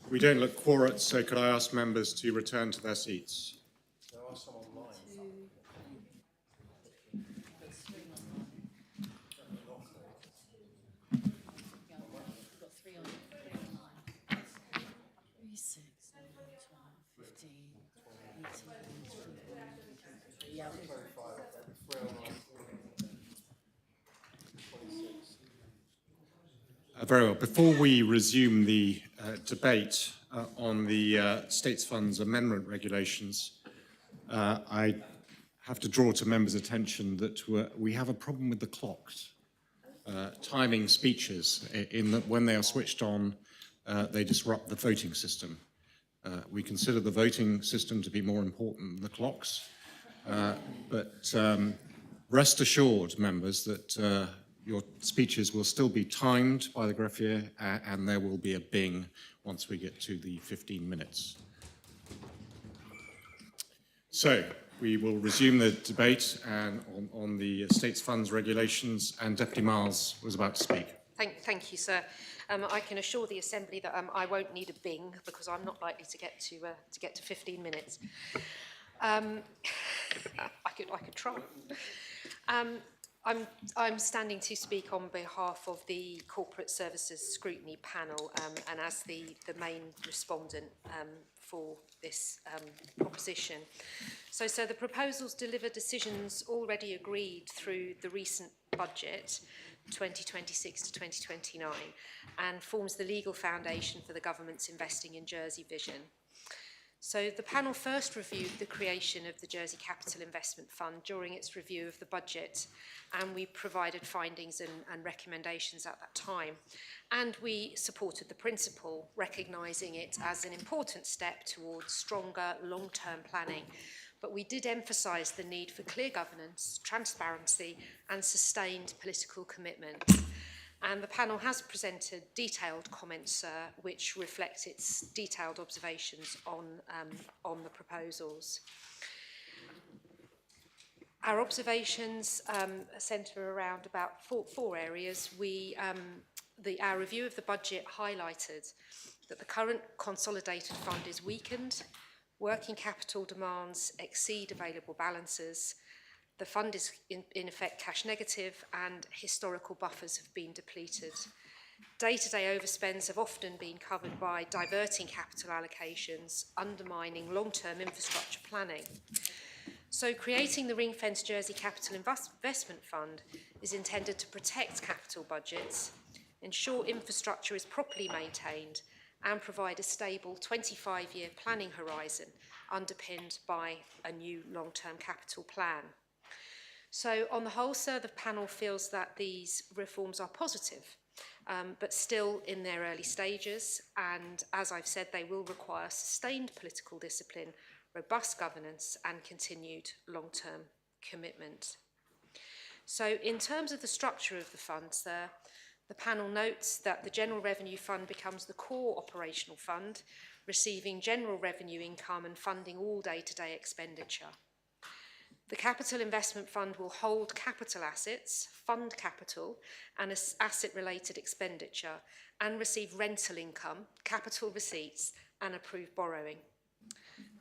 We don't look quorate, so could I ask members to return to their seats? There are some online. Very well. Before we resume the debate on the States Funds Amendment Regulations, I have to draw to members' attention that we have a problem with the clocks timing speeches in that when they are switched on, they disrupt the voting system. We consider the voting system to be more important than the clocks, but rest assured, members, that your speeches will still be timed by the greffier and there will be a bing once we get to the 15 minutes. So we will resume the debate on the States Funds Regulations, and Deputy Miles was about to speak. Thank you, sir. I can assure the Assembly that I won't need a bing because I'm not likely to get to 15 minutes. I could try. I'm standing to speak on behalf of the Corporate Services Scrutiny Panel and as the main respondent for this proposition. So the proposals deliver decisions already agreed through the recent budget 2026 to 2029 and forms the legal foundation for the government's Investing in Jersey vision. So the panel first reviewed the creation of the Jersey Capital Investment Fund during its review of the budget, and we provided findings and recommendations at that time. And we supported the principle, recognising it as an important step towards stronger long-term planning. But we did emphasise the need for clear governance, transparency and sustained political commitment. And the panel has presented detailed comments which reflect its detailed observations on the proposals. Our observations centre around about four areas. Our review of the budget highlighted that the current consolidated fund is weakened, working capital demands exceed available balances, the fund is in effect cash negative and historical buffers have been depleted. Day-to-day overspends have often been covered by diverting capital allocations, undermining long-term infrastructure planning. So creating the ring-fenced Jersey Capital Investment Fund is intended to protect capital budgets, ensure infrastructure is properly maintained and provide a stable 25-year planning horizon underpinned by a new long-term capital plan. So on the whole, sir, the panel feels that these reforms are positive, but still in their early stages. And as I've said, they will require sustained political discipline, robust governance and continued long-term commitment. So in terms of the structure of the fund, sir, the panel notes that the General Revenue Fund becomes the core operational fund, receiving general revenue income and funding all day-to-day expenditure. The Capital Investment Fund will hold capital assets, fund capital and asset-related expenditure and receive rental income, capital receipts and approved borrowing.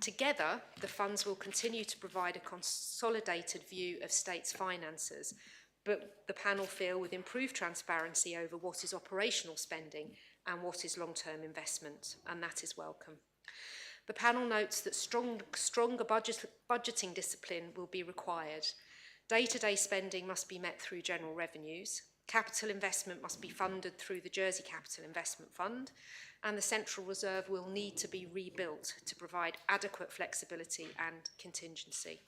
Together, the funds will continue to provide a consolidated view of states' finances, but the panel feel with improved transparency over what is operational spending and what is long-term investment, and that is welcome. The panel notes that stronger budgeting discipline will be required. Day-to-day spending must be met through general revenues. Capital investment must be funded through the Jersey Capital Investment Fund, and the Central Reserve will need to be rebuilt to provide adequate flexibility and contingency.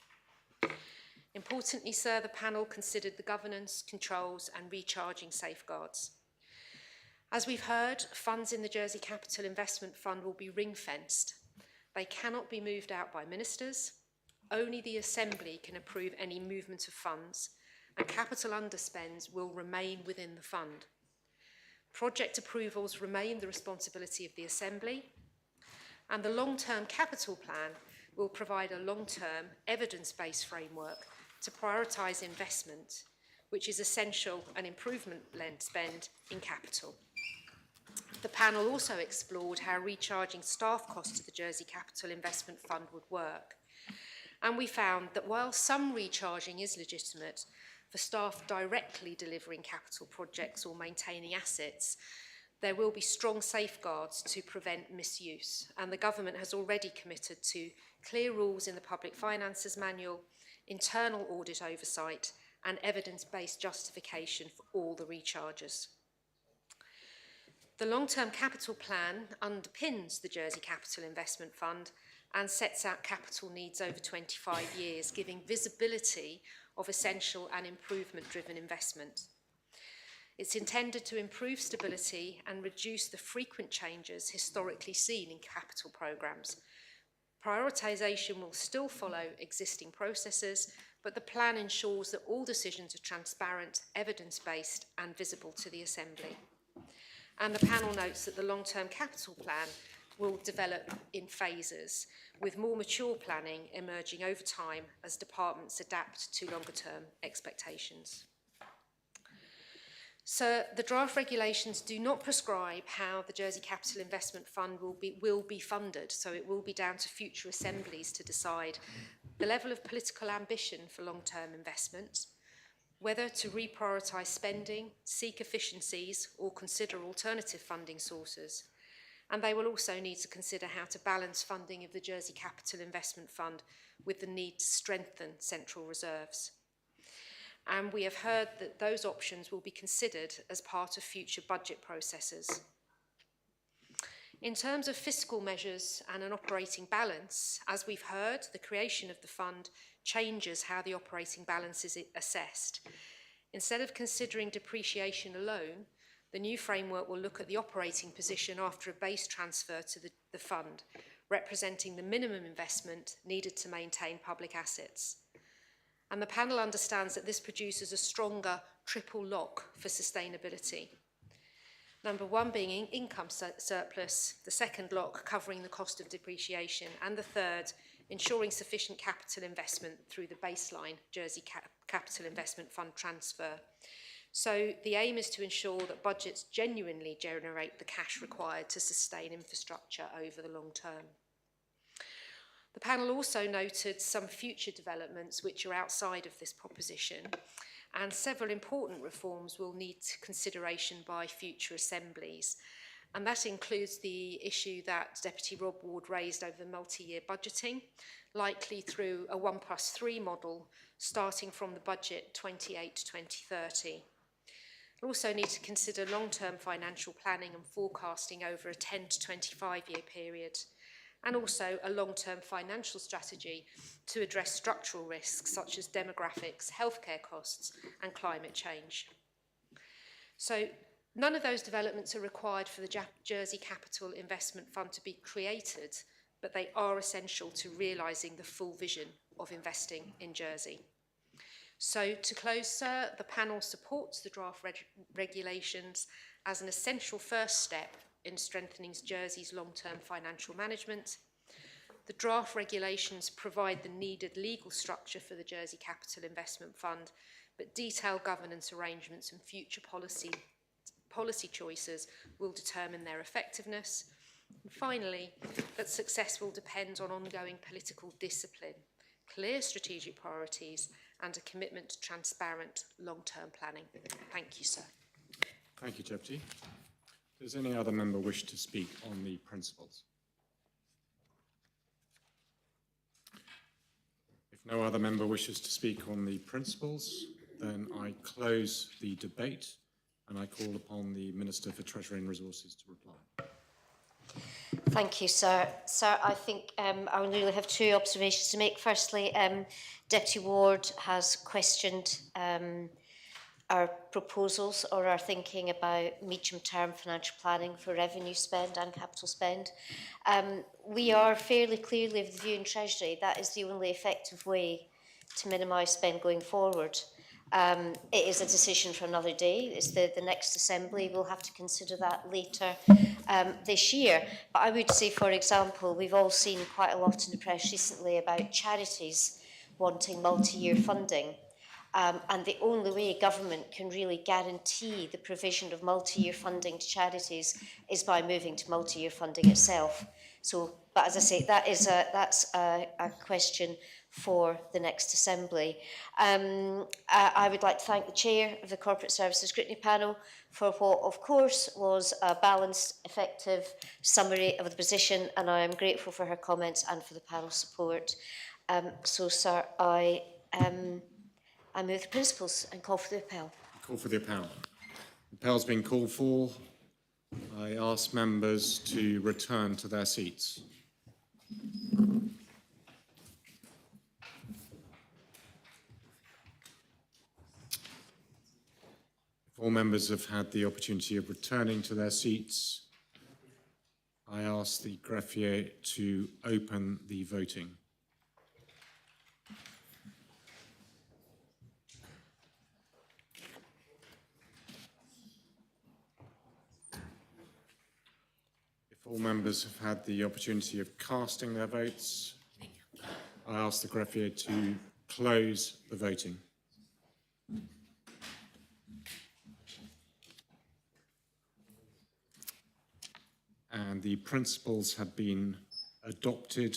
Importantly, sir, the panel considered the governance, controls and recharging safeguards. As we've heard, funds in the Jersey Capital Investment Fund will be ring-fenced. They cannot be moved out by ministers. Only the Assembly can approve any movement of funds, and capital underspends will remain within the fund. Project approvals remain the responsibility of the Assembly, and the long-term capital plan will provide a long-term, evidence-based framework to prioritise investment, which is essential and improvement-led spend in capital. The panel also explored how recharging staff costs to the Jersey Capital Investment Fund would work. And we found that while some recharging is legitimate for staff directly delivering capital projects or maintaining assets, there will be strong safeguards to prevent misuse. And the government has already committed to clear rules in the Public Finances Manual, internal audit oversight, and evidence-based justification for all the recharges. The long-term capital plan underpins the Jersey Capital Investment Fund and sets out capital needs over 25 years, giving visibility of essential and improvement-driven investment. It's intended to improve stability and reduce the frequent changes historically seen in capital programmes. Prioritisation will still follow existing processes, but the plan ensures that all decisions are transparent, evidence-based and visible to the Assembly. And the panel notes that the long-term capital plan will develop in phases, with more mature planning emerging over time as departments adapt to longer-term expectations. So the draft regulations do not prescribe how the Jersey Capital Investment Fund will be funded, so it will be down to future assemblies to decide the level of political ambition for long-term investment, whether to reprioritise spending, seek efficiencies, or consider alternative funding sources. And they will also need to consider how to balance funding of the Jersey Capital Investment Fund with the need to strengthen central reserves. And we have heard that those options will be considered as part of future budget processes. In terms of fiscal measures and an operating balance, as we've heard, the creation of the fund changes how the operating balance is assessed. Instead of considering depreciation alone, the new framework will look at the operating position after a base transfer to the fund, representing the minimum investment needed to maintain public assets. And the panel understands that this produces a stronger triple lock for sustainability. Number one being income surplus, the second lock covering the cost of depreciation, and the third ensuring sufficient capital investment through the baseline Jersey Capital Investment Fund transfer. So the aim is to ensure that budgets genuinely generate the cash required to sustain infrastructure over the long term. The panel also noted some future developments which are outside of this proposition, and several important reforms will need consideration by future assemblies. And that includes the issue that Deputy Rob Ward raised over the multi-year budgeting, likely through a 1+3 model starting from the budget 28 to 2030. We'll also need to consider long-term financial planning and forecasting over a 10 to 25-year period, and also a long-term financial strategy to address structural risks such as demographics, healthcare costs, and climate change. So none of those developments are required for the Jersey Capital Investment Fund to be created, but they are essential to realising the full vision of investing in Jersey. So to close, sir, the panel supports the draft regulations as an essential first step in strengthening Jersey's long-term financial management. The draft regulations provide the needed legal structure for the Jersey Capital Investment Fund, but detailed governance arrangements and future policy choices will determine their effectiveness. And finally, that success will depend on ongoing political discipline, clear strategic priorities, and a commitment to transparent long-term planning. Thank you, sir. Thank you, Deputy. Does any other member wish to speak on the principles? If no other member wishes to speak on the principles, then I close the debate and I call upon the Minister for Treasury and Resources to reply. Thank you, sir. Sir, I think I only really have two observations to make. Firstly, Deputy Ward has questioned our proposals or our thinking about medium-term financial planning for revenue spend and capital spend. We are fairly clearly of the view in Treasury that is the only effective way to minimise spend going forward. It is a decision for another day. It's the next Assembly. We'll have to consider that later this year. But I would say, for example, we've all seen quite a lot in the press recently about charities wanting multi-year funding. And the only way government can really guarantee the provision of multi-year funding to charities is by moving to multi-year funding itself. So, but as I say, that's a question for the next Assembly. I would like to thank the Chair of the Corporate Services Scrutiny Panel for what, of course, was a balanced, effective summary of the position, and I am grateful for her comments and for the panel's support. So, sir, I move the principles and call for the appel. Call for the appel. The appel's been called for. I ask members to return to their seats. If all members have had the opportunity of returning to their seats, I ask the greffier to open the voting. If all members have had the opportunity of casting their votes, I ask the greffier to close the voting. And the principles have been adopted,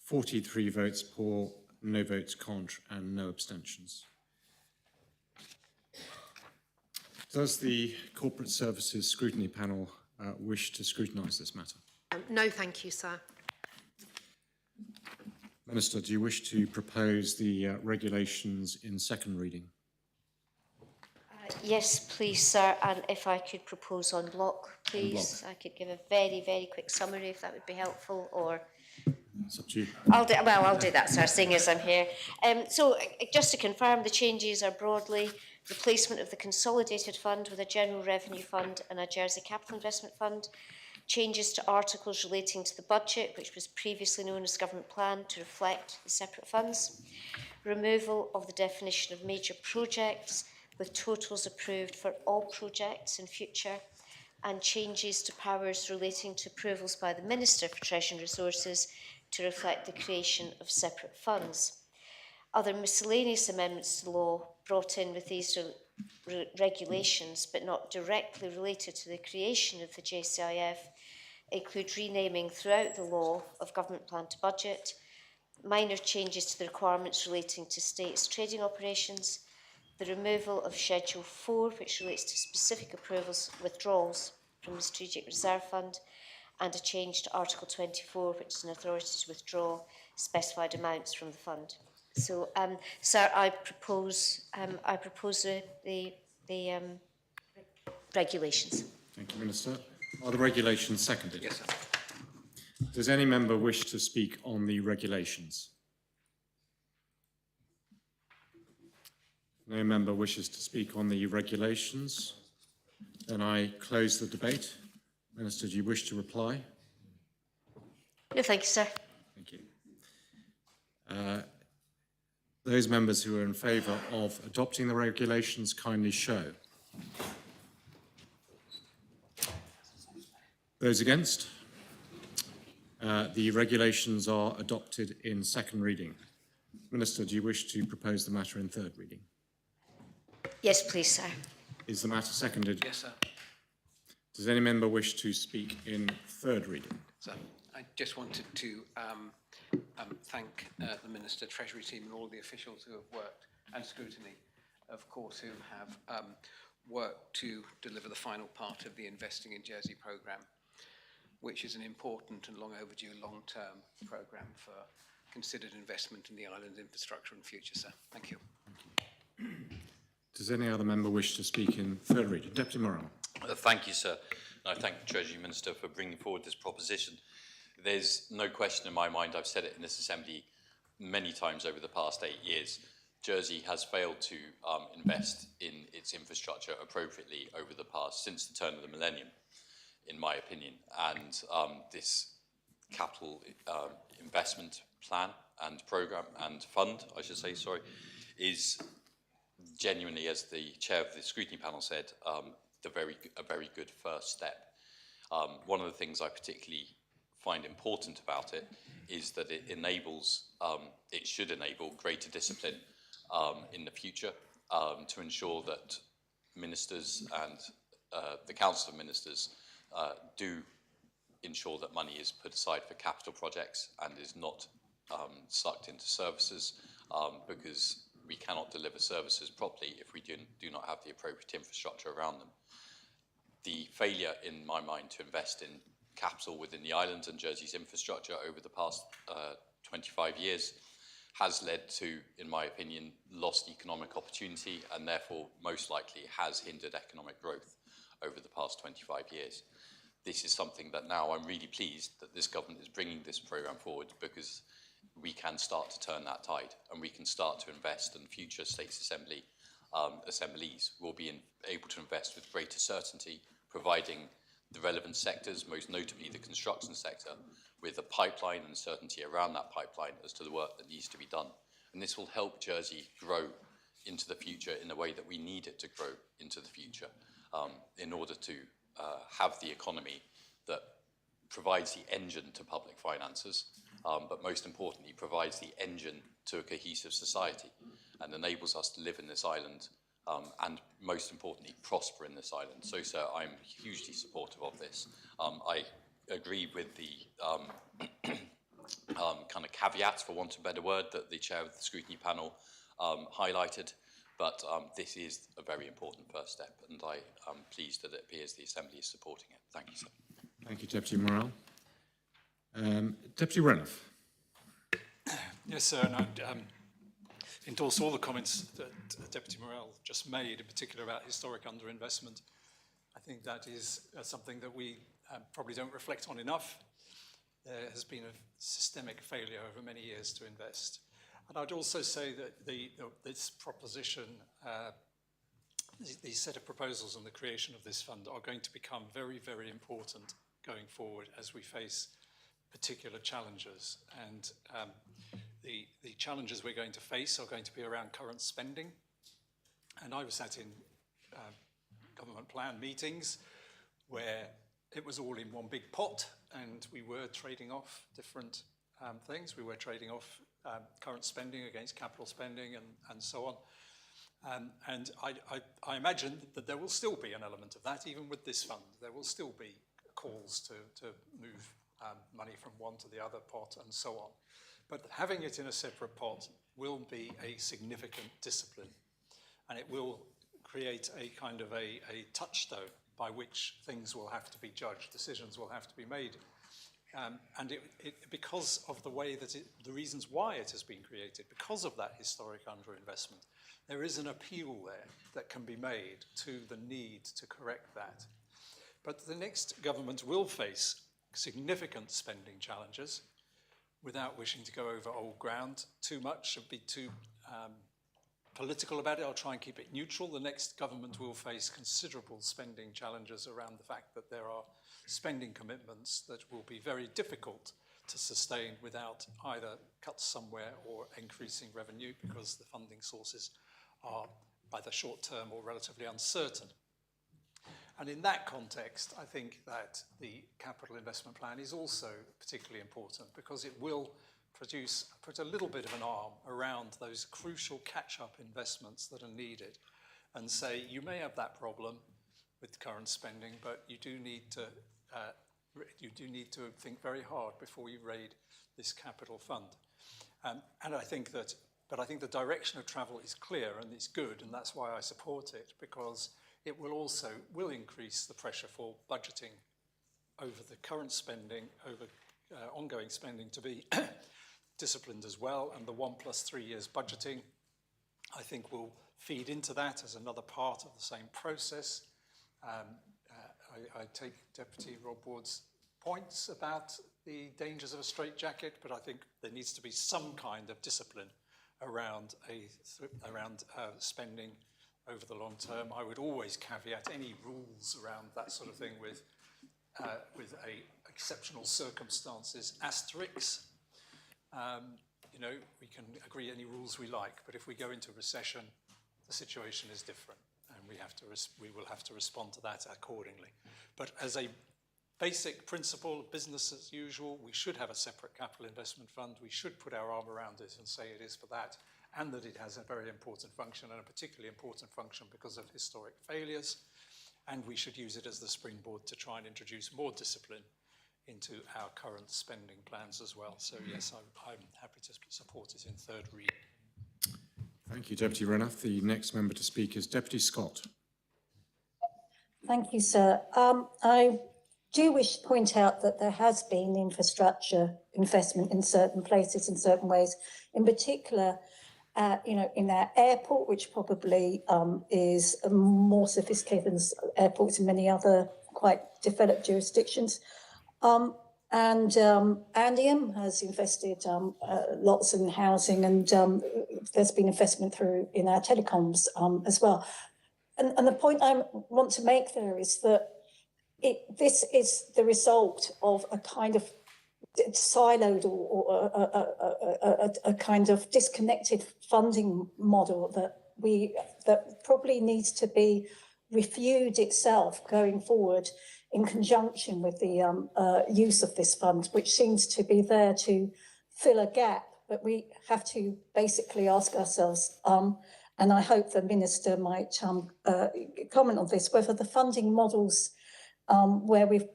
43 votes for, no votes contra, and no abstentions. Does the Corporate Services Scrutiny Panel wish to scrutinise this matter? No, thank you, sir. Minister, do you wish to propose the regulations in second reading? Yes, please, sir, and if I could propose en bloc, please. I could give a very, very quick summary if that would be helpful, or... It's up to you. I'll do that, sir, seeing as I'm here. So, just to confirm, the changes are broadly replacement of the Consolidated Fund with a General Revenue Fund and a Jersey Capital Investment Fund, changes to articles relating to the budget, which was previously known as Government Plan, to reflect the separate funds, removal of the definition of major projects, with totals approved for all projects in future, and changes to powers relating to approvals by the Minister for Treasury and Resources to reflect the creation of separate funds. Other miscellaneous amendments to the law brought in with these regulations, but not directly related to the creation of the JCIF, include renaming throughout the law of Government Plan to Budget, minor changes to the requirements relating to states' trading operations, the removal of Schedule 4, which relates to specific approvals, withdrawals from the Strategic Reserve Fund, and a change to Article 24, which is an authority to withdraw specified amounts from the fund. So, sir, I propose the regulations. Thank you, Minister. Are the regulations seconded? Yes, sir. Does any member wish to speak on the regulations? No member wishes to speak on the regulations. Then I close the debate. Minister, do you wish to reply? No, thank you, sir. Thank you. Those members who are in favour of adopting the regulations, kindly show. Those against? The regulations are adopted in second reading. Minister, do you wish to propose the matter in third reading? Yes, please, sir. Is the matter seconded? Yes, sir. Does any member wish to speak in third reading? So I just wanted to thank the Minister, Treasury team and all the officials who have worked, and scrutiny, of course, who have worked to deliver the final part of the Investing in Jersey programme, which is an important and long overdue long-term programme for considered investment in the island's infrastructure and future, sir. Thank you. Does any other member wish to speak in third reading? Deputy Morrell. Thank you, sir. And I thank the Treasury Minister for bringing forward this proposition. There's no question in my mind, I've said it in this Assembly many times over the past 8 years, Jersey has failed to invest in its infrastructure appropriately over the past, since the turn of the millennium, in my opinion. And this capital investment plan and programme and fund, I should say, sorry, is genuinely, as the chair of the scrutiny panel said, a very good first step. One of the things I particularly find important about it is that it enables, it should enable greater discipline in the future to ensure that ministers and the Council of Ministers do ensure that money is put aside for capital projects and is not sucked into services, because we cannot deliver services properly if we do not have the appropriate infrastructure around them. The failure, in my mind, to invest in capital within the island and Jersey's infrastructure over the past 25 years has led to, in my opinion, lost economic opportunity, and therefore most likely has hindered economic growth over the past 25 years. This is something that now I'm really pleased that this government is bringing this programme forward, because we can start to turn that tide and we can start to invest, and future States Assembly assemblies will be able to invest with greater certainty, providing the relevant sectors, most notably the construction sector, with a pipeline and certainty around that pipeline as to the work that needs to be done. And this will help Jersey grow into the future in the way that we need it to grow into the future, in order to have the economy that provides the engine to public finances, but most importantly provides the engine to a cohesive society and enables us to live in this island and most importantly prosper in this island. So, sir, I'm hugely supportive of this. I agree with the kind of caveats, for want of a better word, that the chair of the scrutiny panel highlighted, but this is a very important first step, and I am pleased that it appears the Assembly is supporting it. Thank you, sir. Thank you, Deputy Morrell. Deputy Renouf. Yes, sir, and I'd endorse all the comments that Deputy Morrell just made, in particular about historic underinvestment. I think that is something that we probably don't reflect on enough. There has been a systemic failure over many years to invest. And I'd also say that this proposition, these set of proposals and the creation of this fund are going to become very, very important going forward as we face particular challenges. And the challenges we're going to face are going to be around current spending. And I was sat in government plan meetings where it was all in one big pot, and we were trading off different things. We were trading off current spending against capital spending and so on. And I imagine that there will still be an element of that, even with this fund. There will still be calls to move money from one to the other pot and so on. But having it in a separate pot will be a significant discipline, and it will create a kind of a touchstone by which things will have to be judged, decisions will have to be made. And because of the way that the reasons why it has been created, because of that historic underinvestment, there is an appeal there that can be made to the need to correct that. But the next government will face significant spending challenges. Without wishing to go over old ground too much and be too political about it, I'll try and keep it neutral. The next government will face considerable spending challenges around the fact that there are spending commitments that will be very difficult to sustain without either cuts somewhere or increasing revenue, because the funding sources are either short-term or relatively uncertain. And in that context, I think that the capital investment plan is also particularly important, because it will put a little bit of an arm around those crucial catch-up investments that are needed, and say, you may have that problem with current spending, but you do need to think very hard before you raid this capital fund. And I think the direction of travel is clear and it's good, and that's why I support it, because it will increase the pressure for budgeting over the current spending, over ongoing spending, to be disciplined as well. And the 1+3 years budgeting, I think, will feed into that as another part of the same process. I take Deputy Rob Ward's points about the dangers of a straitjacket, but I think there needs to be some kind of discipline around spending over the long term. I would always caveat any rules around that sort of thing with exceptional circumstances asterisks. We can agree any rules we like, but if we go into recession, the situation is different, and we will have to respond to that accordingly. But as a basic principle, business as usual, we should have a separate capital investment fund. We should put our arm around it and say it is for that, and that it has a very important function, and a particularly important function because of historic failures. And we should use it as the springboard to try and introduce more discipline into our current spending plans as well. So yes, I'm happy to support it in third reading. Thank you, Deputy Renouf. The next member to speak is Deputy Scott. Thank you, sir. I do wish to point out that there has been infrastructure investment in certain places in certain ways, in particular, in our airport, which probably is more sophisticated than airports in many other quite developed jurisdictions. Andium has invested lots in housing, and there's been investment through in our telecoms as well. And the point I want to make there is that this is the result of a kind of siloed or a kind of disconnected funding model that probably needs to be reviewed itself going forward in conjunction with the use of this fund, which seems to be there to fill a gap. But we have to basically ask ourselves, and I hope the Minister might comment on this, whether the funding models where we've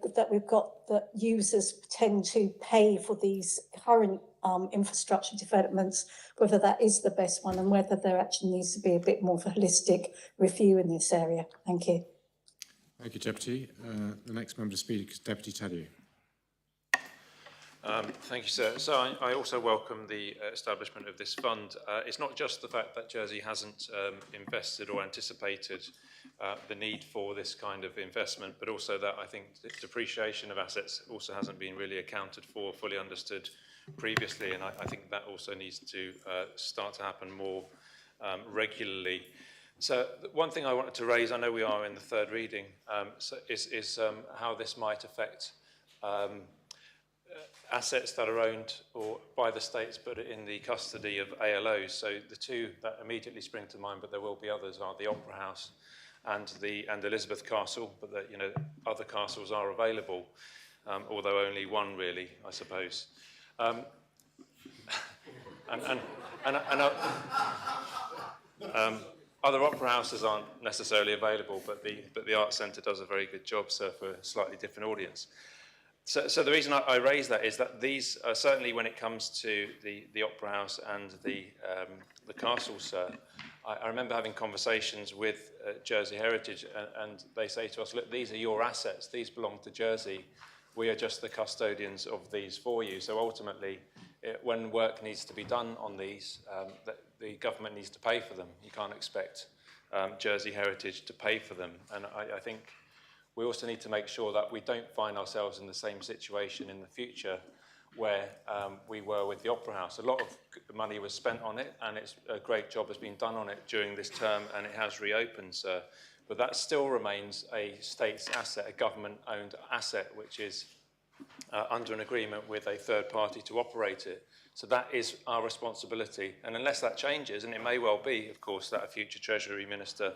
got that users tend to pay for these current infrastructure developments, whether that is the best one, and whether there actually needs to be a bit more of a holistic review in this area. Thank you. Thank you, Deputy. The next member to speak is Deputy Tadiou. Thank you, sir. So I also welcome the establishment of this fund. It's not just the fact that Jersey hasn't invested or anticipated the need for this kind of investment, but also that I think the depreciation of assets also hasn't been really accounted for, fully understood previously, and I think that also needs to start to happen more regularly. So one thing I wanted to raise, I know we are in the third reading, is how this might affect assets that are owned or by the states but in the custody of ALOs. So the two that immediately spring to mind, but there will be others, are the Opera House and Elizabeth Castle, but other castles are available, although only one really, I suppose. Other opera houses aren't necessarily available, but the Arts Centre does a very good job, sir, for a slightly different audience. So the reason I raise that is that these, certainly when it comes to the Opera House and the castles, sir, I remember having conversations with Jersey Heritage, and they say to us, look, these are your assets, these belong to Jersey, we are just the custodians of these for you. So ultimately, when work needs to be done on these, the government needs to pay for them. You can't expect Jersey Heritage to pay for them. And I think we also need to make sure that we don't find ourselves in the same situation in the future where we were with the Opera House. A lot of money was spent on it, and a great job has been done on it during this term, and it has reopened, sir. But that still remains a state's asset, a government-owned asset, which is under an agreement with a third party to operate it. So that is our responsibility. And unless that changes, and it may well be, of course, that a future Treasury Minister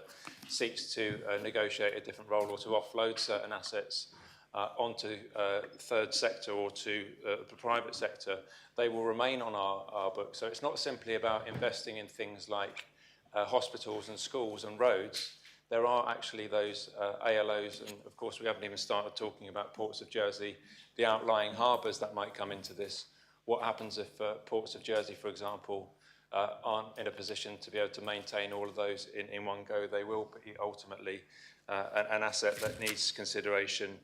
seeks to negotiate a different role or to offload certain assets onto the third sector or to the private sector, they will remain on our books. So it's not simply about investing in things like hospitals and schools and roads. There are actually those ALOs, and of course we haven't even started talking about Ports of Jersey, the outlying harbours that might come into this. What happens if Ports of Jersey, for example, aren't in a position to be able to maintain all of those in one go? They will be ultimately an asset that needs consideration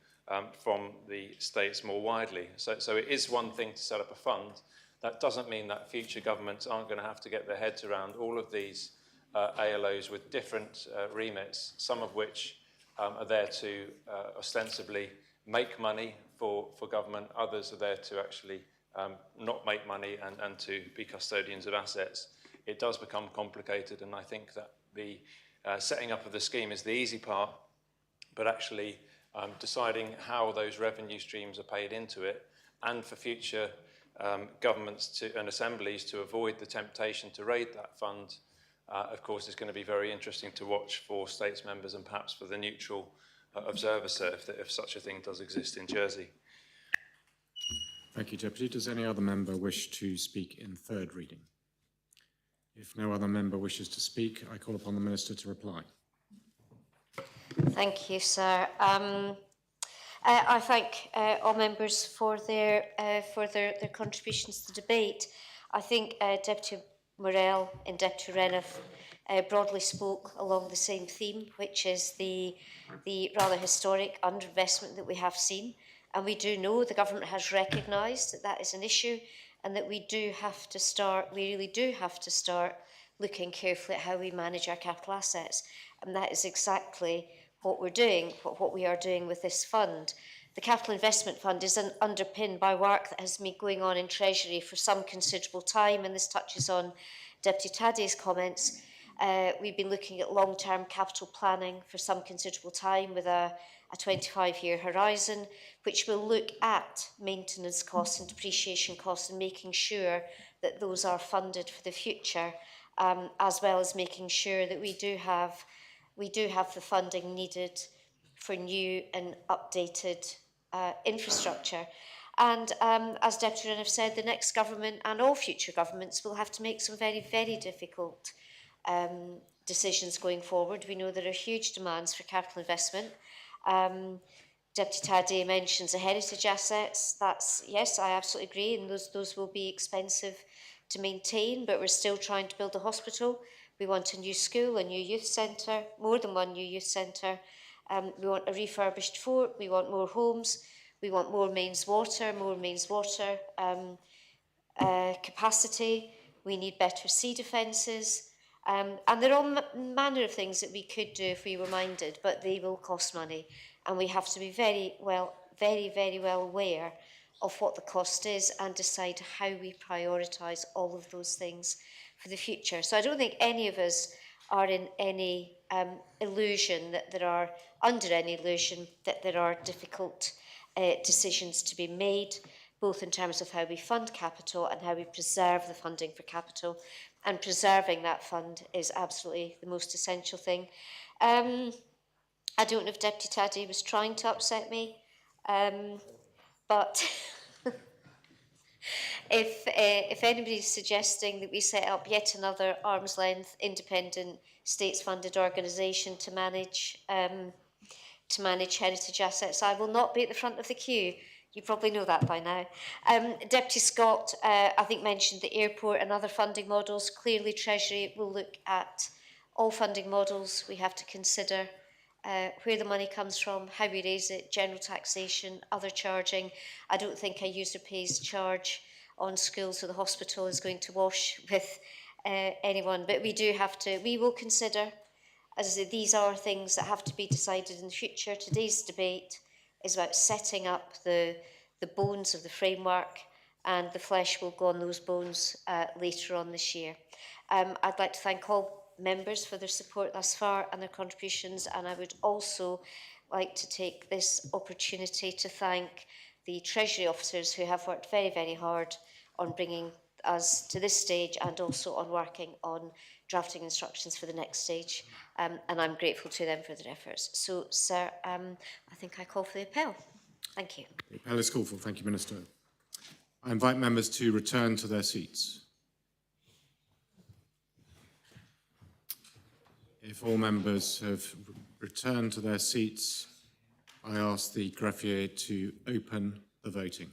from the states more widely. So it is one thing to set up a fund. That doesn't mean that future governments aren't going to have to get their heads around all of these ALOs with different remits, some of which are there to ostensibly make money for government, others are there to actually not make money and to be custodians of assets. It does become complicated, and I think that the setting up of the scheme is the easy part, but actually deciding how those revenue streams are paid into it, and for future governments and assemblies to avoid the temptation to raid that fund, of course, is going to be very interesting to watch for states members and perhaps for the neutral observer, sir, if such a thing does exist in Jersey. Thank you, Deputy. Does any other member wish to speak in third reading? If no other member wishes to speak, I call upon the Minister to reply. Thank you, sir. I thank all members for their contributions to the debate. I think Deputy Morell and Deputy Renouf broadly spoke along the same theme, which is the rather historic underinvestment that we have seen. And we do know the government has recognised that that is an issue, and that we really do have to start looking carefully at how we manage our capital assets. And that is exactly what we're doing, what we are doing with this fund. The Capital Investment Fund is underpinned by work that has been going on in Treasury for some considerable time, and this touches on Deputy Taddei's comments. We've been looking at long-term capital planning for some considerable time with a 25-year horizon, which will look at maintenance costs and depreciation costs and making sure that those are funded for the future, as well as making sure that we do have the funding needed for new and updated infrastructure. And as Deputy Renouf said, the next government and all future governments will have to make some very, very difficult decisions going forward. We know there are huge demands for capital investment. Deputy Taddei mentions the heritage assets. Yes, I absolutely agree, and those will be expensive to maintain, but we're still trying to build a hospital. We want a new school, a new youth centre, more than one new youth centre. We want a refurbished fort. We want more homes. We want more mains water capacity. We need better sea defences. And there are all manner of things that we could do if we were minded, but they will cost money. And we have to be very, very well aware of what the cost is and decide how we prioritise all of those things for the future. So I don't think any of us are in any illusion that there are, under any illusion that there are difficult decisions to be made, both in terms of how we fund capital and how we preserve the funding for capital. And preserving that fund is absolutely the most essential thing. I don't know if Deputy Taddei was trying to upset me, but if anybody's suggesting that we set up yet another arm's length independent states-funded organisation to manage heritage assets, I will not be at the front of the queue. You probably know that by now. Deputy Scott, I think, mentioned the airport and other funding models. Clearly, Treasury will look at all funding models. We have to consider where the money comes from, how we raise it, general taxation, other charging. I don't think a user pays charge on schools or the hospital is going to wash with anyone, but we will consider, as I say, these are things that have to be decided in the future. Today's debate is about setting up the bones of the framework, and the flesh will go on those bones later on this year. I'd like to thank all members for their support thus far and their contributions, and I would also like to take this opportunity to thank the Treasury officers who have worked very, very hard on bringing us to this stage and also on working on drafting instructions for the next stage. And I'm grateful to them for their efforts. So, sir, I think I call for the appel. Thank you. The appel is called for. Thank you, Minister. I invite members to return to their seats. If all members have returned to their seats, I ask the greffier to open the voting.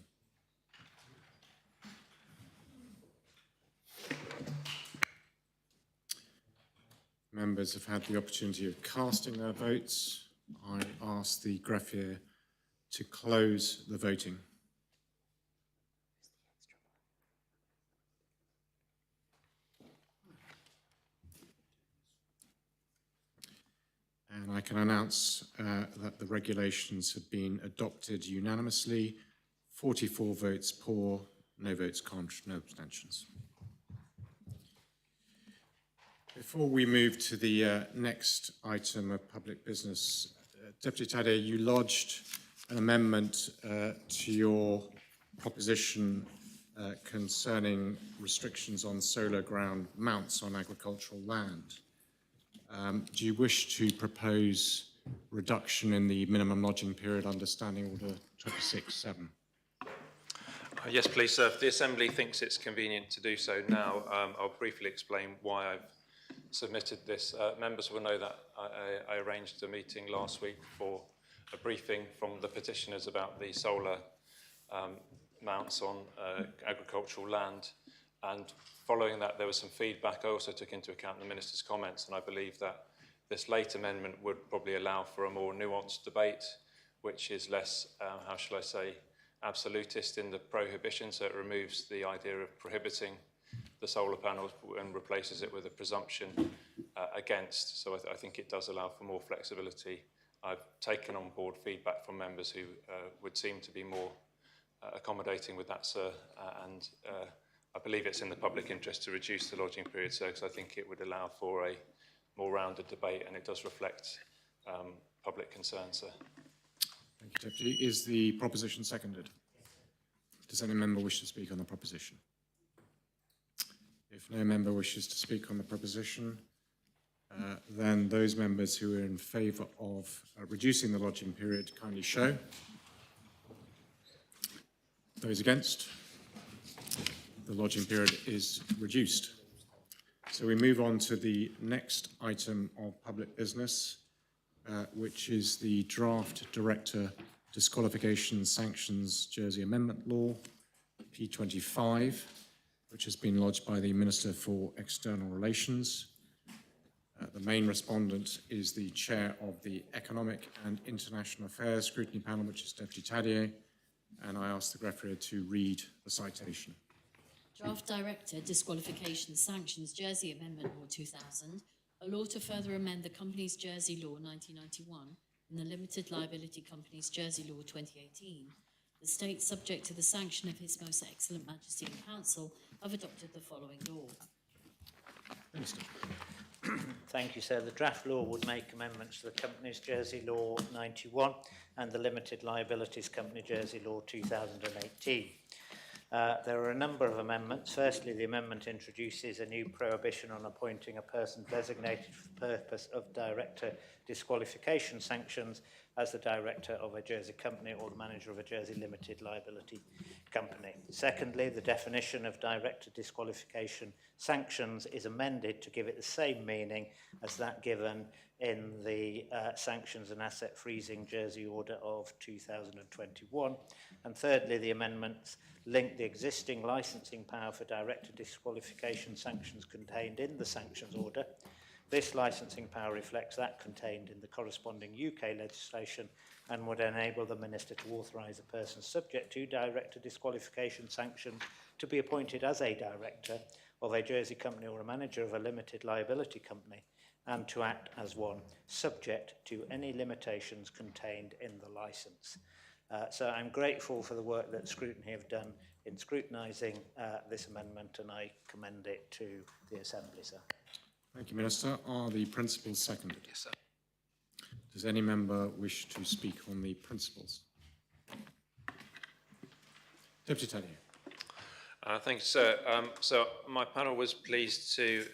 Members have had the opportunity of casting their votes. I ask the greffier to close the voting. And I can announce that the regulations have been adopted unanimously. 44 votes for, no votes contra, no abstentions. Before we move to the next item of public business, Deputy Taddei, you lodged an amendment to your proposition concerning restrictions on solar ground mounts on agricultural land. Do you wish to propose reduction in the minimum lodging period under Standing Order 26.7? Yes, please, sir. If the Assembly thinks it's convenient to do so now, I'll briefly explain why I've submitted this. Members will know that I arranged a meeting last week for a briefing from the petitioners about the solar mounts on agricultural land. And following that, there was some feedback. I also took into account the Minister's comments, and I believe that this late amendment would probably allow for a more nuanced debate, which is less, how shall I say, absolutist in the prohibition, so it removes the idea of prohibiting the solar panels and replaces it with a presumption against. So I think it does allow for more flexibility. I've taken on board feedback from members who would seem to be more accommodating with that, sir, and I believe it's in the public interest to reduce the lodging period, sir, because I think it would allow for a more rounded debate, and it does reflect public concern, sir. Thank you, Deputy. Is the proposition seconded? Does any member wish to speak on the proposition? If no member wishes to speak on the proposition, then those members who are in favour of reducing the lodging period kindly show. Those against? The lodging period is reduced. So we move on to the next item of public business, which is the Draft Director Disqualification Sanctions Jersey Amendment Law, P25, which has been lodged by the Minister for External Relations. The main respondent is the Chair of the Economic and International Affairs Scrutiny Panel, which is Deputy Tadier, and I ask the Greffier to read the citation. Draft Director Disqualification Sanctions Jersey Amendment Law 2000, a law to further amend the Companies Jersey Law 1991 and the Limited Liability Companies Jersey Law 2018. The State, subject to the sanction of His Most Excellent Majesty and Council, have adopted the following law. Minister. Thank you, sir. The draft law would make amendments to the Companies Jersey Law 91 and the Limited Liabilities Company Jersey Law 2018. There are a number of amendments. Firstly, the amendment introduces a new prohibition on appointing a person designated for the purpose of director disqualification sanctions as the director of a Jersey company or the manager of a Jersey limited liability company. Secondly, the definition of director disqualification sanctions is amended to give it the same meaning as that given in the Sanctions and Asset Freezing Jersey Order of 2021. And thirdly, the amendments link the existing licensing power for director disqualification sanctions contained in the sanctions order. This licensing power reflects that contained in the corresponding UK legislation and would enable the Minister to authorise a person subject to director disqualification sanctions to be appointed as a director of a Jersey company or a manager of a limited liability company and to act as one, subject to any limitations contained in the licence. So I'm grateful for the work that Scrutiny have done in scrutinising this amendment, and I commend it to the Assembly, sir. Thank you, Minister. Are the principles seconded? Yes, sir. Does any member wish to speak on the principles? Deputy Tadier. Thank you, sir. So my panel was pleased to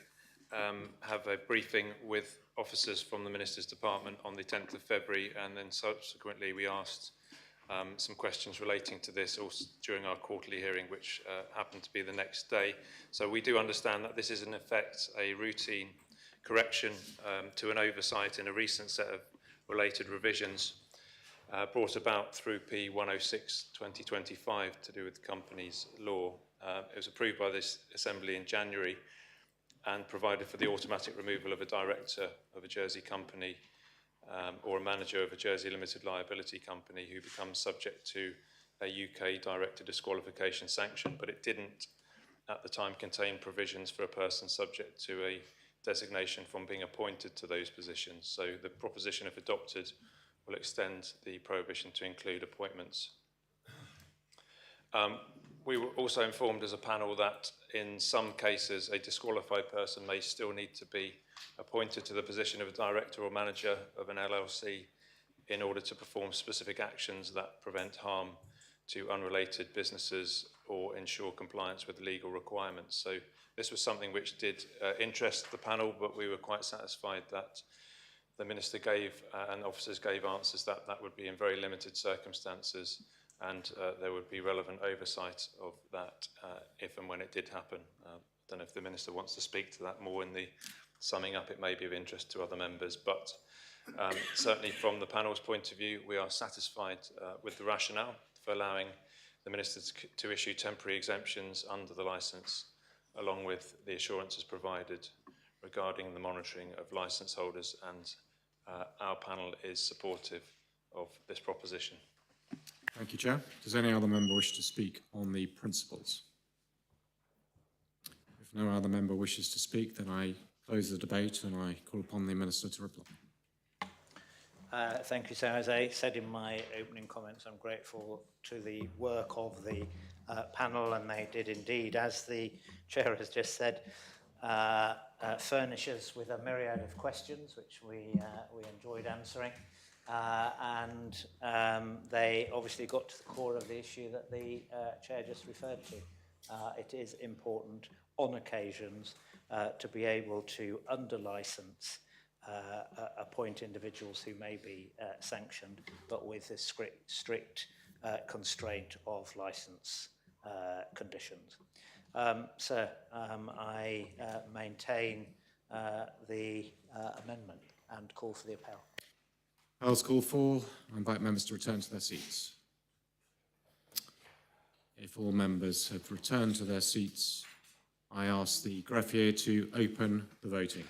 have a briefing with officers from the Minister's Department on the 10th of February, and then subsequently we asked some questions relating to this also during our quarterly hearing, which happened to be the next day. So we do understand that this is in effect a routine correction to an oversight in a recent set of related revisions brought about through P106/2025 to do with companies law. It was approved by this Assembly in January and provided for the automatic removal of a director of a Jersey company or a manager of a Jersey limited liability company who becomes subject to a UK director disqualification sanction, but it didn't at the time contain provisions for a person subject to a designation from being appointed to those positions. So the proposition, if adopted, will extend the prohibition to include appointments. We were also informed as a panel that in some cases a disqualified person may still need to be appointed to the position of a director or manager of an LLC in order to perform specific actions that prevent harm to unrelated businesses or ensure compliance with legal requirements. So this was something which did interest the panel, but we were quite satisfied that the Minister gave and officers gave answers that that would be in very limited circumstances and there would be relevant oversight of that if and when it did happen. I don't know if the Minister wants to speak to that more in the summing up. It may be of interest to other members, but certainly from the panel's point of view, we are satisfied with the rationale for allowing the Minister to issue temporary exemptions under the licence, along with the assurances provided regarding the monitoring of licence holders, and our panel is supportive of this proposition. Thank you, Chair. Does any other member wish to speak on the principles? If no other member wishes to speak, then I close the debate and I call upon the Minister to reply. Thank you, sir. As I said in my opening comments, I'm grateful to the work of the panel, and they did indeed, as the Chair has just said, furnish us with a myriad of questions, which we enjoyed answering. They obviously got to the core of the issue that the Chair just referred to. It is important on occasions to be able to under-license appoint individuals who may be sanctioned, but with a strict constraint of licence conditions. I maintain the amendment and call for the appel. Appel's called for. I invite members to return to their seats. If all members have returned to their seats, I ask the greffier to open the voting.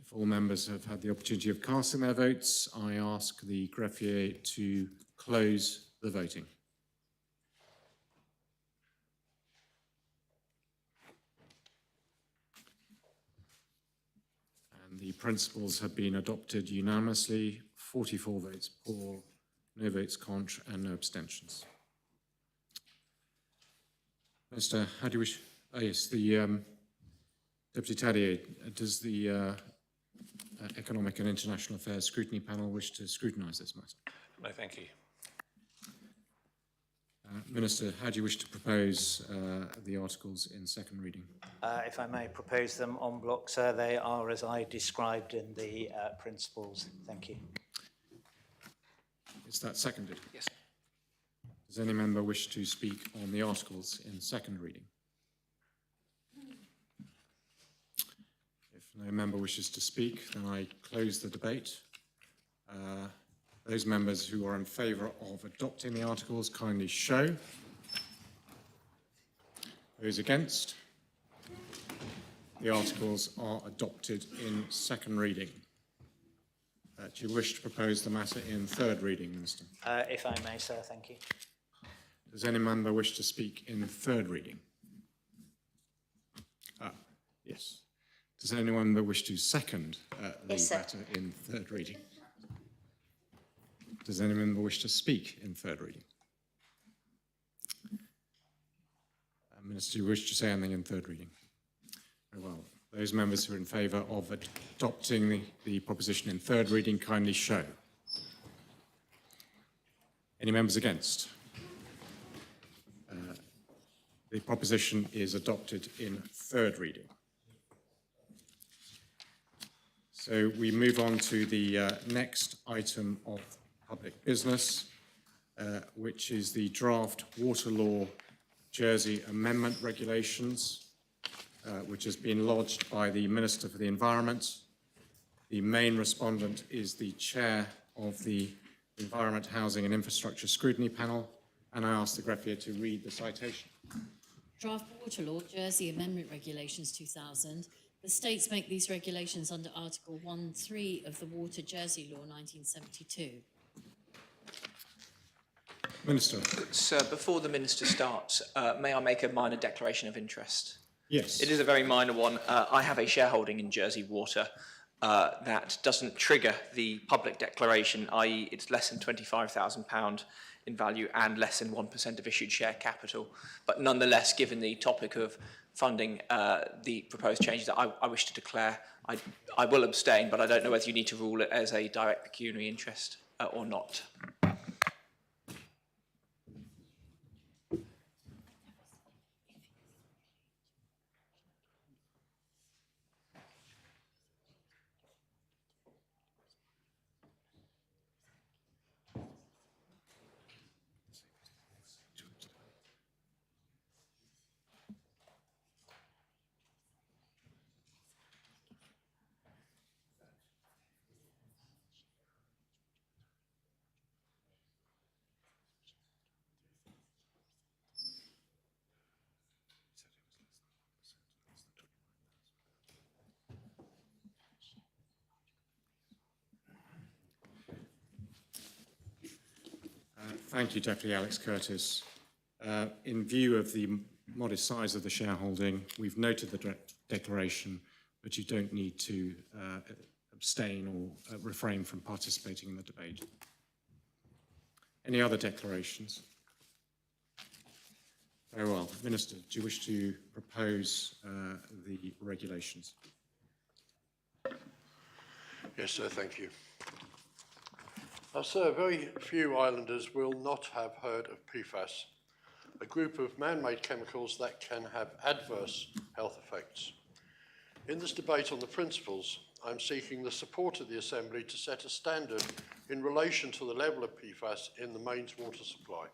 If all members have had the opportunity of casting their votes, I ask the greffier to close the voting. And the principles have been adopted unanimously, 44 votes for, no votes contra, and no abstentions. Minister, how do you wish? Oh, yes, the Deputy Tadier, does the Economic and International Affairs Scrutiny Panel wish to scrutinise this matter? No, thank you. Minister, how do you wish to propose the articles in second reading? If I may propose them en bloc, sir, they are as I described in the principles. Thank you. Is that seconded? Yes. Does any member wish to speak on the articles in second reading? If no member wishes to speak, then I close the debate. Those members who are in favour of adopting the articles, kindly show. Those against? The articles are adopted in second reading. Do you wish to propose the matter in third reading, Minister? If I may, sir, thank you. Does any member wish to speak in third reading? Yes. Does anyone wish to second the Yes, sir. matter in third reading? Does any member wish to speak in third reading? Minister, do you wish to say anything in third reading? Very well. Those members who are in favour of adopting the proposition in third reading, kindly show. Any members against? The proposition is adopted in third reading. So we move on to the next item of public business, which is the draft water law Jersey Amendment Regulations, which has been lodged by the Minister for the Environment. The main respondent is the Chair of the Environment, Housing and Infrastructure Scrutiny Panel, and I ask the greffier to read the citation. Draft Water Law, Jersey Amendment Regulations 2000. The states make these regulations under Article 1.3 of the Water Jersey Law 1972. Minister. Sir, before the Minister starts, may I make a minor declaration of interest? Yes. It is a very minor one. I have a shareholding in Jersey Water that doesn't trigger the public declaration, i.e. it's less than £25,000 in value and less than 1% of issued share capital. But nonetheless, given the topic of funding the proposed changes that I wish to declare, I will abstain, but I don't know whether you need to rule it as a direct pecuniary interest or not. Thank you, Deputy Alex Curtis. In view of the modest size of the shareholding, we've noted the declaration, but you don't need to abstain or refrain from participating in the debate. Any other declarations? Very well. Minister, do you wish to propose the regulations? Yes, sir, thank you. Sir, very few islanders will not have heard of PFAS, a group of man-made chemicals that can have adverse health effects. In this debate on the principles, I'm seeking the support of the Assembly to set a standard in relation to the level of PFAS in the mains water supply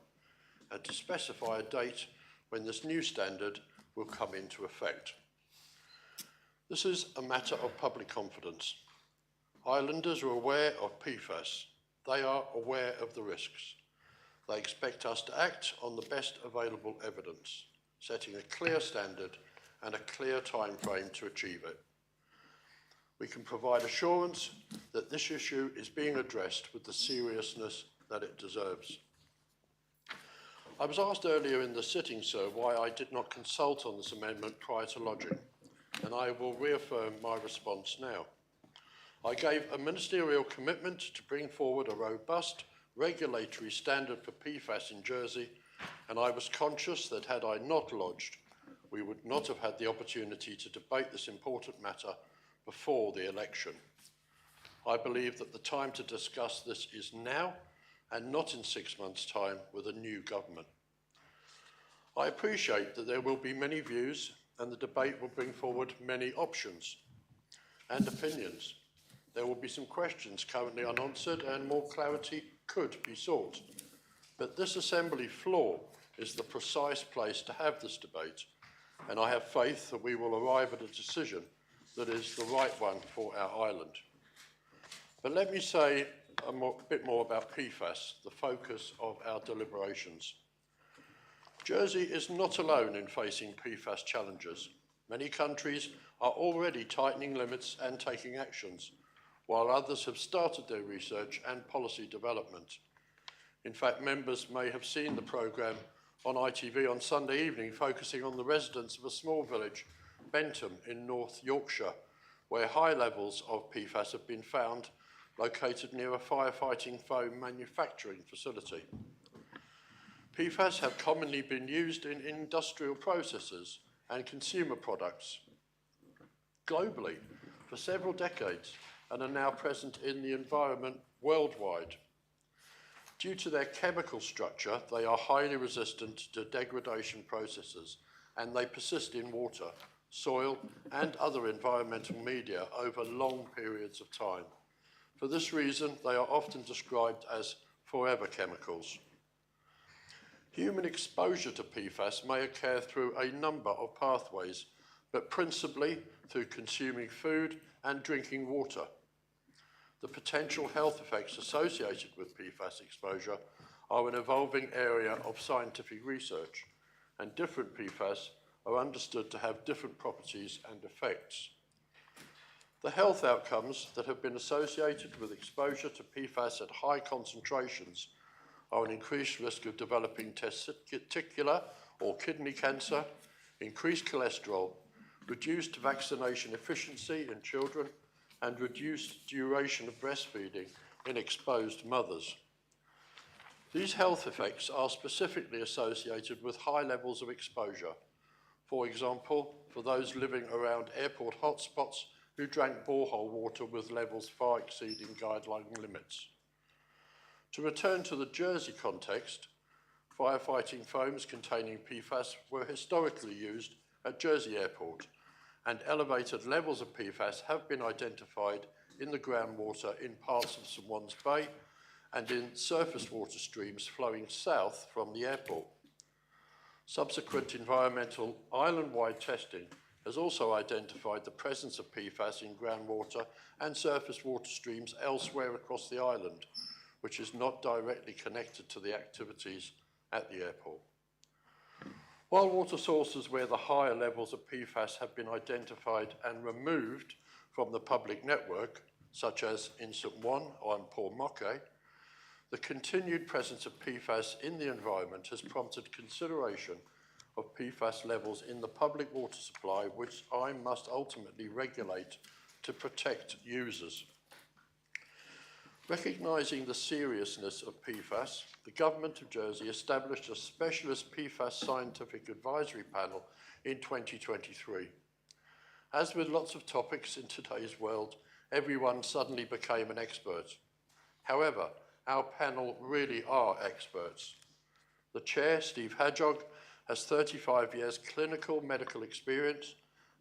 and to specify a date when this new standard will come into effect. This is a matter of public confidence. Islanders are aware of PFAS. They are aware of the risks. They expect us to act on the best available evidence, setting a clear standard and a clear time frame to achieve it. We can provide assurance that this issue is being addressed with the seriousness that it deserves. I was asked earlier in the sitting, sir, why I did not consult on this amendment prior to lodging, and I will reaffirm my response now. I gave a ministerial commitment to bring forward a robust regulatory standard for PFAS in Jersey, and I was conscious that had I not lodged, we would not have had the opportunity to debate this important matter before the election. I believe that the time to discuss this is now and not in 6 months' time with a new government. I appreciate that there will be many views and the debate will bring forward many options and opinions. There will be some questions currently unanswered and more clarity could be sought. But this Assembly floor is the precise place to have this debate, and I have faith that we will arrive at a decision that is the right one for our island. But let me say a bit more about PFAS, the focus of our deliberations. Jersey is not alone in facing PFAS challenges. Many countries are already tightening limits and taking actions, while others have started their research and policy development. In fact, members may have seen the programme on ITV on Sunday evening focusing on the residents of a small village, Bentham, in North Yorkshire, where high levels of PFAS have been found located near a firefighting foam manufacturing facility. PFAS have commonly been used in industrial processes and consumer products globally for several decades and are now present in the environment worldwide. Due to their chemical structure, they are highly resistant to degradation processes and they persist in water, soil and other environmental media over long periods of time. For this reason, they are often described as forever chemicals. Human exposure to PFAS may occur through a number of pathways, but principally through consuming food and drinking water. The potential health effects associated with PFAS exposure are an evolving area of scientific research, and different PFAS are understood to have different properties and effects. The health outcomes that have been associated with exposure to PFAS at high concentrations are an increased risk of developing testicular or kidney cancer, increased cholesterol, reduced vaccination efficiency in children, and reduced duration of breastfeeding in exposed mothers. These health effects are specifically associated with high levels of exposure. For example, for those living around airport hotspots who drank borehole water with levels far exceeding guideline limits. To return to the Jersey context, firefighting foams containing PFAS were historically used at Jersey Airport, and elevated levels of PFAS have been identified in the groundwater in parts of St Wan's Bay and in surface water streams flowing south from the airport. Subsequent environmental island-wide testing has also identified the presence of PFAS in groundwater and surface water streams elsewhere across the island, which is not directly connected to the activities at the airport. While water sources where the higher levels of PFAS have been identified and removed from the public network, such as in St Wan or in Port Moche, The continued presence of PFAS in the environment has prompted consideration of PFAS levels in the public water supply, which I must ultimately regulate to protect users. Recognising the seriousness of PFAS, the Government of Jersey established a specialist PFAS scientific advisory panel in 2023. As with lots of topics in today's world, everyone suddenly became an expert. However, our panel really are experts. The chair, Steve Hadjog, has 35 years clinical medical experience,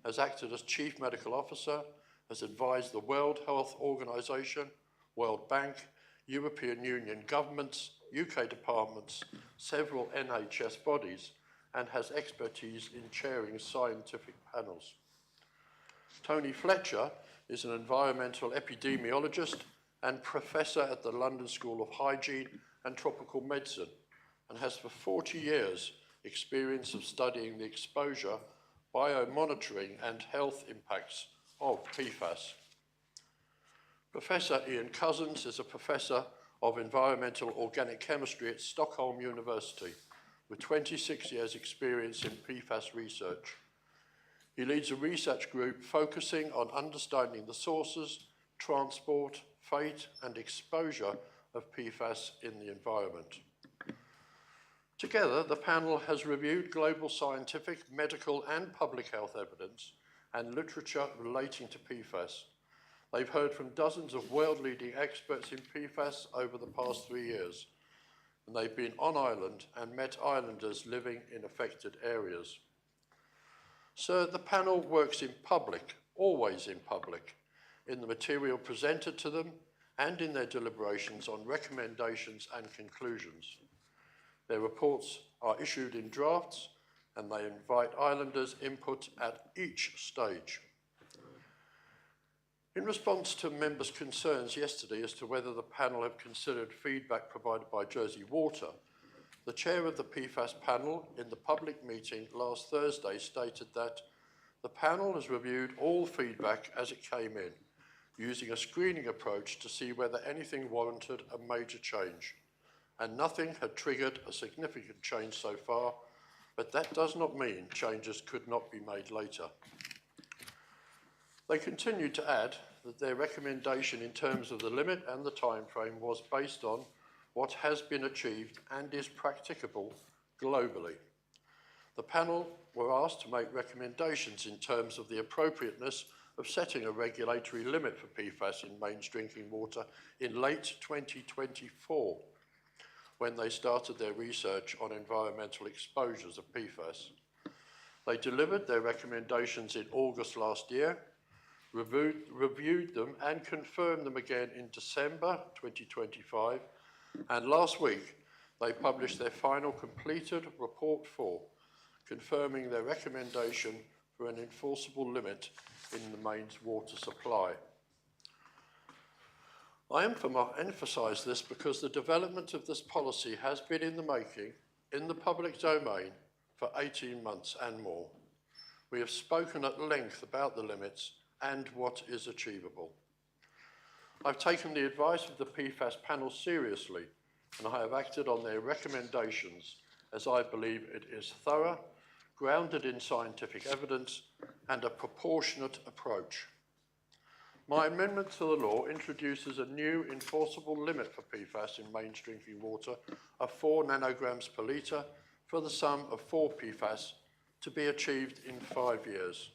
has acted as Chief Medical Officer, has advised the World Health Organization, World Bank, European Union governments, UK departments, several NHS bodies, and has expertise in chairing scientific panels. Tony Fletcher is an environmental epidemiologist and professor at the London School of Hygiene and Tropical Medicine, and has for 40 years experience of studying the exposure, biomonitoring and health impacts of PFAS. Professor Ian Cousins is a professor of environmental organic chemistry at Stockholm University with 26 years experience in PFAS research. He leads a research group focusing on understanding the sources, transport, fate and exposure of PFAS in the environment. Together, the panel has reviewed global scientific, medical and public health evidence and literature relating to PFAS. They've heard from dozens of world-leading experts in PFAS over the past 3 years, and they've been on island and met islanders living in affected areas. Sir, the panel works in public, always in public, in the material presented to them and in their deliberations on recommendations and conclusions. Their reports are issued in drafts and they invite islanders' input at each stage. In response to members' concerns yesterday as to whether the panel have considered feedback provided by Jersey Water, the chair of the PFAS panel in the public meeting last Thursday stated that the panel has reviewed all feedback as it came in, using a screening approach to see whether anything warranted a major change, and nothing had triggered a significant change so far, but that does not mean changes could not be made later. They continued to add that their recommendation in terms of the limit and the time frame was based on what has been achieved and is practicable globally. The panel were asked to make recommendations in terms of the appropriateness of setting a regulatory limit for PFAS in mains drinking water in late 2024, when they started their research on environmental exposures of PFAS. They delivered their recommendations in August last year, reviewed them and confirmed them again in December 2025, and last week they published their final completed report 4, confirming their recommendation for an enforceable limit in the mains water supply. I emphasise this because the development of this policy has been in the making, in the public domain, for 18 months and more. We have spoken at length about the limits and what is achievable. I've taken the advice of the PFAS panel seriously, and I have acted on their recommendations as I believe it is thorough, grounded in scientific evidence, and a proportionate approach. My amendment to the law introduces a new enforceable limit for PFAS in mains drinking water of 4 nanograms per litre for the sum of 4 PFAS to be achieved in 5 years.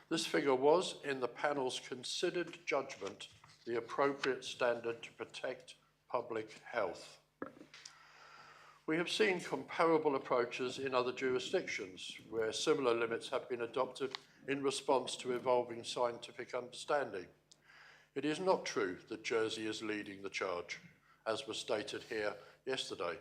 This figure was, in the panel's considered judgment, the appropriate standard to protect public health. We have seen comparable approaches in other jurisdictions where similar limits have been adopted in response to evolving scientific understanding. It is not true that Jersey is leading the charge, as was stated here yesterday.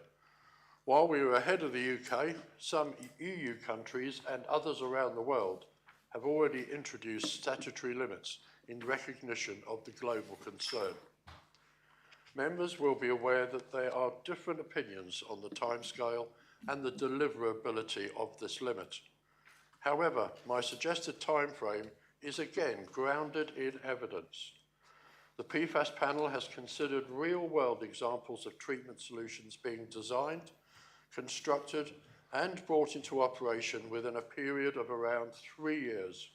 While we are ahead of the UK, some EU countries and others around the world have already introduced statutory limits in recognition of the global concern. Members will be aware that there are different opinions on the timescale and the deliverability of this limit. However, my suggested timeframe is again grounded in evidence. The PFAS panel has considered real-world examples of treatment solutions being designed, constructed, and brought into operation within a period of around 3 years.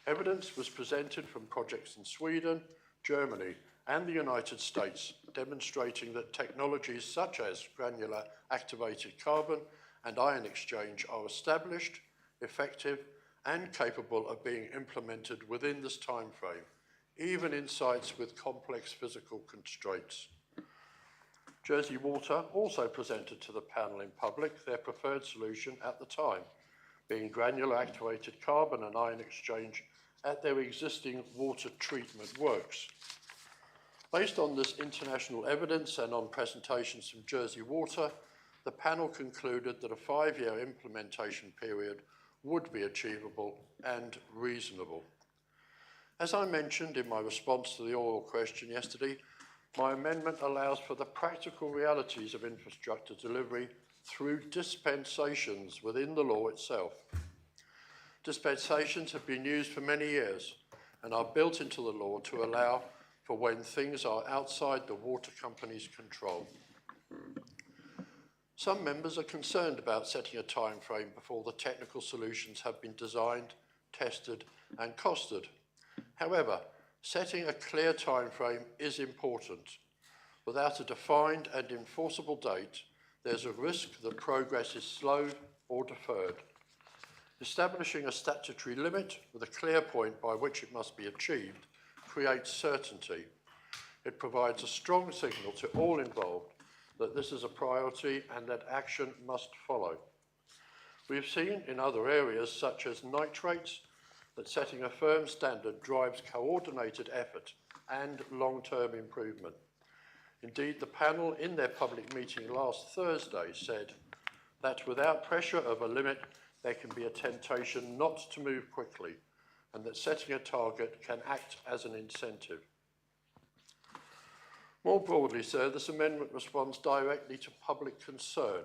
Evidence was presented from projects in Sweden, Germany, and the United States, demonstrating that technologies such as granular activated carbon and ion exchange are established, effective, and capable of being implemented within this time frame, even in sites with complex physical constraints. Jersey Water also presented to the panel in public their preferred solution at the time, being granular activated carbon and ion exchange at their existing water treatment works. Based on this international evidence and on presentations from Jersey Water, the panel concluded that a 5-year implementation period would be achievable and reasonable. As I mentioned in my response to the oral question yesterday, my amendment allows for the practical realities of infrastructure delivery through dispensations within the law itself. Dispensations have been used for many years and are built into the law to allow for when things are outside the water company's control. Some members are concerned about setting a time frame before the technical solutions have been designed, tested, and costed. However, setting a clear time frame is important. Without a defined and enforceable date, there's a risk that progress is slowed or deferred. Establishing a statutory limit with a clear point by which it must be achieved creates certainty. It provides a strong signal to all involved that this is a priority and that action must follow. We've seen in other areas, such as nitrates, that setting a firm standard drives coordinated effort and long-term improvement. Indeed, the panel in their public meeting last Thursday said that without pressure of a limit, there can be a temptation not to move quickly, and that setting a target can act as an incentive. More broadly, sir, this amendment responds directly to public concern.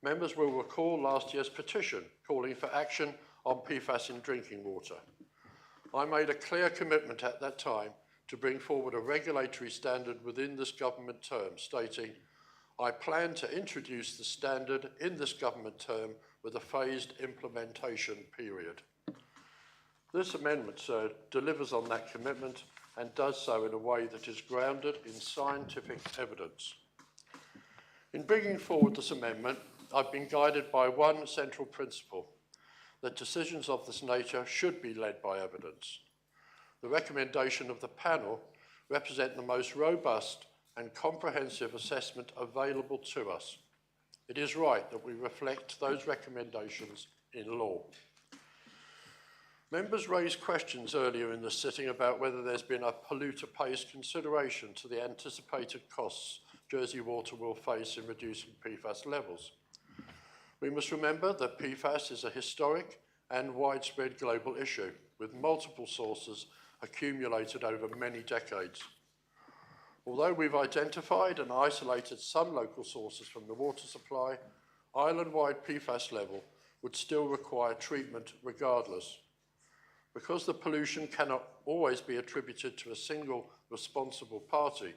Members will recall last year's petition calling for action on PFAS in drinking water. I made a clear commitment at that time to bring forward a regulatory standard within this government term, stating, I plan to introduce the standard in this government term with a phased implementation period. This amendment, sir, delivers on that commitment and does so in a way that is grounded in scientific evidence. In bringing forward this amendment, I've been guided by one central principle, that decisions of this nature should be led by evidence. The recommendation of the panel represent the most robust and comprehensive assessment available to us. It is right that we reflect those recommendations in law. Members raised questions earlier in the sitting about whether there's been a polluter pays consideration to the anticipated costs Jersey Water will face in reducing PFAS levels. We must remember that PFAS is a historic and widespread global issue, with multiple sources accumulated over many decades. Although we've identified and isolated some local sources from the water supply, island-wide PFAS level would still require treatment regardless. Because the pollution cannot always be attributed to a single responsible party,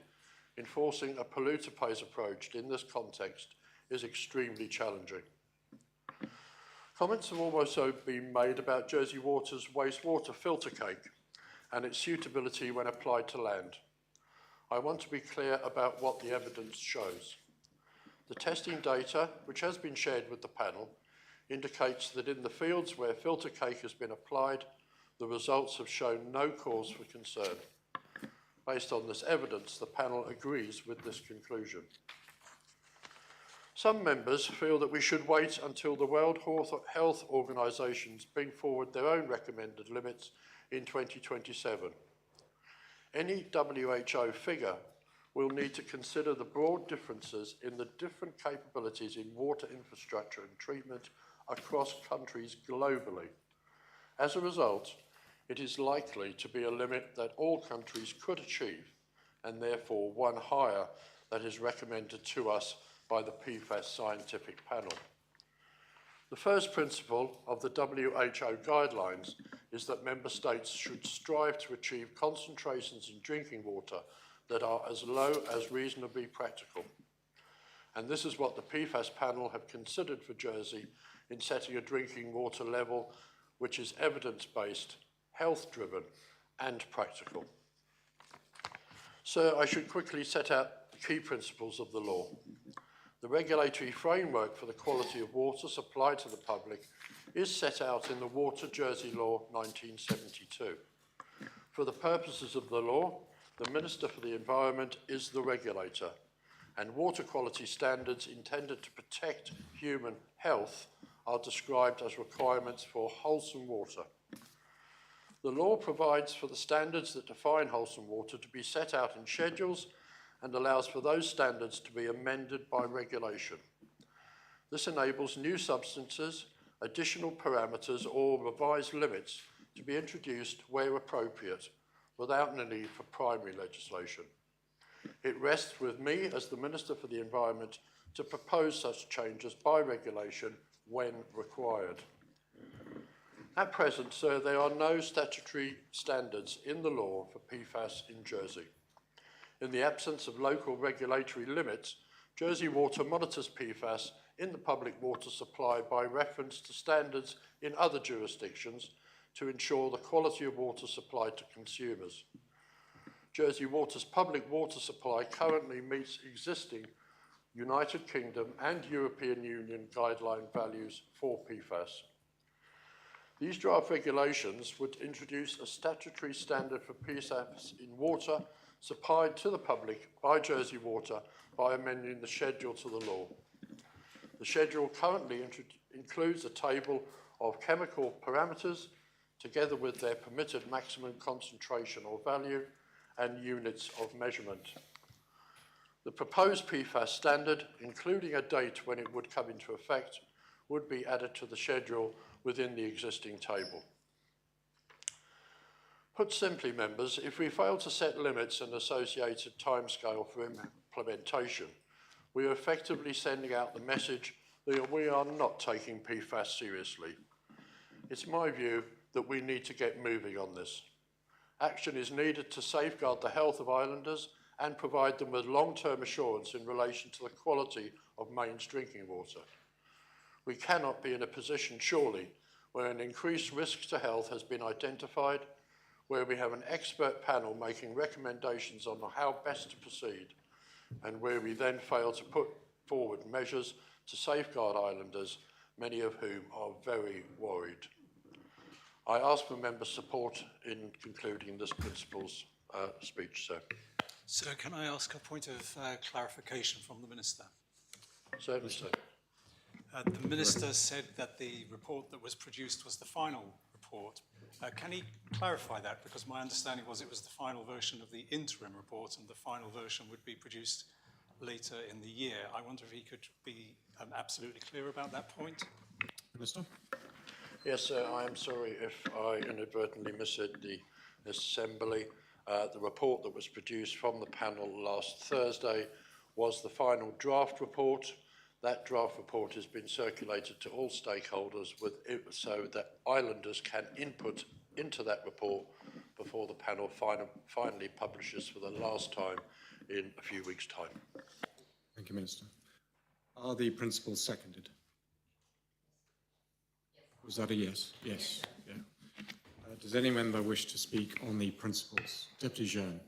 enforcing a polluter pays approach in this context is extremely challenging. Comments have also been made about Jersey Water's wastewater filter cake and its suitability when applied to land. I want to be clear about what the evidence shows. The testing data, which has been shared with the panel, indicates that in the fields where filter cake has been applied, the results have shown no cause for concern. Based on this evidence, the panel agrees with this conclusion. Some members feel that we should wait until the World Health Organizations bring forward their own recommended limits in 2027. Any WHO figure will need to consider the broad differences in the different capabilities in water infrastructure and treatment across countries globally. As a result, it is likely to be a limit that all countries could achieve, and therefore one higher that is recommended to us by the PFAS scientific panel. The first principle of the WHO guidelines is that member states should strive to achieve concentrations in drinking water that are as low as reasonably practical. And this is what the PFAS panel have considered for Jersey in setting a drinking water level which is evidence-based, health-driven and practical. So I should quickly set out the key principles of the law. The regulatory framework for the quality of water supplied to the public is set out in the Water Jersey Law 1972. For the purposes of the law, the Minister for the Environment is the regulator, and water quality standards intended to protect human health are described as requirements for wholesome water. The law provides for the standards that define wholesome water to be set out in schedules and allows for those standards to be amended by regulation. This enables new substances, additional parameters or revised limits to be introduced where appropriate without the need for primary legislation. It rests with me as the Minister for the Environment to propose such changes by regulation when required. At present, sir, there are no statutory standards in the law for PFAS in Jersey. In the absence of local regulatory limits, Jersey Water monitors PFAS in the public water supply by reference to standards in other jurisdictions to ensure the quality of water supplied to consumers. Jersey Water's public water supply currently meets existing United Kingdom and European Union guideline values for PFAS. These draft regulations would introduce a statutory standard for PFAS in water supplied to the public by Jersey Water by amending the schedule to the law. The schedule currently includes a table of chemical parameters together with their permitted maximum concentration or value and units of measurement. The proposed PFAS standard, including a date when it would come into effect, would be added to the schedule within the existing table. Put simply, members, if we fail to set limits and associated timescale for implementation, we are effectively sending out the message that we are not taking PFAS seriously. It's my view that we need to get moving on this. Action is needed to safeguard the health of islanders and provide them with long-term assurance in relation to the quality of Maine's drinking water. We cannot be in a position, surely, where an increased risk to health has been identified, where we have an expert panel making recommendations on how best to proceed, and where we then fail to put forward measures to safeguard islanders, many of whom are very worried. I ask for members' support in concluding this principal's speech, sir. Sir, can I ask a point of clarification from the Minister? Certainly, sir. The Minister said that the report that was produced was the final report. Can he clarify that? Because my understanding was it was the final version of the interim report and the final version would be produced later in the year. I wonder if he could be absolutely clear about that point. Minister? Yes, sir, I am sorry if I inadvertently misled this assembly. The report that was produced from the panel last Thursday was the final draft report. That draft report has been circulated to all stakeholders so that islanders can input into that report before the panel finally publishes for the last time in a few weeks' time. Thank you, Minister. Are the principles seconded? Was that a yes? Yes. Yeah. Does any member wish to speak on the principles? Deputy Jeune.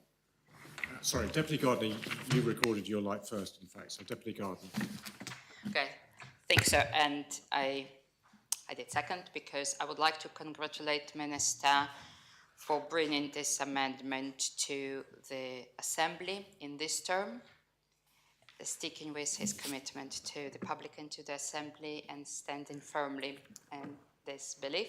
Sorry, Deputy Gardner, you recorded your light first, in fact, so Deputy Gardner. Okay, thanks, sir. And I did second because I would like to congratulate the Minister for bringing this amendment to the Assembly in this term, sticking with his commitment to the public and to the Assembly and standing firmly in this belief.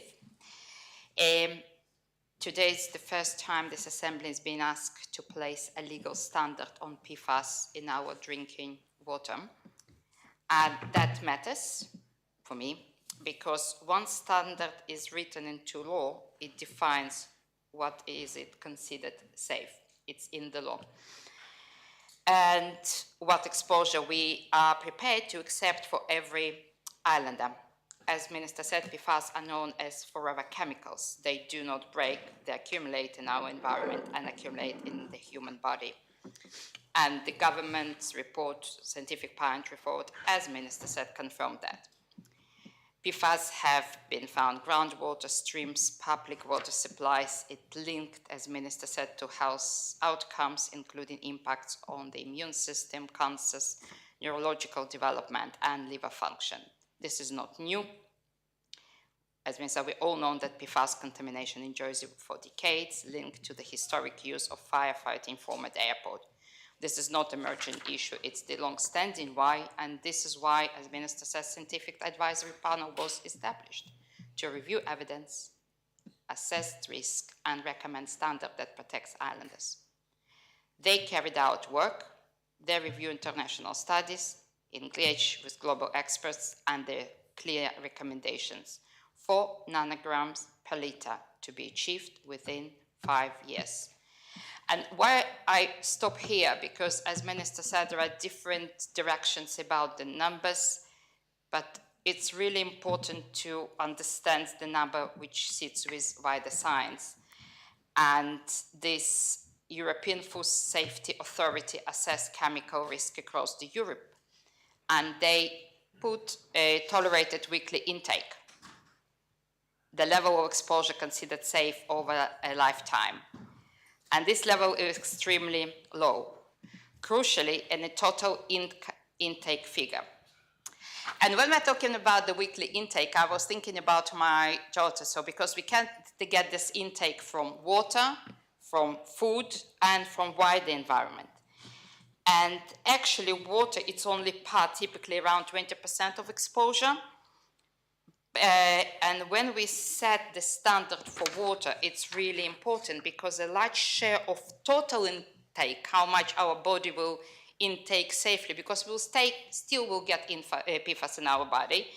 Today is the first time this Assembly has been asked to place a legal standard on PFAS in our drinking water. And that matters for me because once standard is written into law, it defines what is it considered safe. It's in the law. And what exposure we are prepared to accept for every islander. as Minister said, PFAS are known as forever chemicals. They do not break, they accumulate in our environment and accumulate in the human body. And the government's report, scientific parent report, as Minister said, confirmed that. PFAS have been found groundwater, streams, public water supplies. It linked, as Minister said, to health outcomes, including impacts on the immune system, cancers, neurological development, and liver function. This is not new. As Minister, we all know that PFAS contamination in Jersey for decades linked to the historic use of firefighting foam at the airport. This is not an emergent issue, it's the long-standing why, and this is why, as Minister says, scientific advisory panel was established to review evidence, assess risk, and recommend standard that protects islanders. They carried out work, they review international studies, engage with global experts, and their clear recommendations: 4 nanograms per liter to be achieved within 5 years. And why I stop here, because as Minister said, there are different directions about the numbers, but it's really important to understand the number which sits with wider science. And this European Food Safety Authority assessed chemical risk across the Europe, and they put a tolerated weekly intake, the level of exposure considered safe over a lifetime. And this level is extremely low, crucially in a total intake figure. And when we're talking about the weekly intake, I was thinking about my daughter. So because we can't get this intake from water, from food, and from wider environment. And actually water, it's only part, typically around 20% of exposure. And when we set the standard for water, it's really important because a large share of total intake, how much our body will intake safely, because we'll still will get PFAS in our body.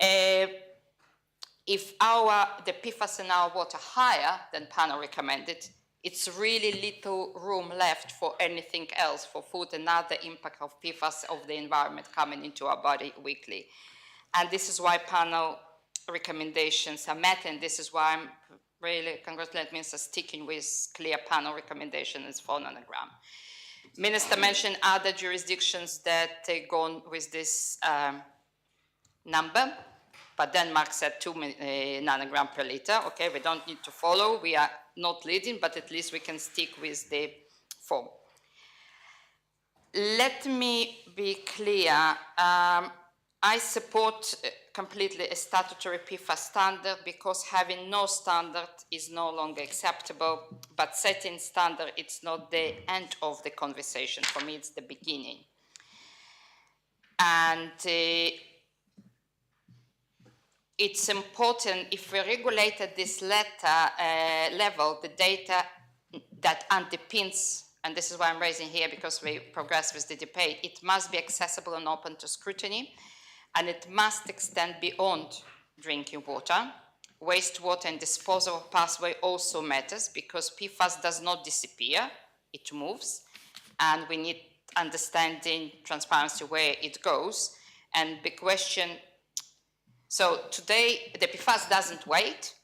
If the PFAS in our water higher than panel recommended, it's really little room left for anything else, for food and other impact of PFAS of the environment coming into our body weekly. And this is why panel recommendations are met, and this is why I'm really congratulate Minister sticking with clear panel recommendation as 4 nanogram. Minister mentioned other jurisdictions that take gone with this number, but Denmark said 2 nanogram per liter. Okay, we don't need to follow. We are not leading, but at least we can stick with the 4. Let me be clear. I support completely a statutory PFAS standard because having no standard is no longer acceptable, but setting standard, it's not the end of the conversation. For me, it's the beginning. And it's important, if we regulate at this level, the data that underpins, and this is why I'm raising here because we progress with the debate, it must be accessible and open to scrutiny. And it must extend beyond drinking water. Wastewater and disposal pathway also matters because PFAS does not disappear, it moves, and we need understanding, transparency where it goes. And the question, so today the PFAS doesn't wait,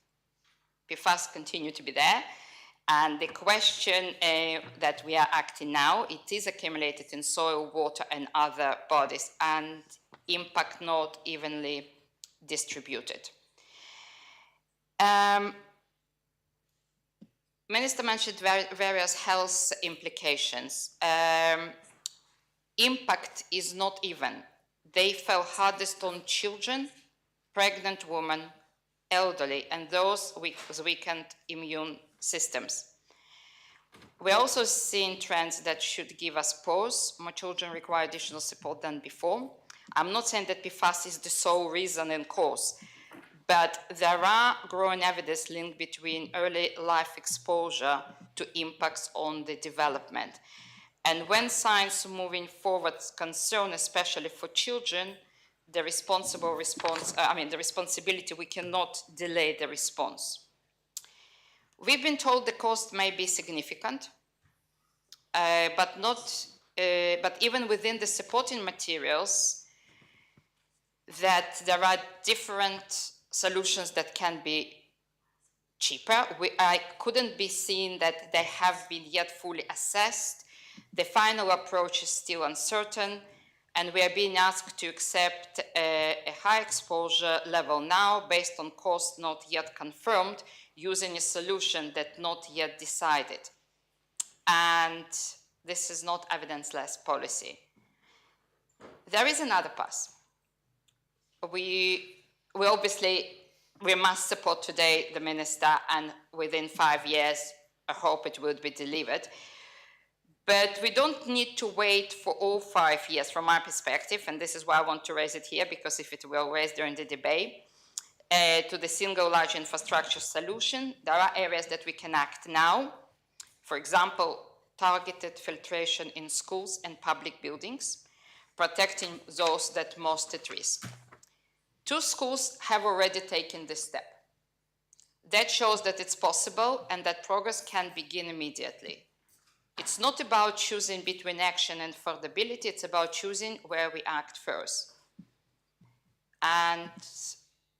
PFAS continue to be there, and the question that we are acting now, it is accumulated in soil, water, and other bodies, and impact not evenly distributed. Minister mentioned various health implications. Impact is not even. They fell hardest on children, pregnant women, elderly, and those with weakened immune systems. We're also seeing trends that should give us pause. More children require additional support than before. I'm not saying that PFAS is the sole reason and cause, but there are growing evidence linked between early life exposure to impacts on the development. And when science moving forward is concerned, especially for children, the responsibility, we cannot delay the response. We've been told the cost may be significant, but even within the supporting materials, that there are different solutions that can be cheaper. I couldn't be seen that they have been yet fully assessed. The final approach is still uncertain, and we are being asked to accept a high exposure level now based on costs not yet confirmed, using a solution that not yet decided. And this is not evidence-less policy. There is another path. We must support today the minister, and within 5 years, I hope it will be delivered. But we don't need to wait for all 5 years from my perspective, and this is why I want to raise it here, because if it will raise during the debate, to the single large infrastructure solution, there are areas that we can act now. For example, targeted filtration in schools and public buildings, protecting those that most at risk. 2 schools have already taken this step. That shows that it's possible and that progress can begin immediately. It's not about choosing between action and affordability, it's about choosing where we act first. And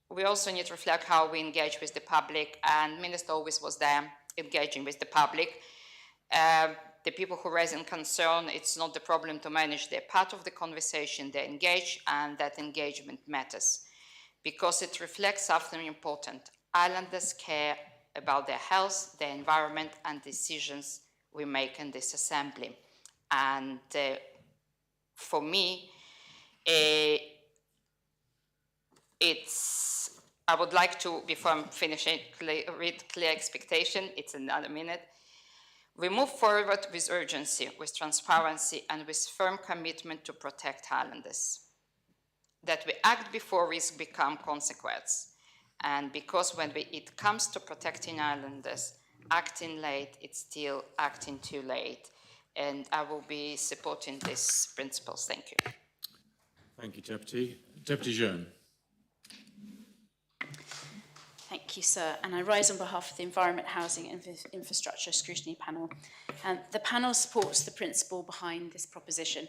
we also need to reflect how we engage with the public, and Minister always was there engaging with the public. The people who raise concern, it's not the problem to manage. They're part of the conversation, they engage, and that engagement matters because it reflects something important. Islanders care about their health, their environment, and decisions we make in this assembly. And for me, I would like to, before I'm finishing, read clear expectation. It's another minute. We move forward with urgency, with transparency, and with firm commitment to protect Highlanders. That we act before risk become consequence. And because when it comes to protecting Islanders, acting late, it's still acting too late. And I will be supporting these principles. Thank you. Thank you, Deputy. Deputy Jeune. Thank you, sir. And I rise on behalf of the Environment, Housing and Infrastructure Scrutiny Panel. The panel supports the principle behind this proposition.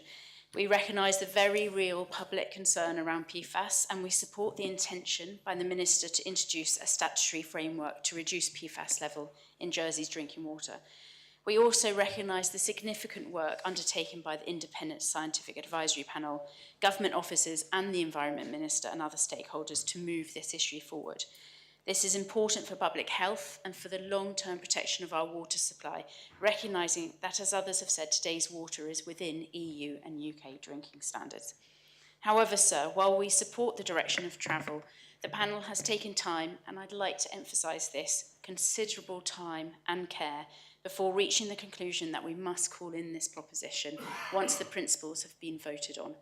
We recognise the very real public concern around PFAS, and we support the intention by the Minister to introduce a statutory framework to reduce PFAS level in Jersey's drinking water. We also recognise the significant work undertaken by the Independent Scientific Advisory Panel, government officers and the Environment Minister and other stakeholders to move this issue forward. This is important for public health and for the long-term protection of our water supply, recognising that, as others have said, today's water is within EU and UK drinking standards. However, sir, while we support the direction of travel, the panel has taken time, and I'd like to emphasise this, considerable time and care before reaching the conclusion that we must call in this proposition once the principles have been voted on.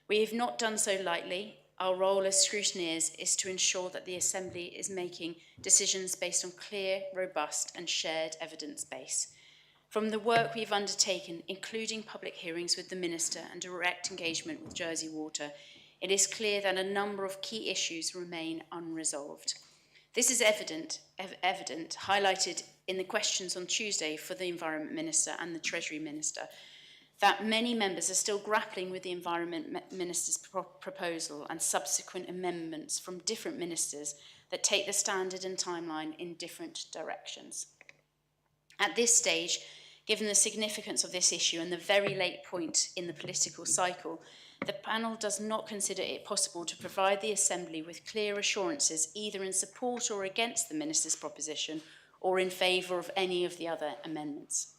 We have not done so lightly. Our role as scrutineers is to ensure that the Assembly is making decisions based on clear, robust and shared evidence base. From the work we've undertaken, including public hearings with the Minister and direct engagement with Jersey Water, it is clear that a number of key issues remain unresolved. This is evident, highlighted in the questions on Tuesday for the Environment Minister and the Treasury Minister, that many members are still grappling with the Environment Minister's proposal and subsequent amendments from different ministers that take the standard and timeline in different directions. At this stage, given the significance of this issue and the very late point in the political cycle, the panel does not consider it possible to provide the Assembly with clear assurances either in support or against the Minister's proposition or in favour of any of the other amendments.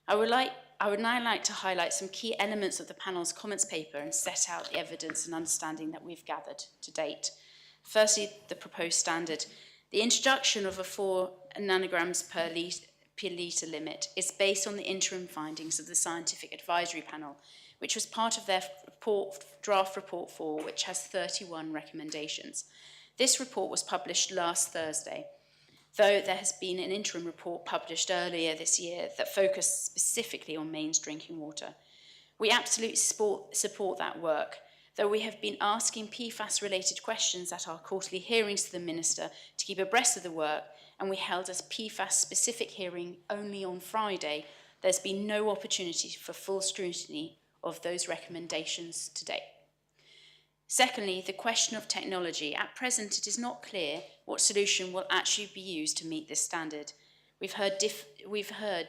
I would now like to highlight some key elements of the panel's comments paper and set out the evidence and understanding that we've gathered to date. Firstly, the proposed standard. The introduction of a 4 nanograms per litre limit is based on the interim findings of the Scientific Advisory Panel, which was part of their draft report 4, which has 31 recommendations. This report was published last Thursday, though there has been an interim report published earlier this year that focused specifically on Maine's drinking water. We absolutely support that work, though we have been asking PFAS-related questions at our quarterly hearings to the Minister to keep abreast of the work, and we held a PFAS-specific hearing only on Friday. There's been no opportunity for full scrutiny of those recommendations today. Secondly, the question of technology. At present, it is not clear what solution will actually be used to meet this standard. We've heard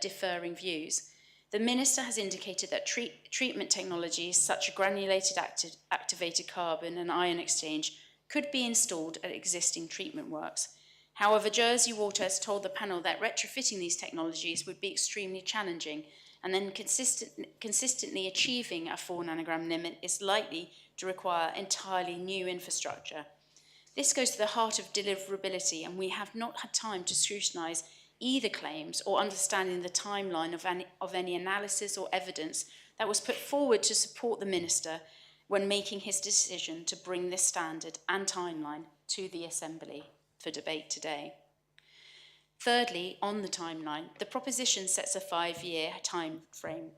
differing views. The Minister has indicated that treatment technologies such as granulated activated carbon and ion exchange could be installed at existing treatment works. However, Jersey Water has told the panel that retrofitting these technologies would be extremely challenging, and then consistently achieving a 4 nanogram limit is likely to require entirely new infrastructure. This goes to the heart of deliverability, and we have not had time to scrutinise either claims or understanding the timeline of any analysis or evidence that was put forward to support the Minister when making his decision to bring this standard and timeline to the Assembly for debate today. Thirdly, on the timeline, the proposition sets a 5-year time frame.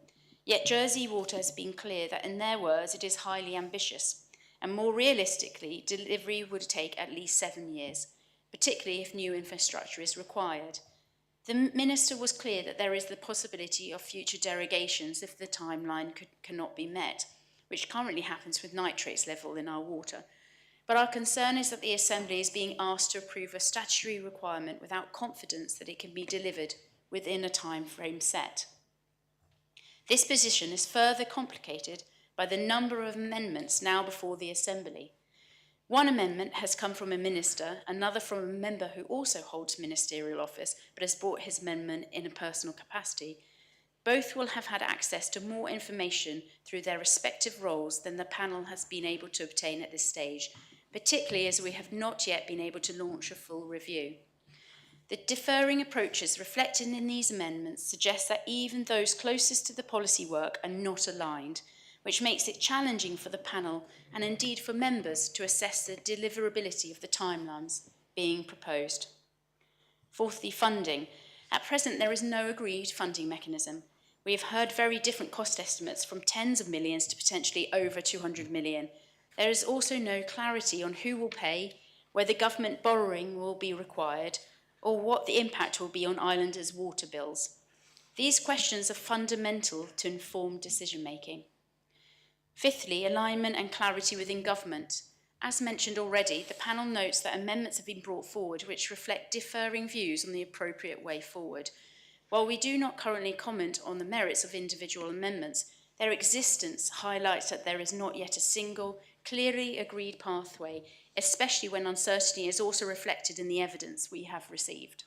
Yet Jersey Water has been clear that in their words it is highly ambitious, and more realistically, delivery would take at least 7 years, particularly if new infrastructure is required. The Minister was clear that there is the possibility of future derogations if the timeline cannot be met, which currently happens with nitrates level in our water. But our concern is that the Assembly is being asked to approve a statutory requirement without confidence that it can be delivered within a time frame set. This position is further complicated by the number of amendments now before the Assembly. One amendment has come from a minister, another from a member who also holds ministerial office but has brought his amendment in a personal capacity. Both will have had access to more information through their respective roles than the panel has been able to obtain at this stage, particularly as we have not yet been able to launch a full review. The differing approaches reflected in these amendments suggest that even those closest to the policy work are not aligned, which makes it challenging for the panel and indeed for members to assess the deliverability of the timelines being proposed. Fourthly, funding. At present, there is no agreed funding mechanism. We have heard very different cost estimates from tens of millions to potentially over 200 million. There is also no clarity on who will pay, whether government borrowing will be required, or what the impact will be on islanders' water bills. These questions are fundamental to informed decision-making. Fifthly, alignment and clarity within government. As mentioned already, the panel notes that amendments have been brought forward which reflect differing views on the appropriate way forward. While we do not currently comment on the merits of individual amendments, their existence highlights that there is not yet a single, clearly agreed pathway, especially when uncertainty is also reflected in the evidence we have received.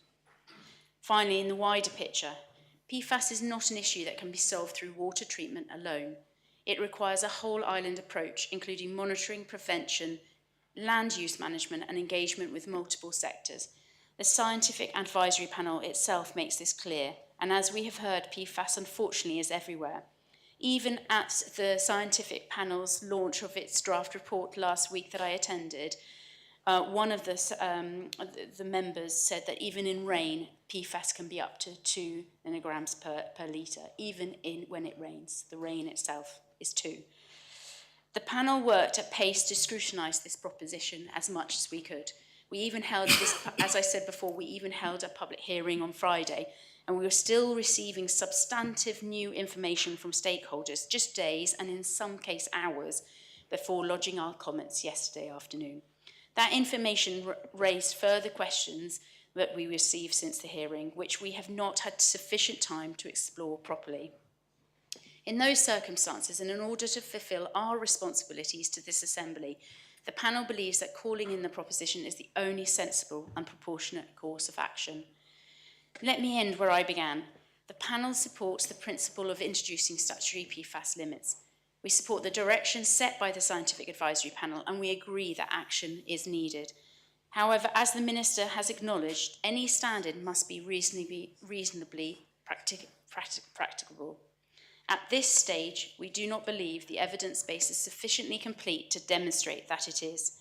Finally, in the wider picture, PFAS is not an issue that can be solved through water treatment alone. It requires a whole island approach, including monitoring, prevention, land use management, and engagement with multiple sectors. The Scientific Advisory Panel itself makes this clear, and as we have heard, PFAS unfortunately is everywhere. Even at the scientific panel's launch of its draft report last week that I attended, one of the members said that even in rain, PFAS can be up to 2 nanograms per litre, even when it rains. The rain itself is 2. The panel worked at pace to scrutinise this proposition as much as we could. We even held this, as I said before, we even held a public hearing on Friday, and we were still receiving substantive new information from stakeholders just days and in some case hours before lodging our comments yesterday afternoon. That information raised further questions that we received since the hearing, which we have not had sufficient time to explore properly. In those circumstances, and in order to fulfil our responsibilities to this Assembly, the panel believes that calling in the proposition is the only sensible and proportionate course of action. Let me end where I began. The panel supports the principle of introducing statutory PFAS limits. We support the direction set by the Scientific Advisory Panel, and we agree that action is needed. However, as the Minister has acknowledged, any standard must be reasonably practicable. At this stage, we do not believe the evidence base is sufficiently complete to demonstrate that it is.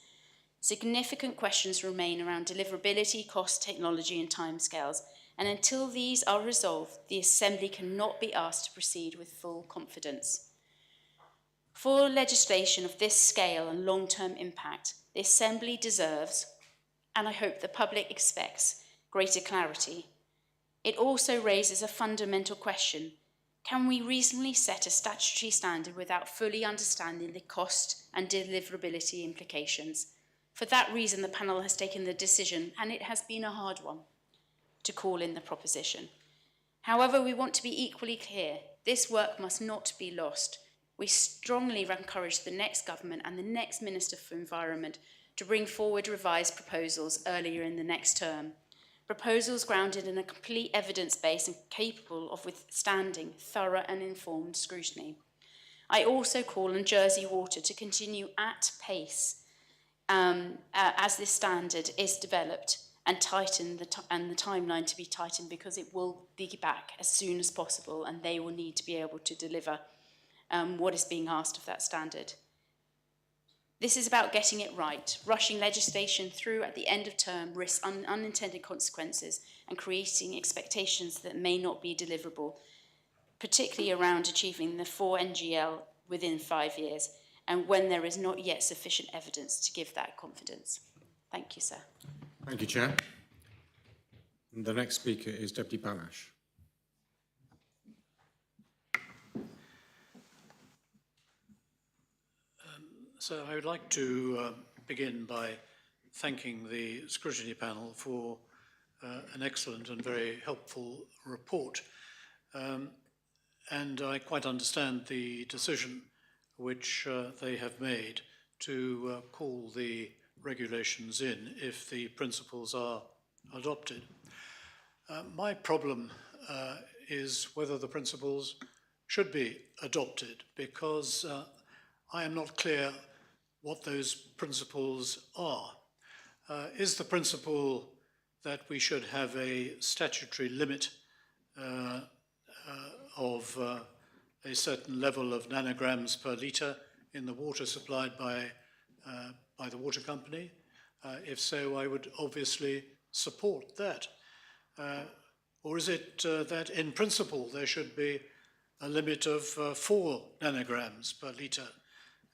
Significant questions remain around deliverability, cost, technology, and timescales, and until these are resolved, the Assembly cannot be asked to proceed with full confidence. For legislation of this scale and long-term impact, the Assembly deserves, and I hope the public expects, greater clarity. It also raises a fundamental question. Can we reasonably set a statutory standard without fully understanding the cost and deliverability implications? For that reason, the panel has taken the decision, and it has been a hard one, to call in the proposition. However, we want to be equally clear. This work must not be lost. We strongly encourage the next government and the next Minister for Environment to bring forward revised proposals earlier in the next term. Proposals grounded in a complete evidence base and capable of withstanding thorough and informed scrutiny. I also call on Jersey Water to continue at pace as this standard is developed and tighten the timeline to be tightened, because it will be back as soon as possible and they will need to be able to deliver what is being asked of that standard. This is about getting it right. Rushing legislation through at the end of term risks unintended consequences and creating expectations that may not be deliverable, particularly around achieving the 4 NGL within 5 years, and when there is not yet sufficient evidence to give that confidence. Thank you, sir. Thank you, Chair. The next speaker is Deputy Balash. So I would like to begin by thanking the scrutiny panel for an excellent and very helpful report. And I quite understand the decision which they have made to call the regulations in if the principles are adopted. My problem is whether the principles should be adopted, because I am not clear what those principles are. Is the principle that we should have a statutory limit of a certain level of nanograms per litre in the water supplied by the water company? If so, I would obviously support that. Or is it that in principle there should be a limit of 4 nanograms per litre,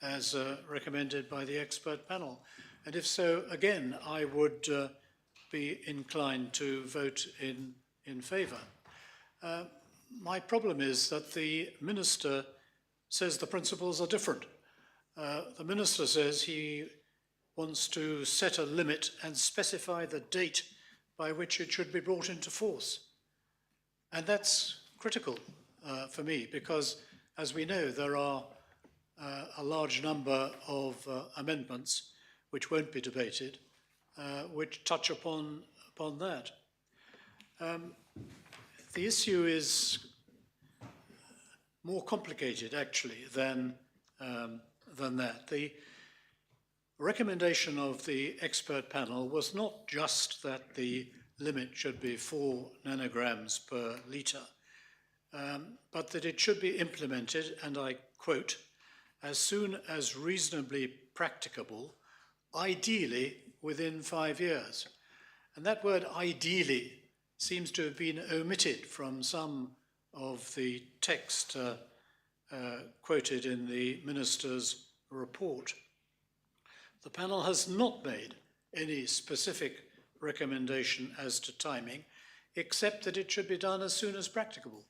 as recommended by the expert panel? And if so, again, I would be inclined to vote in favour. My problem is that the Minister says the principles are different. The Minister says he wants to set a limit and specify the date by which it should be brought into force. And that's critical for me, because, as we know, there are a large number of amendments which won't be debated, which touch upon that. The issue is more complicated, actually, than that. The recommendation of the expert panel was not just that the limit should be 4 nanograms per litre, but that it should be implemented, and I quote, as soon as reasonably practicable, ideally within 5 years. And that word ideally seems to have been omitted from some of the text quoted in the Minister's report. The panel has not made any specific recommendation as to timing, except that it should be done as soon as practicable.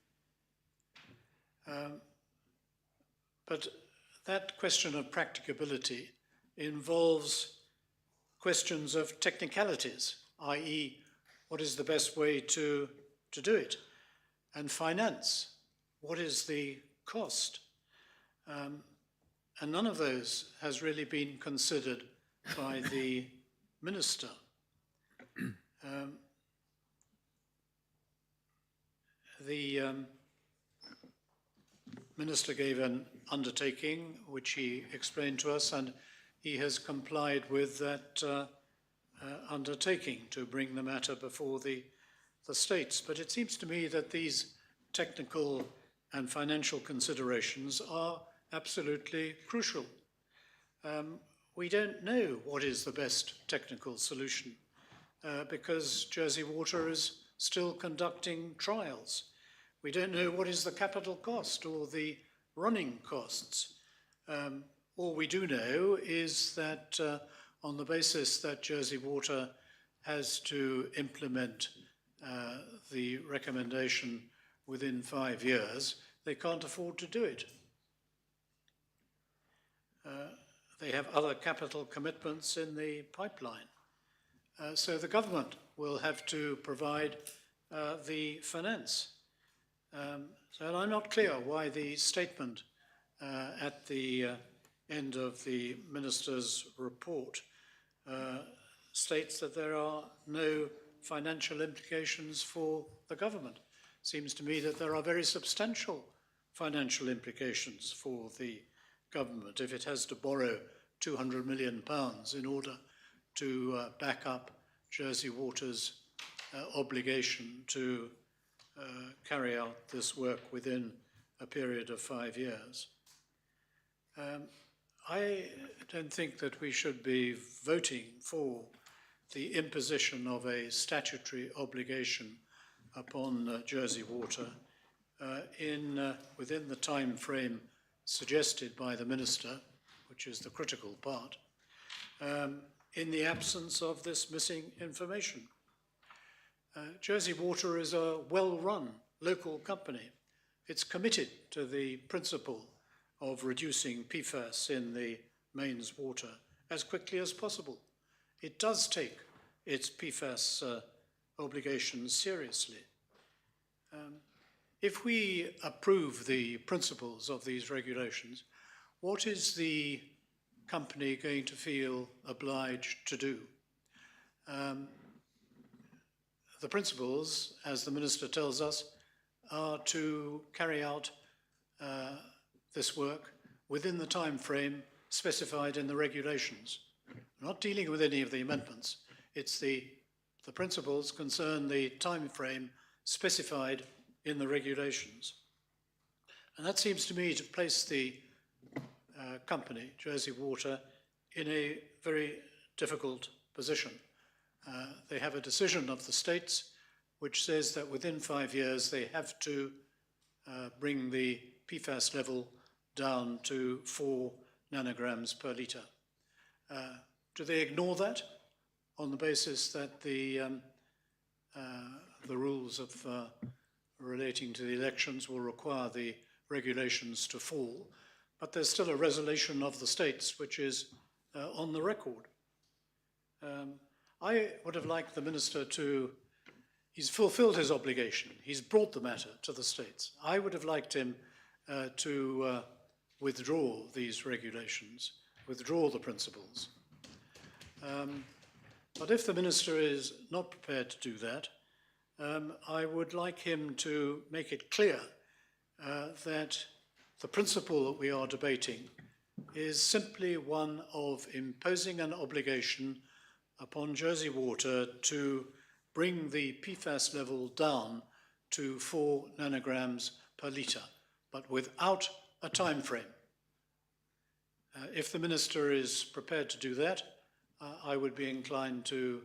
But that question of practicability involves questions of technicalities, i.e., what is the best way to do it? And finance, what is the cost? And none of those has really been considered by the Minister. The Minister gave an undertaking which he explained to us, and he has complied with that undertaking to bring the matter before the states. But it seems to me that these technical and financial considerations are absolutely crucial. We don't know what is the best technical solution because Jersey Water is still conducting trials. We don't know what is the capital cost or the running costs. All we do know is that on the basis that Jersey Water has to implement the recommendation within 5 years, they can't afford to do it. They have other capital commitments in the pipeline. So the government will have to provide the finance. So I'm not clear why the statement at the end of the Minister's report states that there are no financial implications for the government. Seems to me that there are very substantial financial implications for the government if it has to borrow £200 million in order to back up Jersey Water's obligation to carry out this work within a period of 5 years. I don't think that we should be voting for the imposition of a statutory obligation upon Jersey Water within the time frame suggested by the Minister, which is the critical part, in the absence of this missing information. Jersey Water is a well-run local company. It's committed to the principle of reducing PFAS in the mains water as quickly as possible. It does take its PFAS obligations seriously. If we approve the principles of these regulations, what is the company going to feel obliged to do? The principles, as the Minister tells us, are to carry out this work within the time frame specified in the regulations. We're not dealing with any of the amendments. It's the principles concern the time frame specified in the regulations. And that seems to me to place the company, Jersey Water, in a very difficult position. They have a decision of the states which says that within 5 years they have to bring the PFAS level down to 4 nanograms per litre. Do they ignore that on the basis that the rules of relating to the elections will require the regulations to fall? But there's still a resolution of the states which is on the record. I would have liked the Minister to, he's fulfilled his obligation. He's brought the matter to the states. I would have liked him to withdraw these regulations, withdraw the principles. But if the Minister is not prepared to do that, I would like him to make it clear that the principle that we are debating is simply one of imposing an obligation upon Jersey Water to bring the PFAS level down to 4 nanograms per litre, but without a time frame. If the Minister is prepared to do that, I would be inclined to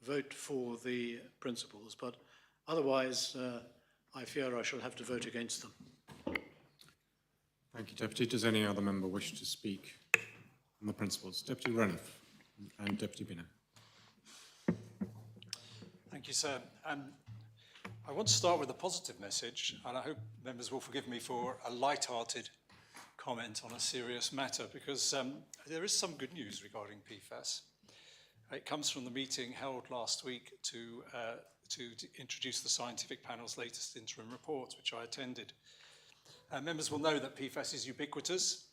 vote for the principles, but otherwise I fear I shall have to vote against them. Thank you, Deputy. Does any other member wish to speak on the principles? Deputy Reniff and Deputy Bina. Thank you, sir. I want to start with a positive message, and I hope members will forgive me for a light-hearted comment on a serious matter, because there is some good news regarding PFAS. It comes from the meeting held last week to introduce the scientific panel's latest interim report, which I attended. Members will know that PFAS is ubiquitous.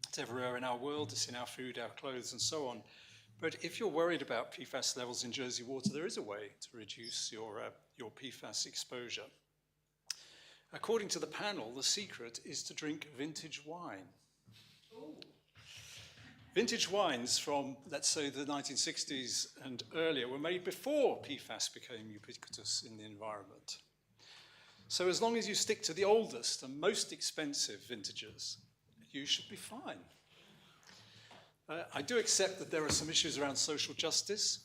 It's everywhere in our world. It's in our food, our clothes, and so on. But if you're worried about PFAS levels in Jersey Water, there is a way to reduce your PFAS exposure. According to the panel, the secret is to drink vintage wine. Vintage wines from, let's say, the 1960s and earlier were made before PFAS became ubiquitous in the environment. So as long as you stick to the oldest and most expensive vintages, you should be fine. I do accept that there are some issues around social justice.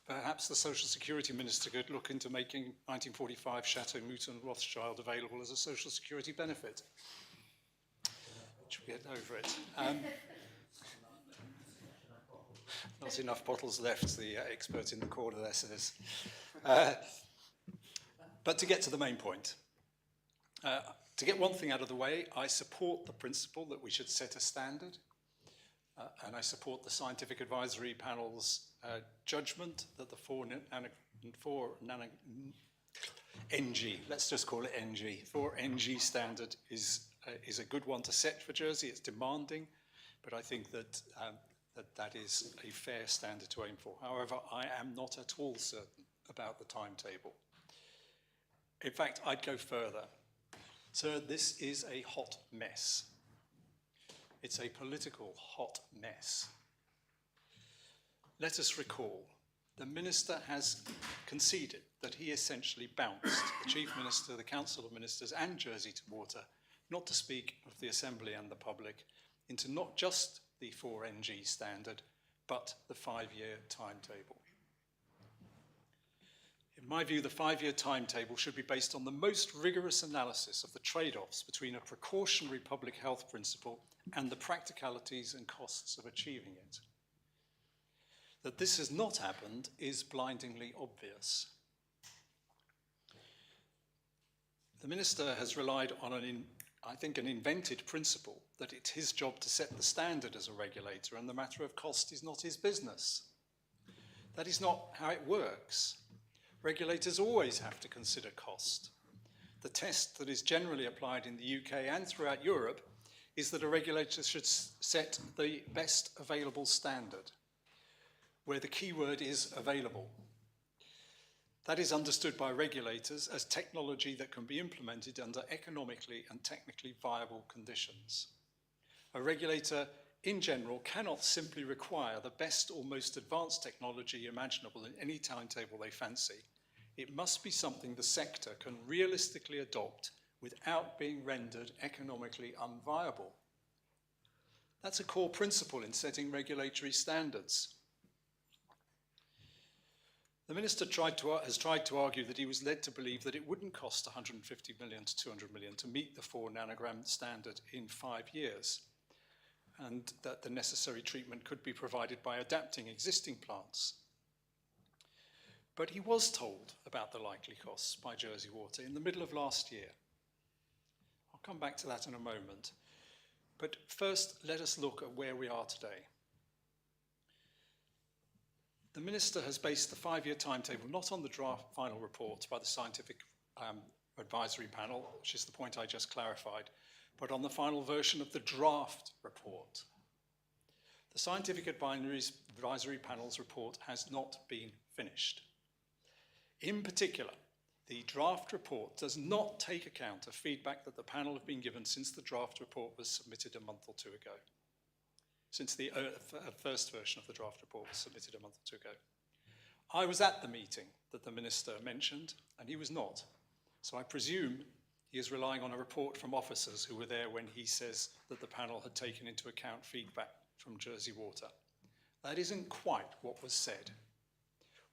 Perhaps the Social Security Minister could look into making 1945 Chateau Mouton Rothschild available as a social security benefit. Which we'll get over it. Not enough bottles left, the expert in the corner there says. But to get to the main point, To get one thing out of the way, I support the principle that we should set a standard, and I support the scientific advisory panel's judgment that the 4NG, let's just call it NG, 4NG standard is a good one to set for Jersey. It's demanding, but I think that that is a fair standard to aim for. However, I am not at all certain about the timetable. In fact, I'd go further. So this is a hot mess. It's a political hot mess. Let us recall, the Minister has conceded that he essentially bounced the Chief Minister, the Council of Ministers and Jersey Water, not to speak of the Assembly and the public, into not just the 4NG standard, but the 5-year timetable. In my view, the 5-year timetable should be based on the most rigorous analysis of the trade-offs between a precautionary public health principle and the practicalities and costs of achieving it. That this has not happened is blindingly obvious. The Minister has relied on I think an invented principle that it's his job to set the standard as a regulator and the matter of cost is not his business. That is not how it works. Regulators always have to consider cost. The test that is generally applied in the UK and throughout Europe is that a regulator should set the best available standard, where the key word is available. That is understood by regulators as technology that can be implemented under economically and technically viable conditions. A regulator, in general, cannot simply require the best or most advanced technology imaginable in any timetable they fancy. It must be something the sector can realistically adopt without being rendered economically unviable. That's a core principle in setting regulatory standards. The Minister has tried to argue that he was led to believe that it wouldn't cost 150 million to 200 million to meet the 4 nanogram standard in 5 years, and that the necessary treatment could be provided by adapting existing plants. But he was told about the likely costs by Jersey Water in the middle of last year. I'll come back to that in a moment. But first, let us look at where we are today. The Minister has based the 5-year timetable not on the draft final report by the Scientific Advisory Panel, which is the point I just clarified, but on the final version of the draft report. The Scientific Advisory Panel's report has not been finished. In particular, the draft report does not take account of feedback that the panel have been given since the draft report was submitted a month or two ago. Since the first version of the draft report was submitted a month or two ago. I was at the meeting that the Minister mentioned, and he was not. So I presume he is relying on a report from officers who were there when he says that the panel had taken into account feedback from Jersey Water. That isn't quite what was said.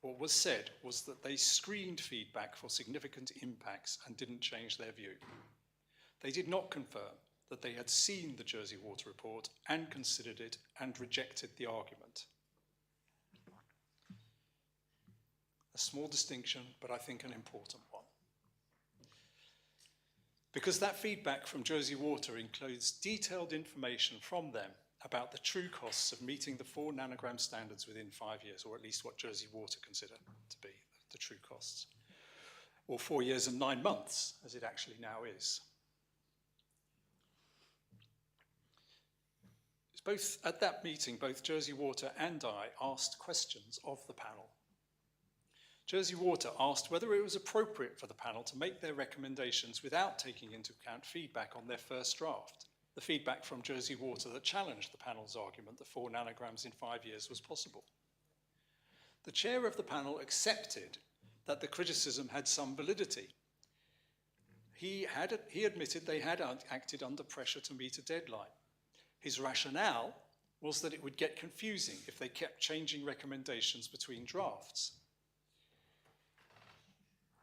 What was said was that they screened feedback for significant impacts and didn't change their view. They did not confirm that they had seen the Jersey Water report and considered it and rejected the argument. A small distinction, but I think an important one. Because that feedback from Jersey Water includes detailed information from them about the true costs of meeting the 4 nanogram standards within 5 years, or at least what Jersey Water consider to be the true costs, or 4 years and 9 months, as it actually now is. Both at that meeting, both Jersey Water and I asked questions of the panel. Jersey Water asked whether it was appropriate for the panel to make their recommendations without taking into account feedback on their first draft, the feedback from Jersey Water that challenged the panel's argument that 4 nanograms in 5 years was possible. The chair of the panel accepted that the criticism had some validity. He admitted they had acted under pressure to meet a deadline. His rationale was that it would get confusing if they kept changing recommendations between drafts.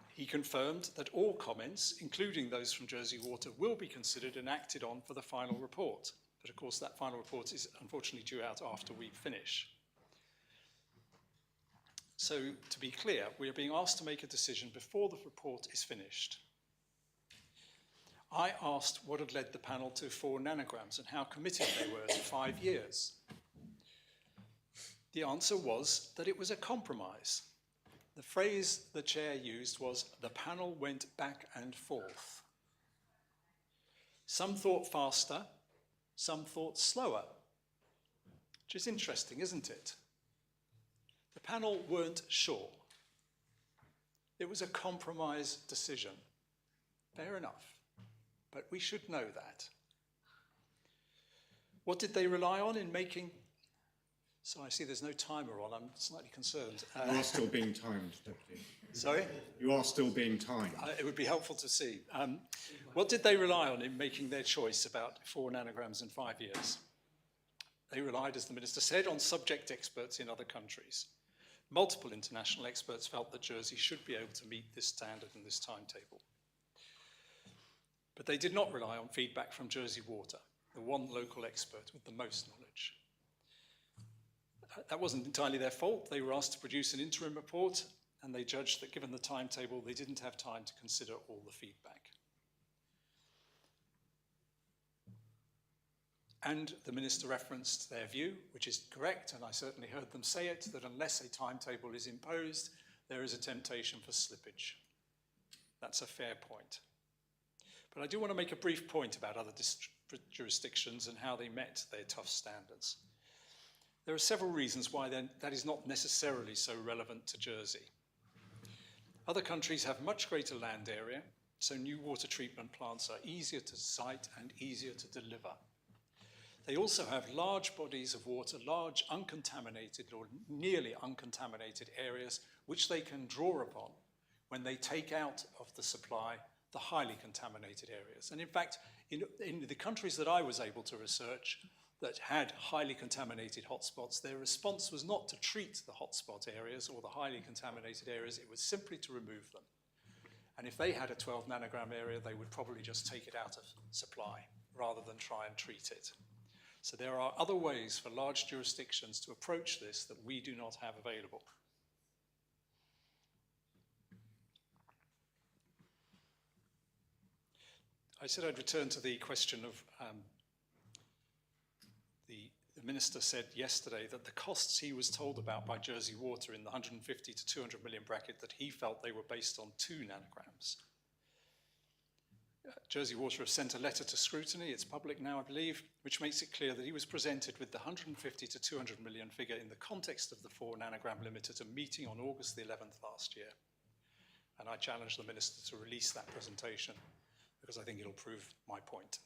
He confirmed that all comments, including those from Jersey Water, will be considered and acted on for the final report. But of course, that final report is unfortunately due out after we finish. So, to be clear, we are being asked to make a decision before the report is finished. I asked what had led the panel to 4 nanograms and how committed they were to 5 years. The answer was that it was a compromise. The phrase the chair used was, the panel went back and forth. Some thought faster, some thought slower, which is interesting, isn't it? The panel weren't sure. It was a compromise decision. Fair enough, but we should know that. What did they rely on in making? So I see there's no timer on, I'm slightly concerned. You are still being timed, Deputy. Sorry? You are still being timed. It would be helpful to see. What did they rely on in making their choice about 4 nanograms in 5 years? They relied, as the Minister said, on subject experts in other countries. Multiple international experts felt that Jersey should be able to meet this standard and this timetable. But they did not rely on feedback from Jersey Water, the one local expert with the most knowledge. That wasn't entirely their fault. They were asked to produce an interim report, and they judged that given the timetable, they didn't have time to consider all the feedback. And the Minister referenced their view, which is correct, and I certainly heard them say it, that unless a timetable is imposed, there is a temptation for slippage. That's a fair point. But I do want to make a brief point about other jurisdictions and how they met their tough standards. There are several reasons why that is not necessarily so relevant to Jersey. Other countries have much greater land area, so new water treatment plants are easier to site and easier to deliver. They also have large bodies of water, large uncontaminated or nearly uncontaminated areas, which they can draw upon when they take out of the supply the highly contaminated areas. And in fact, in the countries that I was able to research that had highly contaminated hotspots, their response was not to treat the hotspot areas or the highly contaminated areas, it was simply to remove them. And if they had a 12 nanogram area, they would probably just take it out of supply rather than try and treat it. So there are other ways for large jurisdictions to approach this that we do not have available. I said I'd return to the question of the Minister said yesterday that the costs he was told about by Jersey Water in the 150 to 200 million bracket, that he felt they were based on 2 nanograms. Jersey Water have sent a letter to scrutiny, it's public now I believe, which makes it clear that he was presented with the 150 to 200 million figure in the context of the 4 nanogram limit at a meeting on August the 11th last year. And I challenge the Minister to release that presentation because I think it'll prove my point.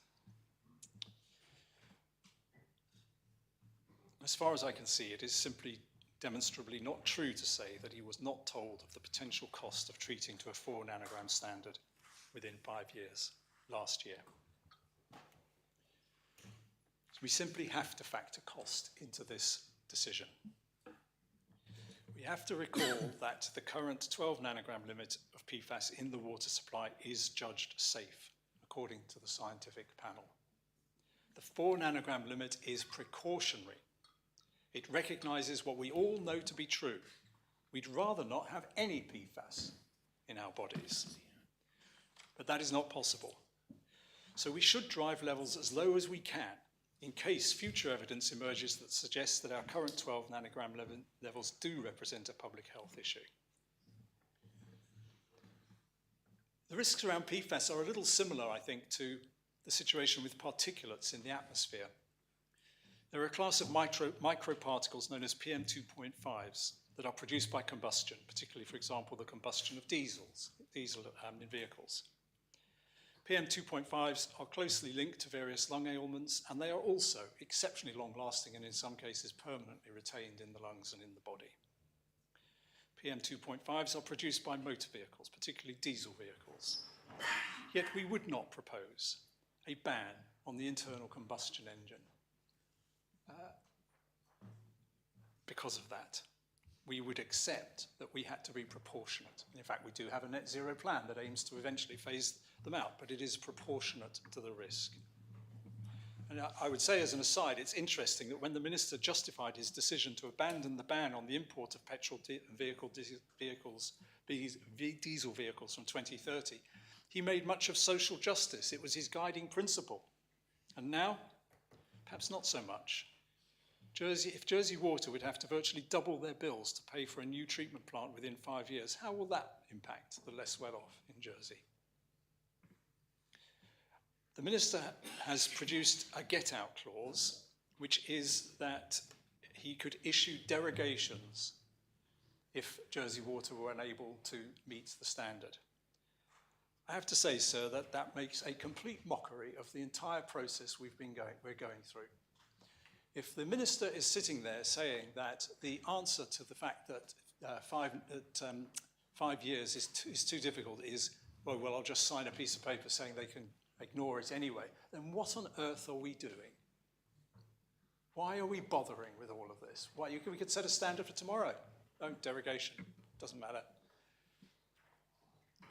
As far as I can see, it is simply demonstrably not true to say that he was not told of the potential cost of treating to a 4 nanogram standard within 5 years last year. So we simply have to factor cost into this decision. We have to recall that the current 12 nanogram limit of PFAS in the water supply is judged safe, according to the scientific panel. The 4 nanogram limit is precautionary. It recognises what we all know to be true. We'd rather not have any PFAS in our bodies. But that is not possible. So we should drive levels as low as we can in case future evidence emerges that suggests that our current 12 nanogram levels do represent a public health issue. The risks around PFAS are a little similar, I think, to the situation with particulates in the atmosphere. There are a class of microparticles known as PM2.5s that are produced by combustion, particularly, for example, the combustion of diesel in vehicles. PM2.5s are closely linked to various lung ailments, and they are also exceptionally long-lasting and in some cases permanently retained in the lungs and in the body. PM2.5s are produced by motor vehicles, particularly diesel vehicles. Yet we would not propose a ban on the internal combustion engine because of that. We would accept that we had to be proportionate. In fact, we do have a net zero plan that aims to eventually phase them out, but it is proportionate to the risk. And I would say as an aside, it's interesting that when the Minister justified his decision to abandon the ban on the import of petrol diesel vehicles from 2030, He made much of social justice. It was his guiding principle. And now, perhaps not so much. If Jersey Water would have to virtually double their bills to pay for a new treatment plant within 5 years, how will that impact the less well-off in Jersey? The Minister has produced a get-out clause, which is that he could issue derogations if Jersey Water were unable to meet the standard. I have to say, sir, that that makes a complete mockery of the entire process we're going through. If the Minister is sitting there saying that the answer to the fact that 5 years is too difficult is, well, I'll just sign a piece of paper saying they can ignore it anyway, then what on earth are we doing? Why are we bothering with all of this? Why, we could set a standard for tomorrow. No, derogation, doesn't matter.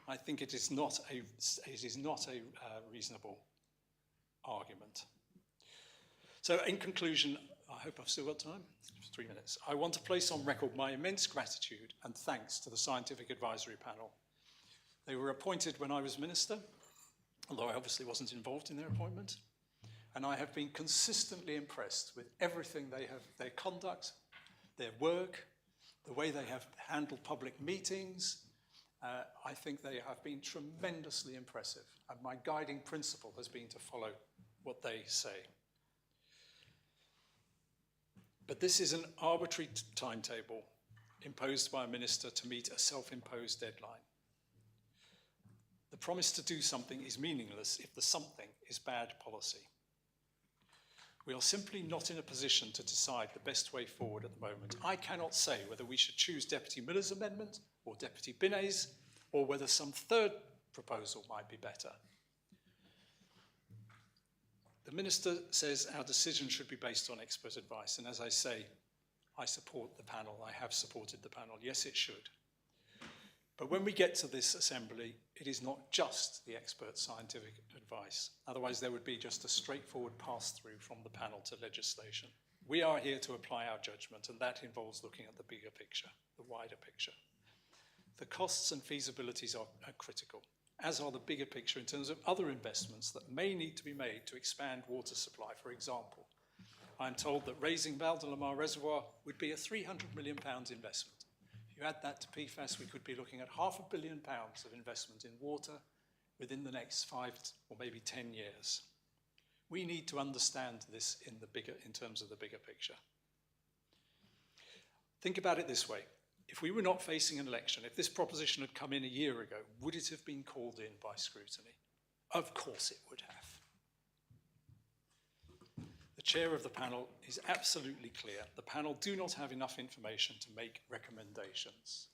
I think it is not a reasonable argument. So in conclusion, I hope I've still got time, 3 minutes. I want to place on record my immense gratitude and thanks to the Scientific Advisory Panel. They were appointed when I was Minister, although I obviously wasn't involved in their appointment. And I have been consistently impressed with everything they have, their conduct, their work, the way they have handled public meetings. I think they have been tremendously impressive. And my guiding principle has been to follow what they say. But this is an arbitrary timetable imposed by a minister to meet a self-imposed deadline. The promise to do something is meaningless if the something is bad policy. We are simply not in a position to decide the best way forward at the moment. I cannot say whether we should choose Deputy Miller's amendment or Deputy Binay's, or whether some third proposal might be better. The Minister says our decision should be based on expert advice, and as I say, I support the panel. I have supported the panel. Yes, it should. But when we get to this assembly, it is not just the expert scientific advice. Otherwise, there would be just a straightforward pass-through from the panel to legislation. We are here to apply our judgment, and that involves looking at the bigger picture, the wider picture. The costs and feasibilities are critical, as are the bigger picture in terms of other investments that may need to be made to expand water supply. For example, I'm told that raising Val de la Mar Reservoir would be a £300 million investment. If you add that to PFAS, we could be looking at £500 million of investment in water within the next 5 or maybe 10 years. We need to understand this in terms of the bigger picture. Think about it this way. If we were not facing an election, if this proposition had come in a year ago, would it have been called in by scrutiny? Of course it would have. The chair of the panel is absolutely clear. The panel do not have enough information to make recommendations.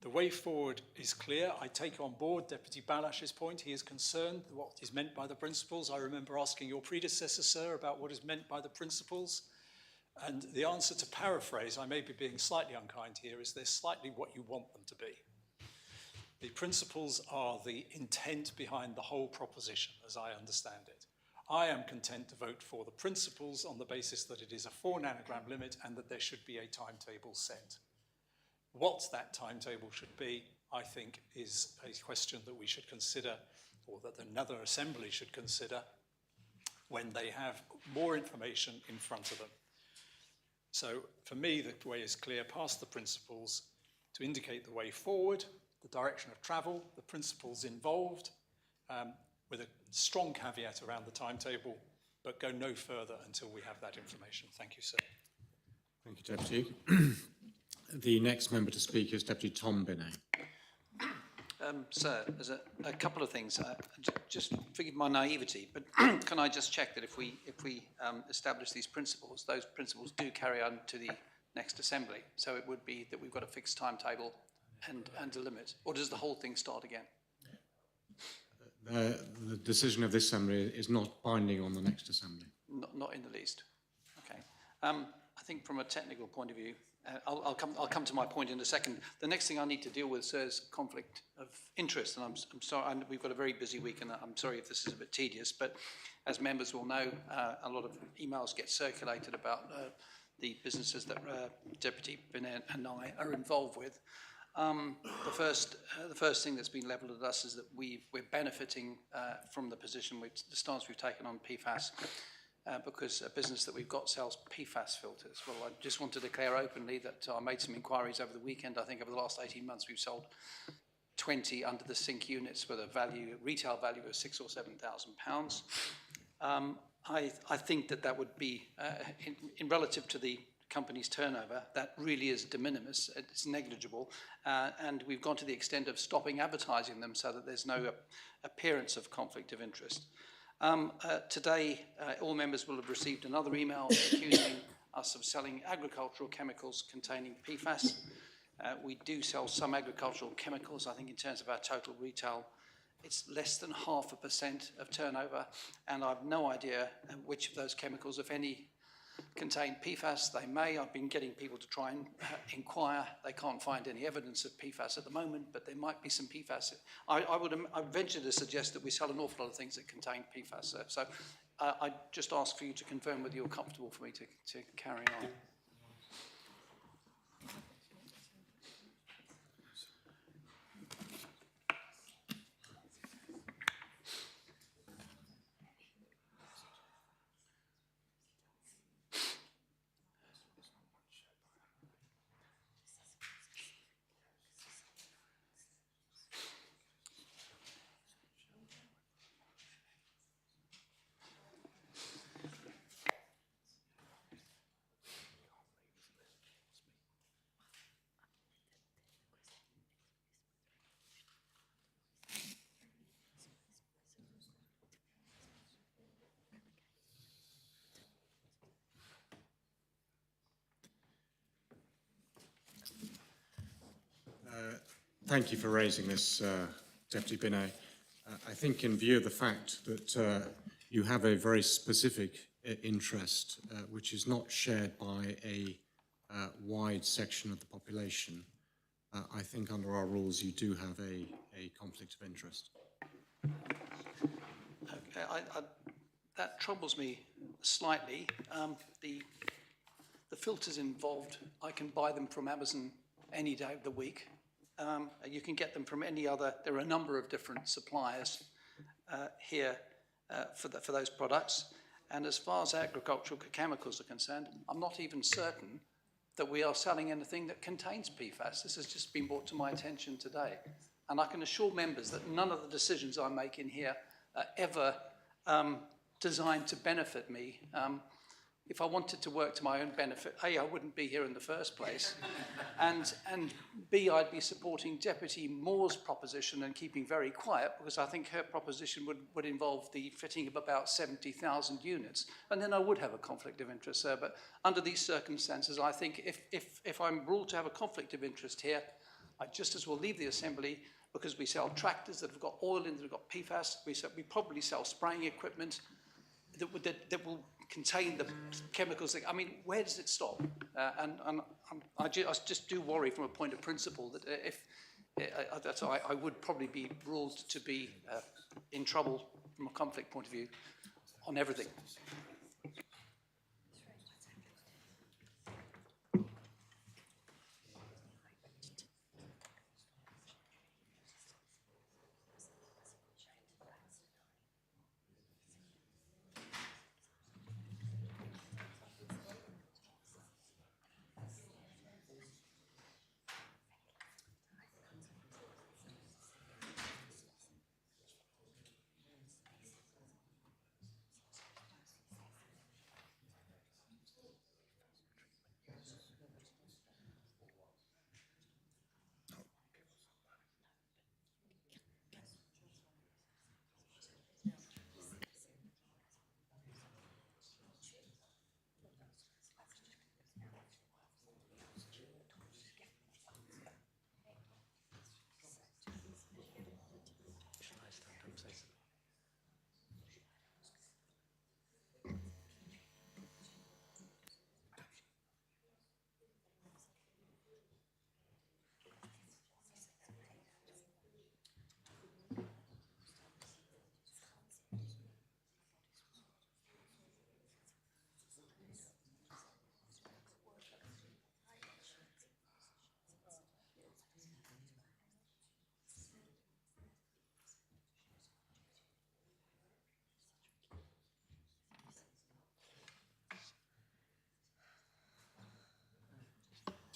The way forward is clear. I take on board Deputy Balash's point. He is concerned what is meant by the principles. I remember asking your predecessor, sir, about what is meant by the principles. And the answer, to paraphrase, I may be being slightly unkind here, is they're slightly what you want them to be. The principles are the intent behind the whole proposition, as I understand it. I am content to vote for the principles on the basis that it is a 4 nanogram limit and that there should be a timetable set. What that timetable should be, I think, is a question that we should consider, or that another assembly should consider, when they have more information in front of them. So for me, the way is clear: past the principles to indicate the way forward, the direction of travel, the principles involved, with a strong caveat around the timetable, but go no further until we have that information. Thank you, sir. Thank you, Deputy. The next member to speak is Deputy Tom Binay. Sir, there's a couple of things. Just forgive my naivety, but can I just check that if we establish these principles, those principles do carry on to the next assembly? So it would be that we've got a fixed timetable and a limit, or does the whole thing start again? The decision of this assembly is not binding on the next assembly. Not in the least. Okay. I think from a technical point of view, I'll come to my point in a second. The next thing I need to deal with, sir, is conflict of interest. And I'm sorry, we've got a very busy week, and I'm sorry if this is a bit tedious, but as members will know, a lot of emails get circulated about the businesses that Deputy Binay and I are involved with. The first thing that's been levelled at us is that we're benefiting from the position, the stance we've taken on PFAS, because a business that we've got sells PFAS filters. Well, I just want to declare openly that I made some inquiries over the weekend. I think over the last 18 months we've sold 20 under the sink units with a retail value of £6,000 or £7,000. I think that would be, in relative to the company's turnover, that really is de minimis, it's negligible, and we've gone to the extent of stopping advertising them so that there's no appearance of conflict of interest. Today, all members will have received another email accusing us of selling agricultural chemicals containing PFAS. We do sell some agricultural chemicals. I think in terms of our total retail, it's less than 0.5% of turnover, and I've no idea which of those chemicals, if any, contain PFAS. They may. I've been getting people to try and inquire. They can't find any evidence of PFAS at the moment, but there might be some PFAS. I venture to suggest that we sell an awful lot of things that contain PFAS. So I just ask for you to confirm whether you're comfortable for me to carry on. Thank you for raising this, Deputy Binet. I think in view of the fact that you have a very specific interest, which is not shared by a wide section of the population, I think under our rules you do have a conflict of interest. Okay, that troubles me slightly. The filters involved, I can buy them from Amazon any day of the week. You can get them from any other, there are a number of different suppliers here for those products. And as far as agricultural chemicals are concerned, I'm not even certain that we are selling anything that contains PFAS. This has just been brought to my attention today. And I can assure members that none of the decisions I make in here are ever designed to benefit me. If I wanted to work to my own benefit, A, I wouldn't be here in the first place, and B, I'd be supporting Deputy Moore's proposition and keeping very quiet, because I think her proposition would involve the fitting of about 70,000 units, and then I would have a conflict of interest, sir. But under these circumstances, I think if I'm ruled to have a conflict of interest here, I just as well leave the Assembly, because we sell tractors that have got oil in, that have got PFAS. We probably sell spraying equipment that will contain the chemicals. I mean, where does it stop? I just do worry from a point of principle that I would probably be ruled to be in trouble from a conflict point of view on everything.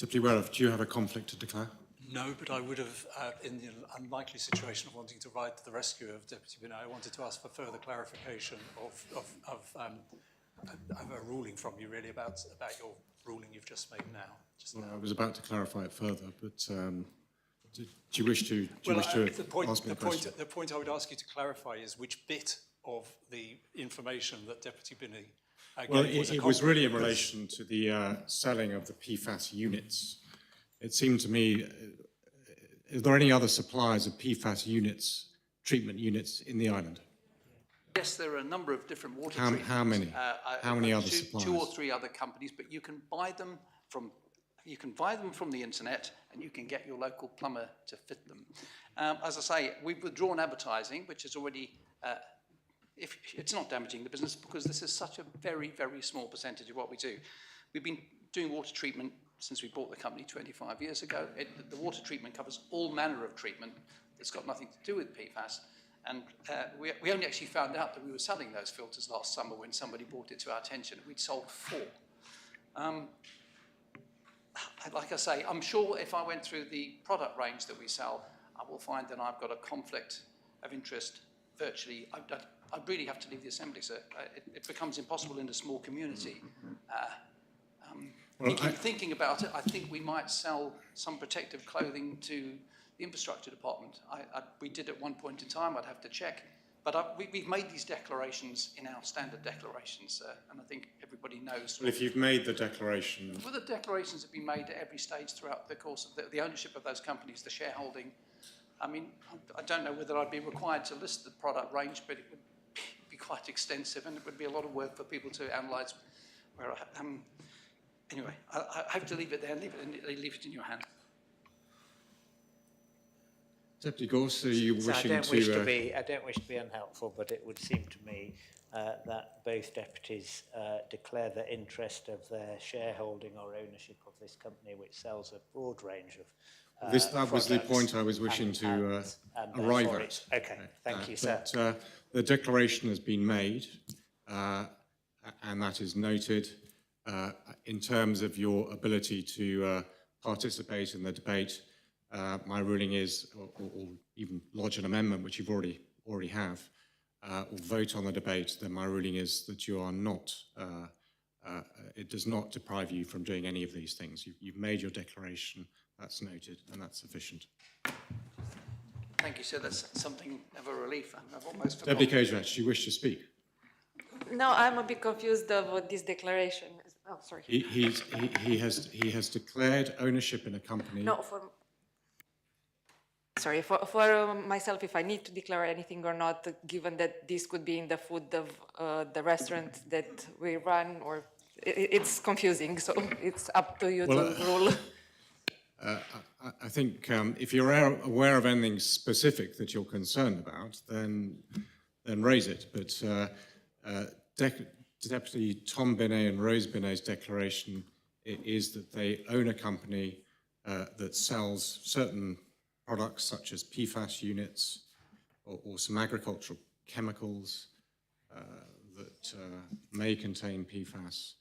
Deputy Werriff, do you have a conflict to declare? No, but I would have, in the unlikely situation of wanting to ride to the rescue of Deputy Binet, I wanted to ask for further clarification of a ruling from you, really, about your ruling you've just made now. Well, I was about to clarify it further, but do you wish to, The ask me a question? point I would ask you to clarify is which bit of the information that Deputy Binet Well, gave it was really in relation to the selling of the PFAS units. It seemed to me, is there any other suppliers of PFAS units, treatment units in the island? Yes, there are a number of different water treatments. How many? How many other suppliers? 2 or 3 other companies, but you can buy them from the internet, and you can get your local plumber to fit them. As I say, we've withdrawn advertising, which is already, if it's not damaging the business, because this is such a very, very small percentage of what we do. We've been doing water treatment since we bought the company 25 years ago. The water treatment covers all manner of treatment that's got nothing to do with PFAS. And we only actually found out that we were selling those filters last summer when somebody brought it to our attention. We'd sold 4. Like I say, I'm sure if I went through the product range that we sell, I will find that I've got a conflict of interest virtually. I'd really have to leave the assembly, sir. It becomes impossible in a small community. Thinking about it, I think we might sell some protective clothing to the infrastructure department. We did at one point in time, I'd have to check. But we've made these declarations in our standard declarations, and I think everybody knows. Well, if you've made the declaration... Well, the declarations have been made at every stage throughout the course of the ownership of those companies, the shareholding. I mean, I don't know whether I'd be required to list the product range, but it would be quite extensive, and it would be a lot of work for people to analyse. Anyway, I have to leave it there and leave it in your hand. Deputy Gorse, are you wishing I don't wish to be unhelpful, but it would seem to me that both deputies declare the interest of their shareholding or ownership of this company, which sells a broad range of that was the point I was wishing to arrive at. Okay, thank you, sir. But, the declaration has been made, and that is noted. In terms of your ability to participate in the debate, my ruling is, or even lodge an amendment, which you've already have, or vote on the debate, then my ruling is that you are not, it does not deprive you from doing any of these things. You've made your declaration, that's noted, and that's sufficient. Thank you, sir. That's something of a relief. I've almost forgotten. Deputy Kajrach, do you wish to speak? No, I'm a bit confused about this declaration. Oh, sorry. He has declared ownership in a company. No, for myself, if I need to declare anything or not, given that this could be in the food of the restaurant that we run, or it's confusing. So it's up to you to rule. I think if you're aware of anything specific that you're concerned about, then raise it. But Deputy Tom Binet and Rose Binet's declaration is that they own a company that sells certain products such as PFAS units or some agricultural chemicals that may contain PFAS.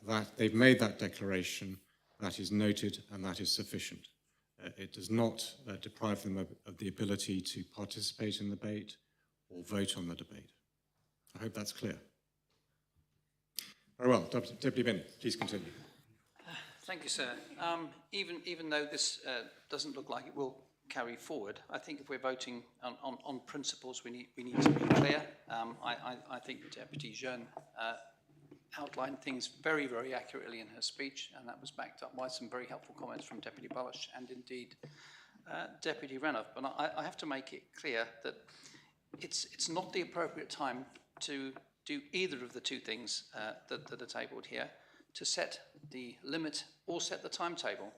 That they've made that declaration, that is noted, and that is sufficient. It does not deprive them of the ability to participate in the debate or vote on the debate. I hope that's clear. Very well, Deputy Binet, please continue. Thank you, sir. Even though this doesn't look like it will carry forward, I think if we're voting on principles, we need to be clear. I think Deputy Jeune outlined things very, very accurately in her speech, and that was backed up by some very helpful comments from Deputy Bulloch and indeed Deputy Renouf. But I have to make it clear that it's not the appropriate time to do either of the two things that are tabled here, to set the limit or set the timetable.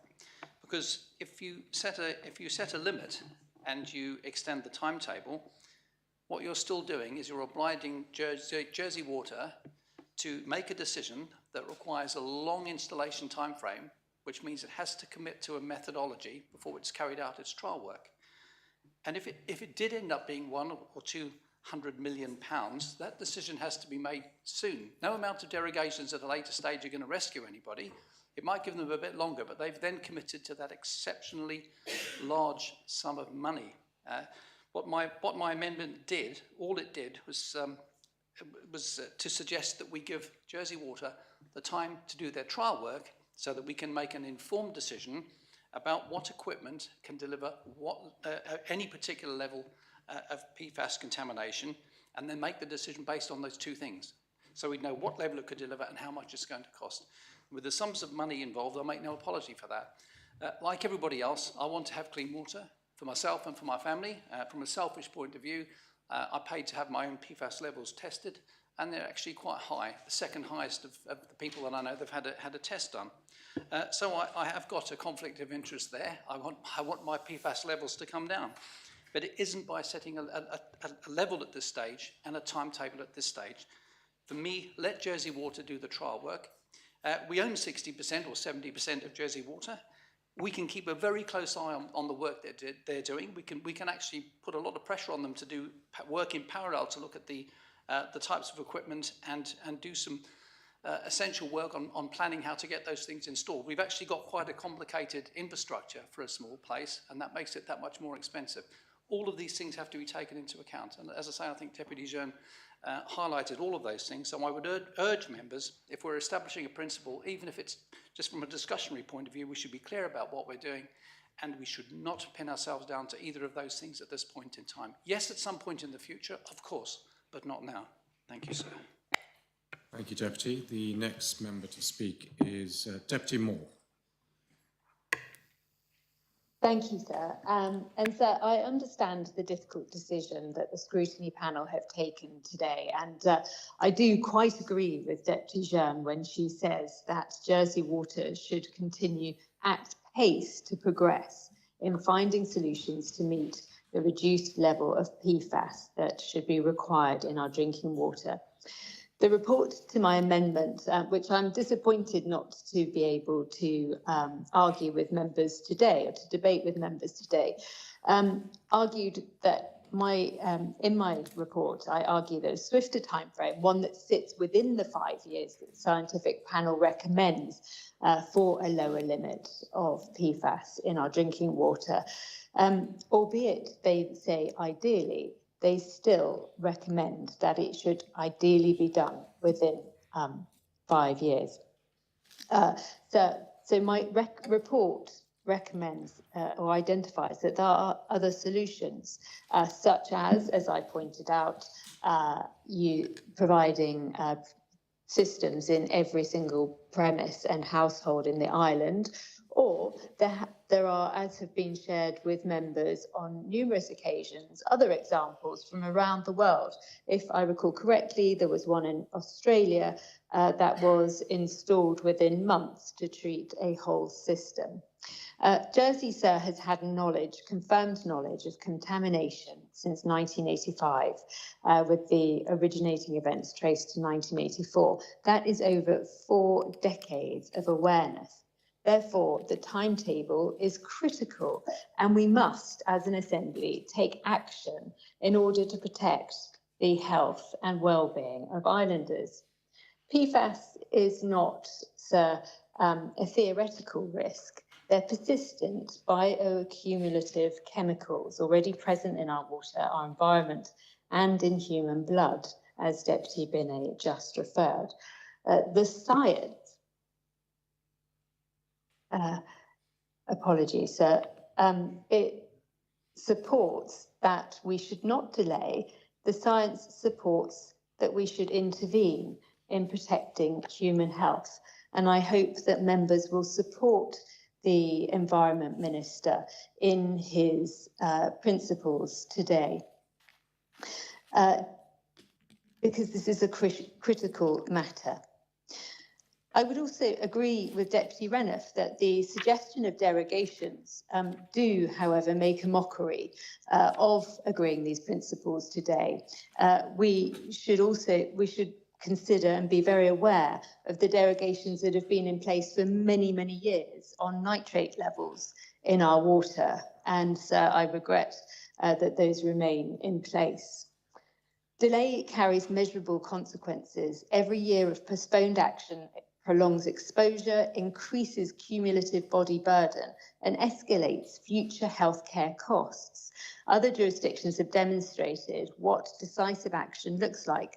Because if you set a limit and you extend the timetable, what you're still doing is you're obliging Jersey Water to make a decision that requires a long installation time frame, which means it has to commit to a methodology before it's carried out its trial work. And if it did end up being £100 or £200 million, that decision has to be made soon. No amount of derogations at a later stage are going to rescue anybody. It might give them a bit longer, but they've then committed to that exceptionally large sum of money. What my amendment did, all it did was to suggest that we give Jersey Water the time to do their trial work so that we can make an informed decision about what equipment can deliver any particular level of PFAS contamination, and then make the decision based on those two things. So we know what level it could deliver and how much it's going to cost. With the sums of money involved, I'll make no apology for that. Like everybody else, I want to have clean water for myself and for my family. From a selfish point of view, I paid to have my own PFAS levels tested, and they're actually quite high, the second highest of the people that I know that've had a test done. So I have got a conflict of interest there. I want my PFAS levels to come down. But it isn't by setting a level at this stage and a timetable at this stage. For me, let Jersey Water do the trial work. We own 60% or 70% of Jersey Water. We can keep a very close eye on the work that they're doing. We can actually put a lot of pressure on them to do work in parallel to look at the types of equipment and do some essential work on planning how to get those things installed. We've actually got quite a complicated infrastructure for a small place, and that makes it that much more expensive. All of these things have to be taken into account. And as I say, I think Deputy Jeune highlighted all of those things. So I would urge members, if we're establishing a principle, even if it's just from a discussionary point of view, we should be clear about what we're doing, and we should not pin ourselves down to either of those things at this point in time. Yes, at some point in the future, of course, but not now. Thank you, sir. Thank you, Deputy. The next member to speak is Deputy Moore. Thank you, sir. And sir, I understand the difficult decision that the scrutiny panel have taken today. And I do quite agree with Deputy Jeune when she says that Jersey Water should continue at pace to progress in finding solutions to meet the reduced level of PFAS that should be required in our drinking water. The report to my amendment, which I'm disappointed not to be able to argue with members today or to debate with members today, argued that in my report, I argue that a swifter timeframe, one that sits within the 5 years that the scientific panel recommends for a lower limit of PFAS in our drinking water, albeit they say ideally, they still recommend that it should ideally be done within 5 years. So my report recommends or identifies that there are other solutions, such as I pointed out, you providing systems in every single premise and household in the island, or there are, as have been shared with members on numerous occasions, other examples from around the world. If I recall correctly, there was one in Australia that was installed within months to treat a whole system. Jersey, sir, has had confirmed knowledge of contamination since 1985, with the originating events traced to 1984. That is over 4 decades of awareness. Therefore, the timetable is critical, and we must, as an Assembly, take action in order to protect the health and well-being of islanders. PFAS is not, sir, a theoretical risk. They're persistent bioaccumulative chemicals already present in our water, our environment, and in human blood, as Deputy Binet just referred. The science, apologies, sir, it supports that we should not delay. The science supports that we should intervene in protecting human health. And I hope that members will support the Environment Minister in his principles today, because this is a critical matter. I would also agree with Deputy Renouf that the suggestion of derogations do, however, make a mockery of agreeing these principles today. We should consider and be very aware of the derogations that have been in place for many, many years on nitrate levels in our water. And I regret that those remain in place. Delay carries measurable consequences. Every year of postponed action prolongs exposure, increases cumulative body burden, and escalates future healthcare costs. Other jurisdictions have demonstrated what decisive action looks like.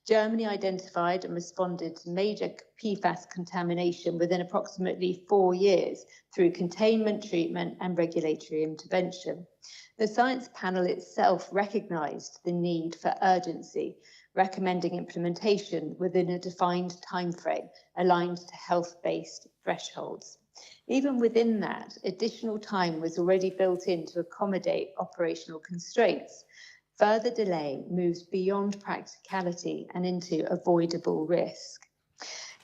Germany identified and responded to major PFAS contamination within approximately 4 years through containment, treatment, and regulatory intervention. The science panel itself recognised the need for urgency, recommending implementation within a defined timeframe aligned to health-based thresholds. Even within that, additional time was already built in to accommodate operational constraints. Further delay moves beyond practicality and into avoidable risk.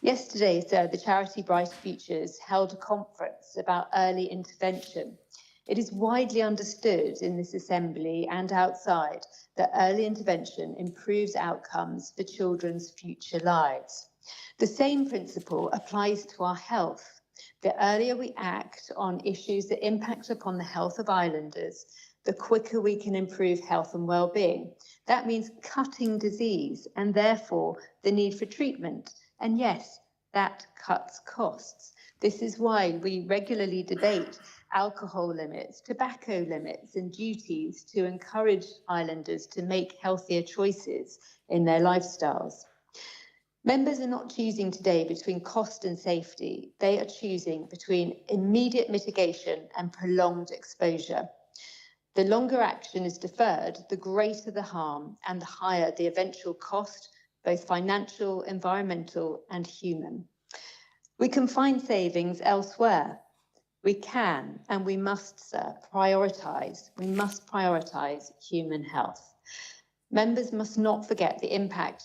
Yesterday, the charity Bright Futures held a conference about early intervention. It is widely understood in this assembly and outside that early intervention improves outcomes for children's future lives. The same principle applies to our health. The earlier we act on issues that impact upon the health of islanders, the quicker we can improve health and well-being. That means cutting disease and therefore the need for treatment. And yes, that cuts costs. This is why we regularly debate alcohol limits, tobacco limits, and duties to encourage islanders to make healthier choices in their lifestyles. Members are not choosing today between cost and safety. They are choosing between immediate mitigation and prolonged exposure. The longer action is deferred, the greater the harm and the higher the eventual cost, both financial, environmental, and human. We can find savings elsewhere. We can and we must prioritise. We must prioritise human health. Members must not forget the impact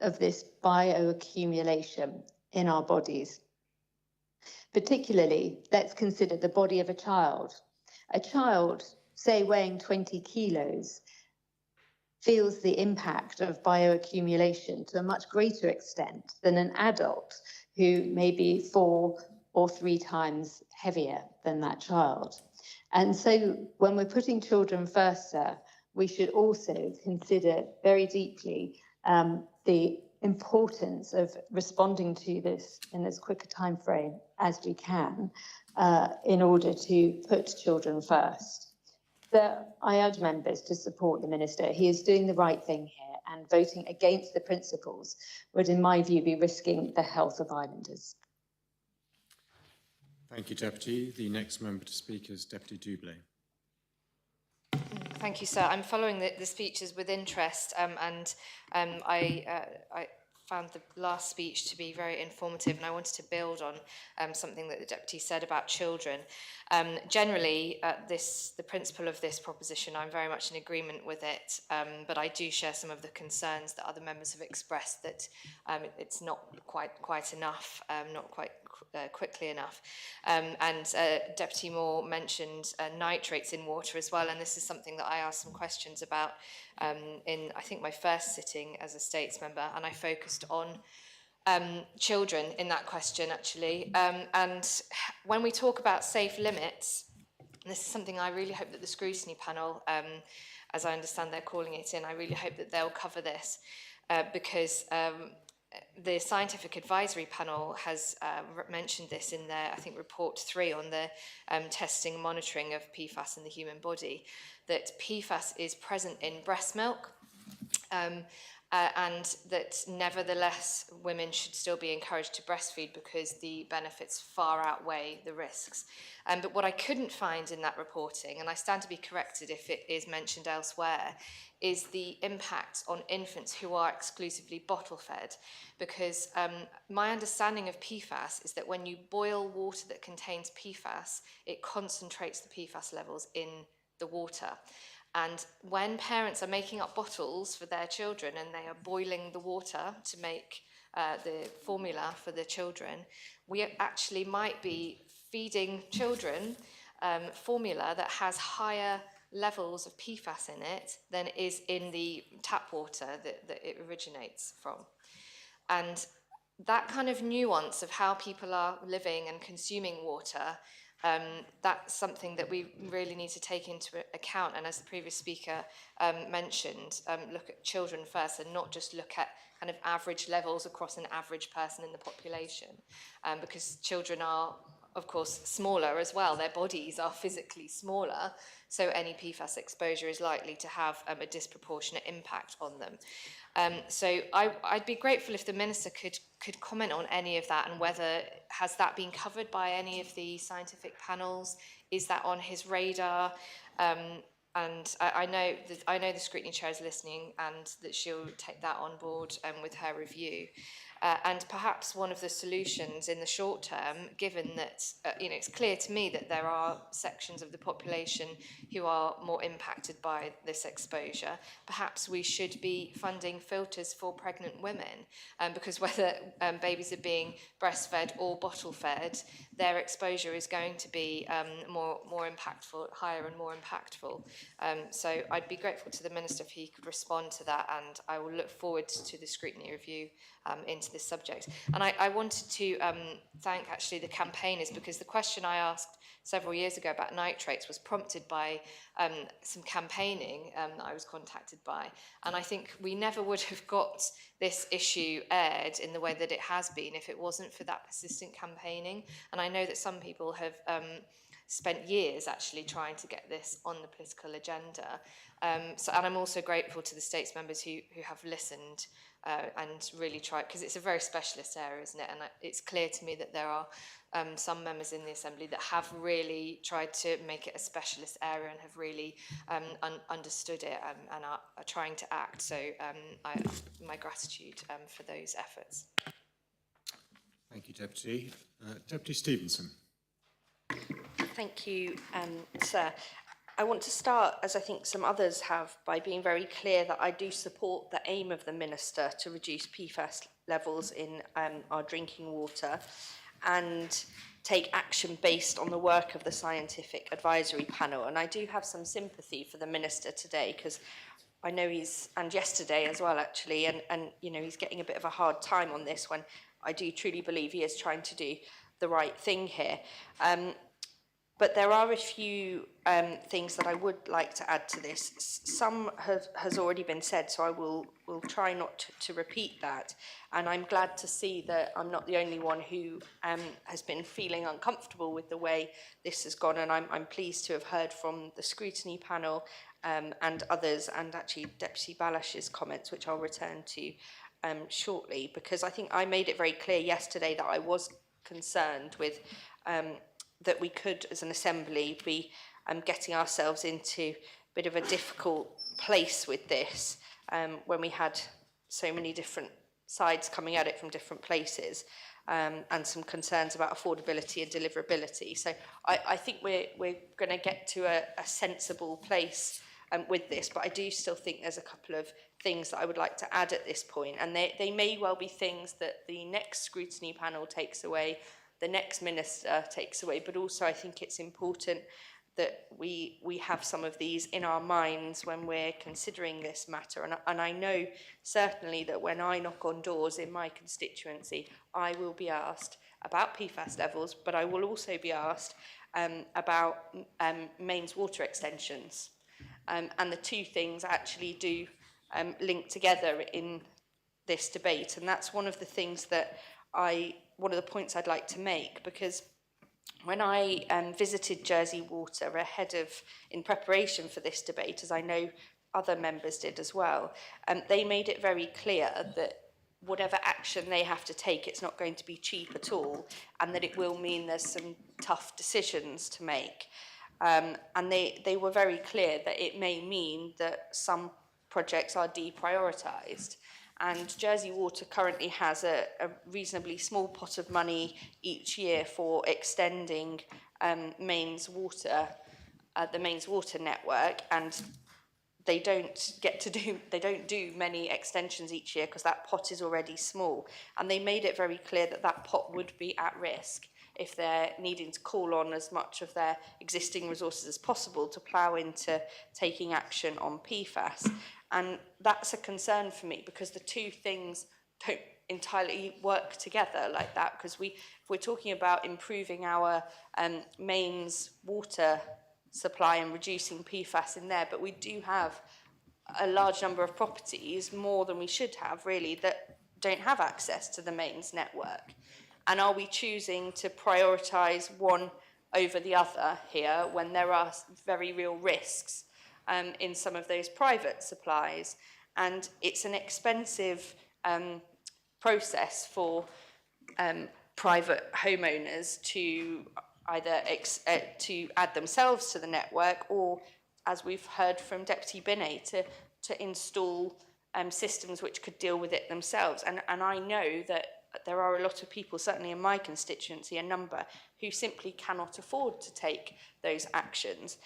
of this bioaccumulation in our bodies. Particularly, let's consider the body of a child. A child, say weighing 20 kilos, feels the impact of bioaccumulation to a much greater extent than an adult who may be 4 or 3 times heavier than that child. And so when we're putting children first, we should also consider very deeply the importance of responding to this in as quick a time frame as we can in order to put children first. So I urge members to support the Minister. He is doing the right thing here, and voting against the principles would, in my view, be risking the health of islanders. Thank you, Deputy. The next member to speak is Deputy Dublé. Thank you, sir. I'm following the speeches with interest, and I found the last speech to be very informative, and I wanted to build on something that the Deputy said about children. Generally, the principle of this proposition, I'm very much in agreement with it, but I do share some of the concerns that other members have expressed that it's not quite enough, not quite quickly enough. And Deputy Moore mentioned nitrates in water as well, and this is something that I asked some questions about in, I think, my first sitting as a States member, and I focused on children in that question, actually. And when we talk about safe limits, this is something I really hope that the scrutiny panel, as I understand they're calling it in, I really hope that they'll cover this, because the scientific advisory panel has mentioned this in their, I think, report 3 on the testing and monitoring of PFAS in the human body, that PFAS is present in breast milk, and that nevertheless women should still be encouraged to breastfeed because the benefits far outweigh the risks. But what I couldn't find in that reporting, and I stand to be corrected if it is mentioned elsewhere, is the impact on infants who are exclusively bottle fed, because my understanding of PFAS is that when you boil water that contains PFAS, it concentrates the PFAS levels in the water. And when parents are making up bottles for their children and they are boiling the water to make the formula for the children, we actually might be feeding children formula that has higher levels of PFAS in it than is in the tap water that it originates from. And that kind of nuance of how people are living and consuming water That's something that we really need to take into account. And as the previous speaker mentioned, look at children first and not just look at kind of average levels across an average person in the population, because children are, of course, smaller as well. Their bodies are physically smaller, so any PFAS exposure is likely to have a disproportionate impact on them. So I'd be grateful if the Minister could comment on any of that, and whether has that been covered by any of the scientific panels? Is that on his radar? And I know the scrutiny chair is listening, and that she'll take that on board with her review. And perhaps one of the solutions in the short term, given that it's clear to me that there are sections of the population who are more impacted by this exposure, perhaps we should be funding filters for pregnant women, because whether babies are being breastfed or bottle fed, their exposure is going to be more impactful, higher and more impactful. So I'd be grateful to the Minister if he could respond to that, and I will look forward to the scrutiny review into this subject. And I wanted to thank actually the campaigners, because the question I asked several years ago about nitrates was prompted by some campaigning that I was contacted by. And I think we never would have got this issue aired in the way that it has been if it wasn't for that persistent campaigning. And I know that some people have spent years actually trying to get this on the political agenda. And I'm also grateful to the states members who have listened and really tried, because it's a very specialist area, isn't it? And it's clear to me that there are some members in the Assembly that have really tried to make it a specialist area and have really understood it and are trying to act. So my gratitude for those efforts. Thank you, Deputy. Deputy Stevenson. Thank you, Sir. I want to start, as I think some others have, by being very clear that I do support the aim of the Minister to reduce PFAS levels in our drinking water and take action based on the work of the Scientific Advisory Panel. And I do have some sympathy for the Minister today, because I know and yesterday as well, actually, and he's getting a bit of a hard time on this, when I do truly believe he is trying to do the right thing here. But there are a few things that I would like to add to this. Some has already been said, so I will try not to repeat that. And I'm glad to see that I'm not the only one who has been feeling uncomfortable with the way this has gone. And I'm pleased to have heard from the scrutiny panel and others, and actually Deputy Balash's comments, which I'll return to shortly, because I think I made it very clear yesterday that I was concerned with that we could, as an Assembly, be getting ourselves into a bit of a difficult place with this when we had so many different sides coming at it from different places, and some concerns about affordability and deliverability. So I think we're going to get to a sensible place with this, but I do still think there's a couple of things that I would like to add at this point, and they may well be things that the next scrutiny panel takes away, the next Minister takes away, but also I think it's important that we have some of these in our minds when we're considering this matter. And I know certainly that when I knock on doors in my constituency, I will be asked about PFAS levels, but I will also be asked about mains water extensions. And the two things actually do link together in this debate. And that's one of the things that one of the points I'd like to make, because when I visited Jersey Water in preparation for this debate, as I know other members did as well, they made it very clear that whatever action they have to take, it's not going to be cheap at all, and that it will mean there's some tough decisions to make. And they were very clear that it may mean that some projects are deprioritised. And Jersey Water currently has a reasonably small pot of money each year for extending the mains water network, and they don't do many extensions each year because that pot is already small. And they made it very clear that that pot would be at risk if they're needing to call on as much of their existing resources as possible to plough into taking action on PFAS. And that's a concern for me, because the two things don't entirely work together like that, because if we're talking about improving our mains water supply and reducing PFAS in there, but we do have a large number of properties, more than we should have really, that don't have access to the mains network. And are we choosing to prioritise one over the other here when there are very real risks in some of those private supplies? And it's an expensive process for private homeowners to either to add themselves to the network, or, as we've heard from Deputy Binney, to install systems which could deal with it themselves. And I know that there are a lot of people, certainly in my constituency, a number, who simply cannot afford to take those actions.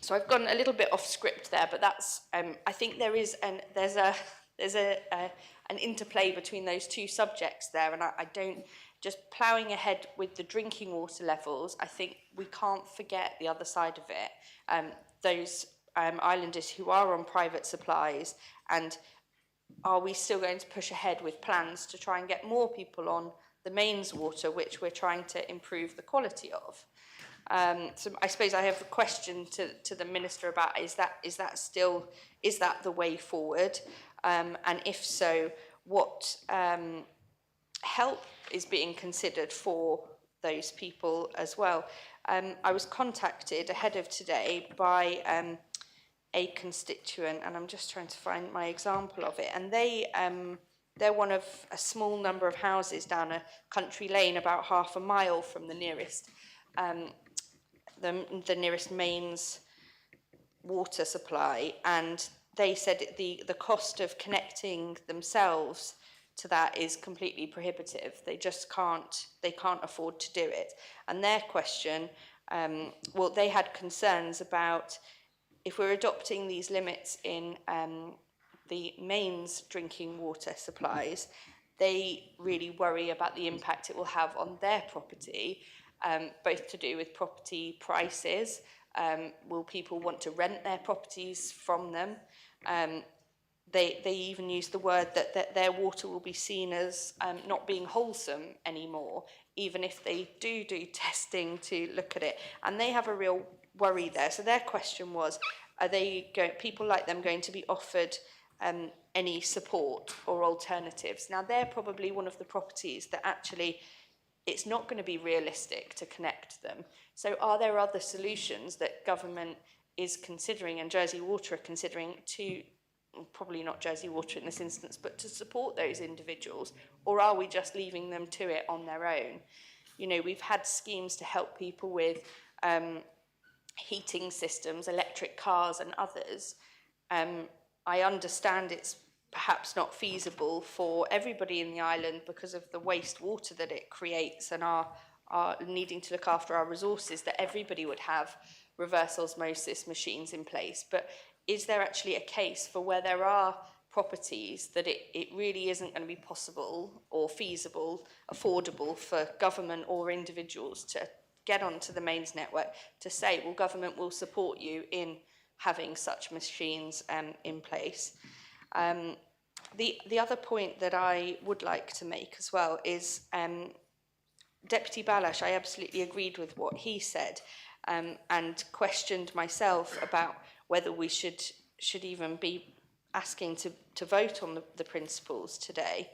So I've gone a little bit off script there, but that's I think there's an interplay between those two subjects there, and I don't, just ploughing ahead with the drinking water levels, I think we can't forget the other side of it. Those islanders who are on private supplies, and are we still going to push ahead with plans to try and get more people on the mains water, which we're trying to improve the quality of? So I suppose I have a question to the Minister about, is that the way forward? And if so, what help is being considered for those people as well? I was contacted ahead of today by a constituent, and I'm just trying to find my example of it, and they're one of a small number of houses down a country lane about half a mile from the nearest the nearest mains water supply, and they said the cost of connecting themselves to that is completely prohibitive. They just can't afford to do it. And their question, well, they had concerns about, if we're adopting these limits in the mains drinking water supplies, they really worry about the impact it will have on their property, both to do with property prices. Will people want to rent their properties from them? They even use the word that their water will be seen as not being wholesome anymore, even if they do testing to look at it. And they have a real worry there. So their question was, are people like them going to be offered any support or alternatives? Now, they're probably one of the properties that actually it's not going to be realistic to connect them. So are there other solutions that government is considering, and Jersey Water are considering, to, probably not Jersey Water in this instance, but to support those individuals? Or are we just leaving them to it on their own? You know, we've had schemes to help people with heating systems, electric cars and others. I understand it's perhaps not feasible for everybody in the island because of the waste water that it creates, and our needing to look after our resources, that everybody would have reverse osmosis machines in place. But is there actually a case for where there are properties that it really isn't going to be possible or feasible, affordable for government or individuals to get onto the mains network, to say, well, government will support you in having such machines in place? The other point that I would like to make as well is Deputy Balash, I absolutely agreed with what he said, and questioned myself about whether we should even be asking to vote on the principles today.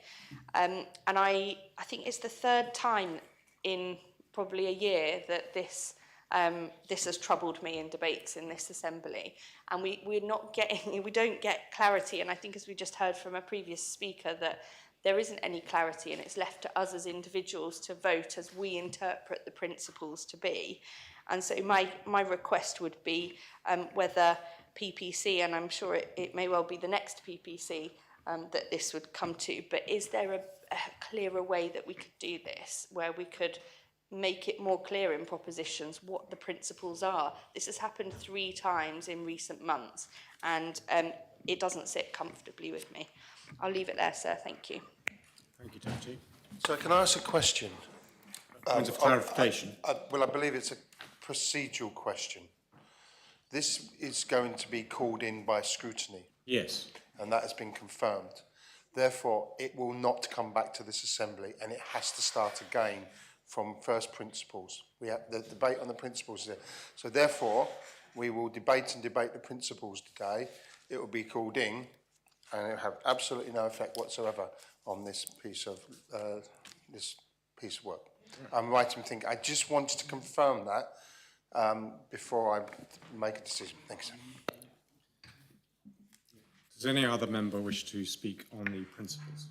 And I think it's the third time in probably a year that this has troubled me in debates in this assembly, and we don't get clarity. And I think, as we just heard from a previous speaker, that there isn't any clarity, and it's left to us as individuals to vote as we interpret the principles to be. And so my request would be whether PPC, and I'm sure it may well be the next PPC that this would come to, but is there a clearer way that we could do this, where we could make it more clear in propositions what the principles are? This has happened 3 times in recent months, and it doesn't sit comfortably with me. I'll leave it there, sir. Thank you. Thank you, Deputy. So can I ask a question? Point of clarification. Well, I believe it's a procedural question. This is going to be called in by scrutiny. Yes. And that has been confirmed. Therefore, it will not come back to this assembly, and it has to start again from first principles. We have the debate on the principles there. So therefore, we will debate the principles today. It will be called in, and it will have absolutely no effect whatsoever on this piece of work. I'm right in thinking. I just wanted to confirm that before I make a decision. Thanks. Does any other member wish to speak on the principles?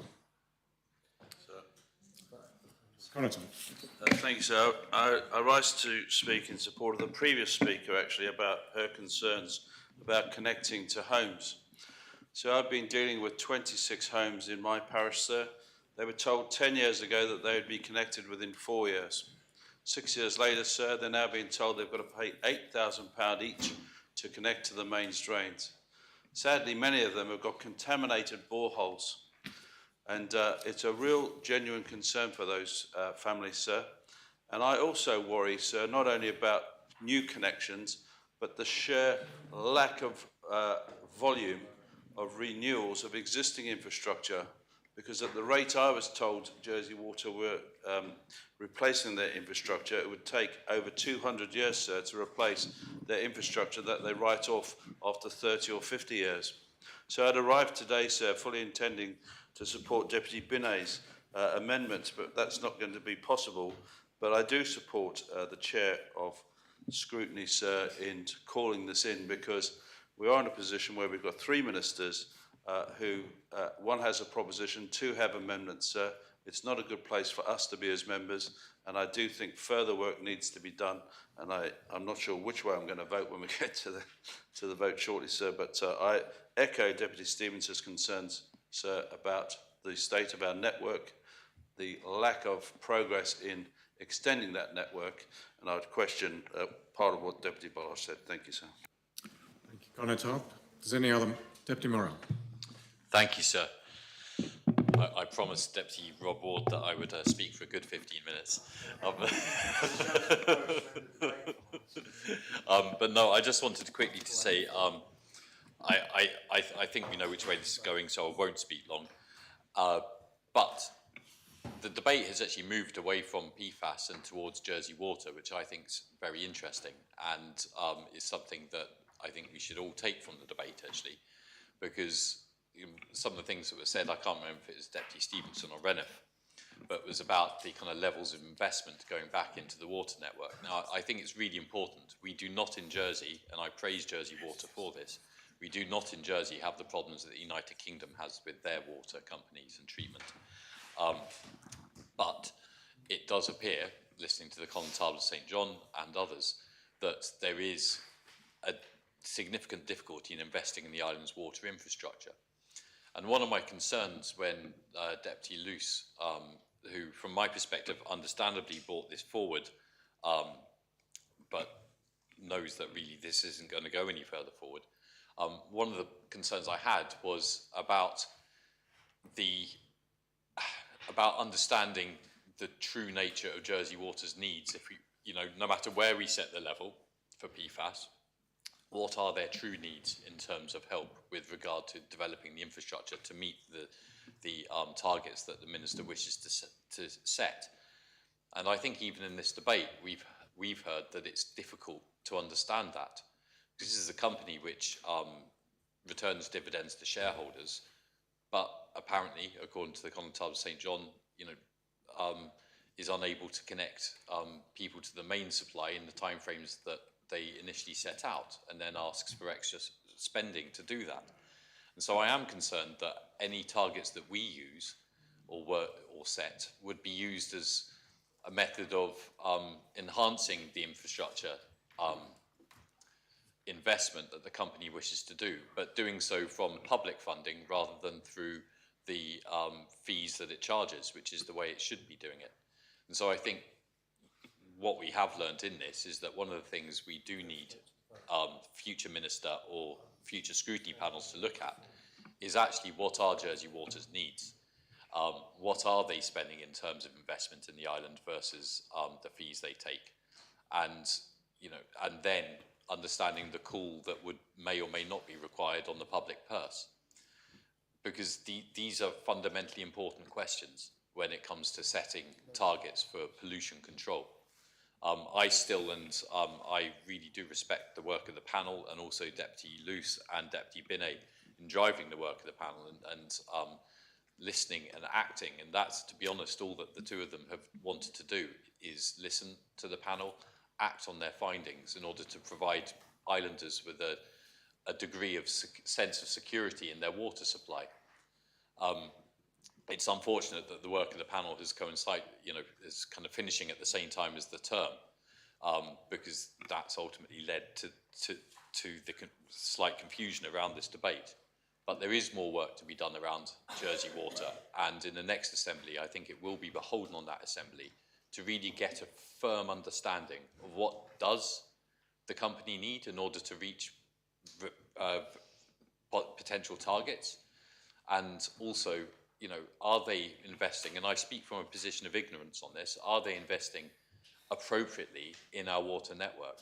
Thank you, sir. I rise to speak in support of the previous speaker, actually, about her concerns about connecting to homes. So I've been dealing with 26 homes in my parish, sir. They were told 10 years ago that they would be connected within 4 years. 6 years later, sir, they're now being told they've got to pay £8,000 each to connect to the mains drains. Sadly, many of them have got contaminated boreholes. And it's a real, genuine concern for those families, sir. And I also worry, sir, not only about new connections, but the sheer lack of volume of renewals of existing infrastructure, because at the rate I was told Jersey Water were replacing their infrastructure, it would take over 200 years, sir, to replace their infrastructure that they write off after 30 or 50 years. So I'd arrived today, sir, fully intending to support Deputy Binay's amendment, but that's not going to be possible. But I do support the Chair of Scrutiny, sir, in calling this in, because we are in a position where we've got three ministers who, one has a proposition, two have amendments, sir. It's not a good place for us to be as members, and I do think further work needs to be done, and I'm not sure which way I'm going to vote when we get to the vote shortly, sir, but I echo Deputy Stevens' concerns, sir, about the state of our network, the lack of progress in extending that network, and I would question part of what Deputy Baloch said. Thank you, sir. Thank you, Conor Tarp. Does any other? Deputy Morrell. Thank you, sir. I promised Deputy Rob Ward that I would speak for a good 15 minutes. But no, I just wanted to quickly to say, I think we know which way this is going, so I won't speak long. But the debate has actually moved away from PFAS and towards Jersey Water, which I think is very interesting, and is something that I think we should all take from the debate, actually, because some of the things that were said, I can't remember if it was Deputy Stevenson or Reniff, but it was about the kind of levels of investment going back into the water network. Now, I think it's really important. We do not in Jersey, and I praise Jersey Water for this, we do not in Jersey have the problems that the United Kingdom has with their water companies and treatment. But it does appear, listening to the Constable of St John and others, that there is a significant difficulty in investing in the island's water infrastructure. And one of my concerns when Deputy Luce, who from my perspective understandably brought this forward, but knows that really this isn't going to go any further forward, one of the concerns I had was about understanding the true nature of Jersey Water's needs. If we, no matter where we set the level for PFAS, what are their true needs in terms of help with regard to developing the infrastructure to meet the targets that the Minister wishes to set? And I think even in this debate, we've heard that it's difficult to understand that. This is a company which returns dividends to shareholders, but apparently, according to the Constable of St John, is unable to connect people to the main supply in the timeframes that they initially set out, and then asks for extra spending to do that. And so I am concerned that any targets that we use or set would be used as a method of enhancing the infrastructure investment that the company wishes to do, but doing so from public funding rather than through the fees that it charges, which is the way it should be doing it. And so I think what we have learnt in this is that one of the things we do need future minister or future scrutiny panels to look at is actually what are Jersey Water's needs? What are they spending in terms of investment in the island versus the fees they take? And, and then understanding the call that may or may not be required on the public purse. because these are fundamentally important questions when it comes to setting targets for pollution control. I still, and I really do respect the work of the panel, and also Deputy Luce and Deputy Binet in driving the work of the panel and listening and acting. And that's, to be honest, all that the two of them have wanted to do is listen to the panel, act on their findings in order to provide islanders with a degree of sense of security in their water supply. It's unfortunate that the work of the panel has coincided, is kind of finishing at the same time as the term, because that's ultimately led to the slight confusion around this debate. But there is more work to be done around Jersey Water, and in the next Assembly, I think it will be beholden on that Assembly to really get a firm understanding of what does the company need in order to reach potential targets, and also, are they investing, and I speak from a position of ignorance on this, are they investing appropriately in our water network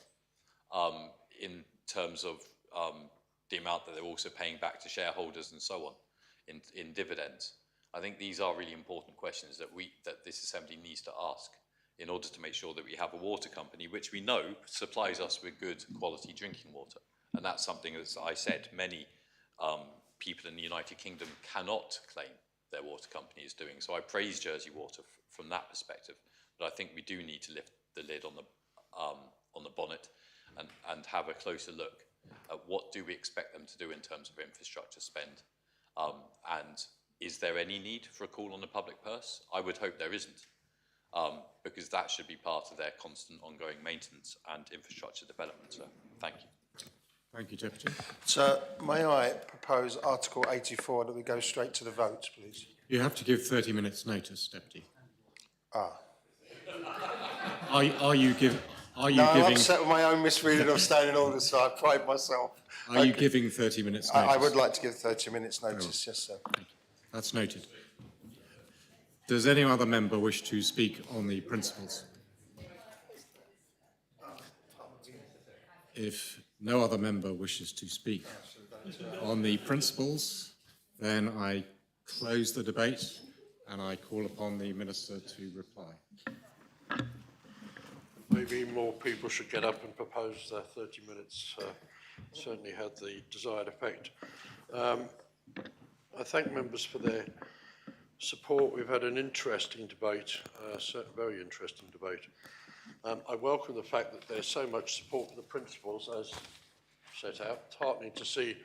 in terms of the amount that they're also paying back to shareholders and so on in dividends? I think these are really important questions that this Assembly needs to ask in order to make sure that we have a water company which we know supplies us with good quality drinking water. And that's something, as I said, many people in the United Kingdom cannot claim their water company is doing. So I praise Jersey Water from that perspective, but I think we do need to lift the lid on the bonnet and have a closer look at what do we expect them to do in terms of infrastructure spend, and is there any need for a call on the public purse? I would hope there isn't, because that should be part of their constant ongoing maintenance and infrastructure development. So thank you. Thank you, Deputy. So may I propose Article 84 that we go straight to the vote, please? You have to give 30 minutes notice, Deputy. Ah. Are you giving... I'm upset with my own misreading of standing order, so I pride myself. Are you giving 30 minutes notice? I would like to give 30 minutes notice, yes, sir. That's noted. Does any other member wish to speak on the principles? If no other member wishes to speak on the principles, then I close the debate and I call upon the Minister to reply. Maybe more people should get up and propose 30 minutes. Certainly had the desired effect. I thank members for their support. We've had an interesting debate, very interesting debate. I welcome the fact that there's so much support for the principles as set out. It's heartening to see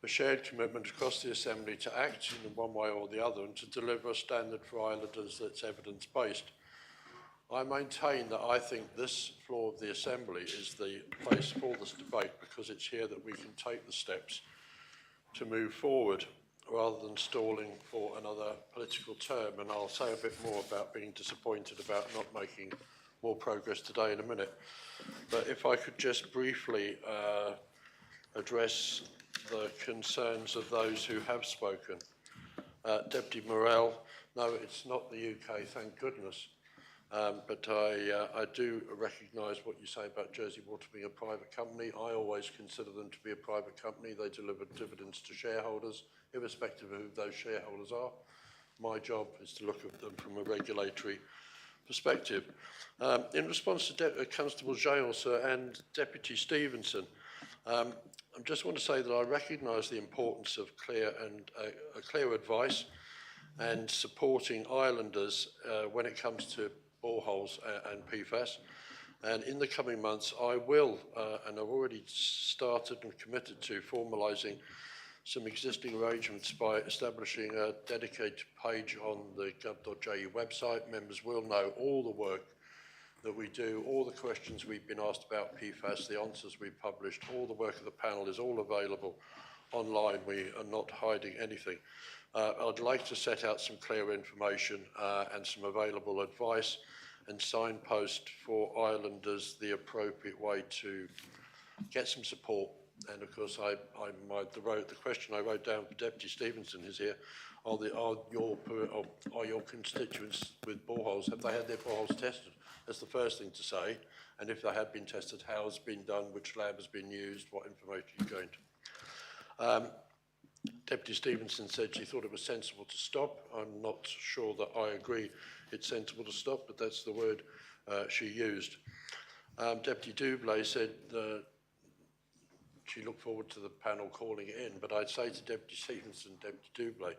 a shared commitment across the Assembly to act in one way or the other and to deliver a standard for islanders that's evidence-based. I maintain that I think this floor of the Assembly is the place for this debate because it's here that we can take the steps to move forward rather than stalling for another political term. And I'll say a bit more about being disappointed about not making more progress today in a minute. But if I could just briefly address the concerns of those who have spoken. Deputy Morell, no, it's not the UK, thank goodness. But I do recognise what you say about Jersey Water being a private company. I always consider them to be a private company. They deliver dividends to shareholders, irrespective of who those shareholders are. My job is to look at them from a regulatory perspective. In response to Constable Giles and Deputy Stevenson, I just want to say that I recognise the importance of clear advice and supporting islanders when it comes to boreholes and PFAS. And in the coming months, I will, and I've already started and committed to formalising some existing arrangements by establishing a dedicated page on the gov.ju website. Members will know all the work that we do, all the questions we've been asked about PFAS, the answers we've published, all the work of the panel is all available online. We are not hiding anything. I'd like to set out some clear information and some available advice and signpost for islanders the appropriate way to get some support. And of course, the question I wrote down for Deputy Stevenson is here: are your constituents with boreholes, have they had their boreholes tested? That's the first thing to say. And if they have been tested, how has it been done? Which lab has been used? What information are you going to? Deputy Stevenson said she thought it was sensible to stop. I'm not sure that I agree it's sensible to stop, but that's the word she used. Deputy Doublé said she looked forward to the panel calling it in, but I'd say to Deputy Stevenson, Deputy Doublé,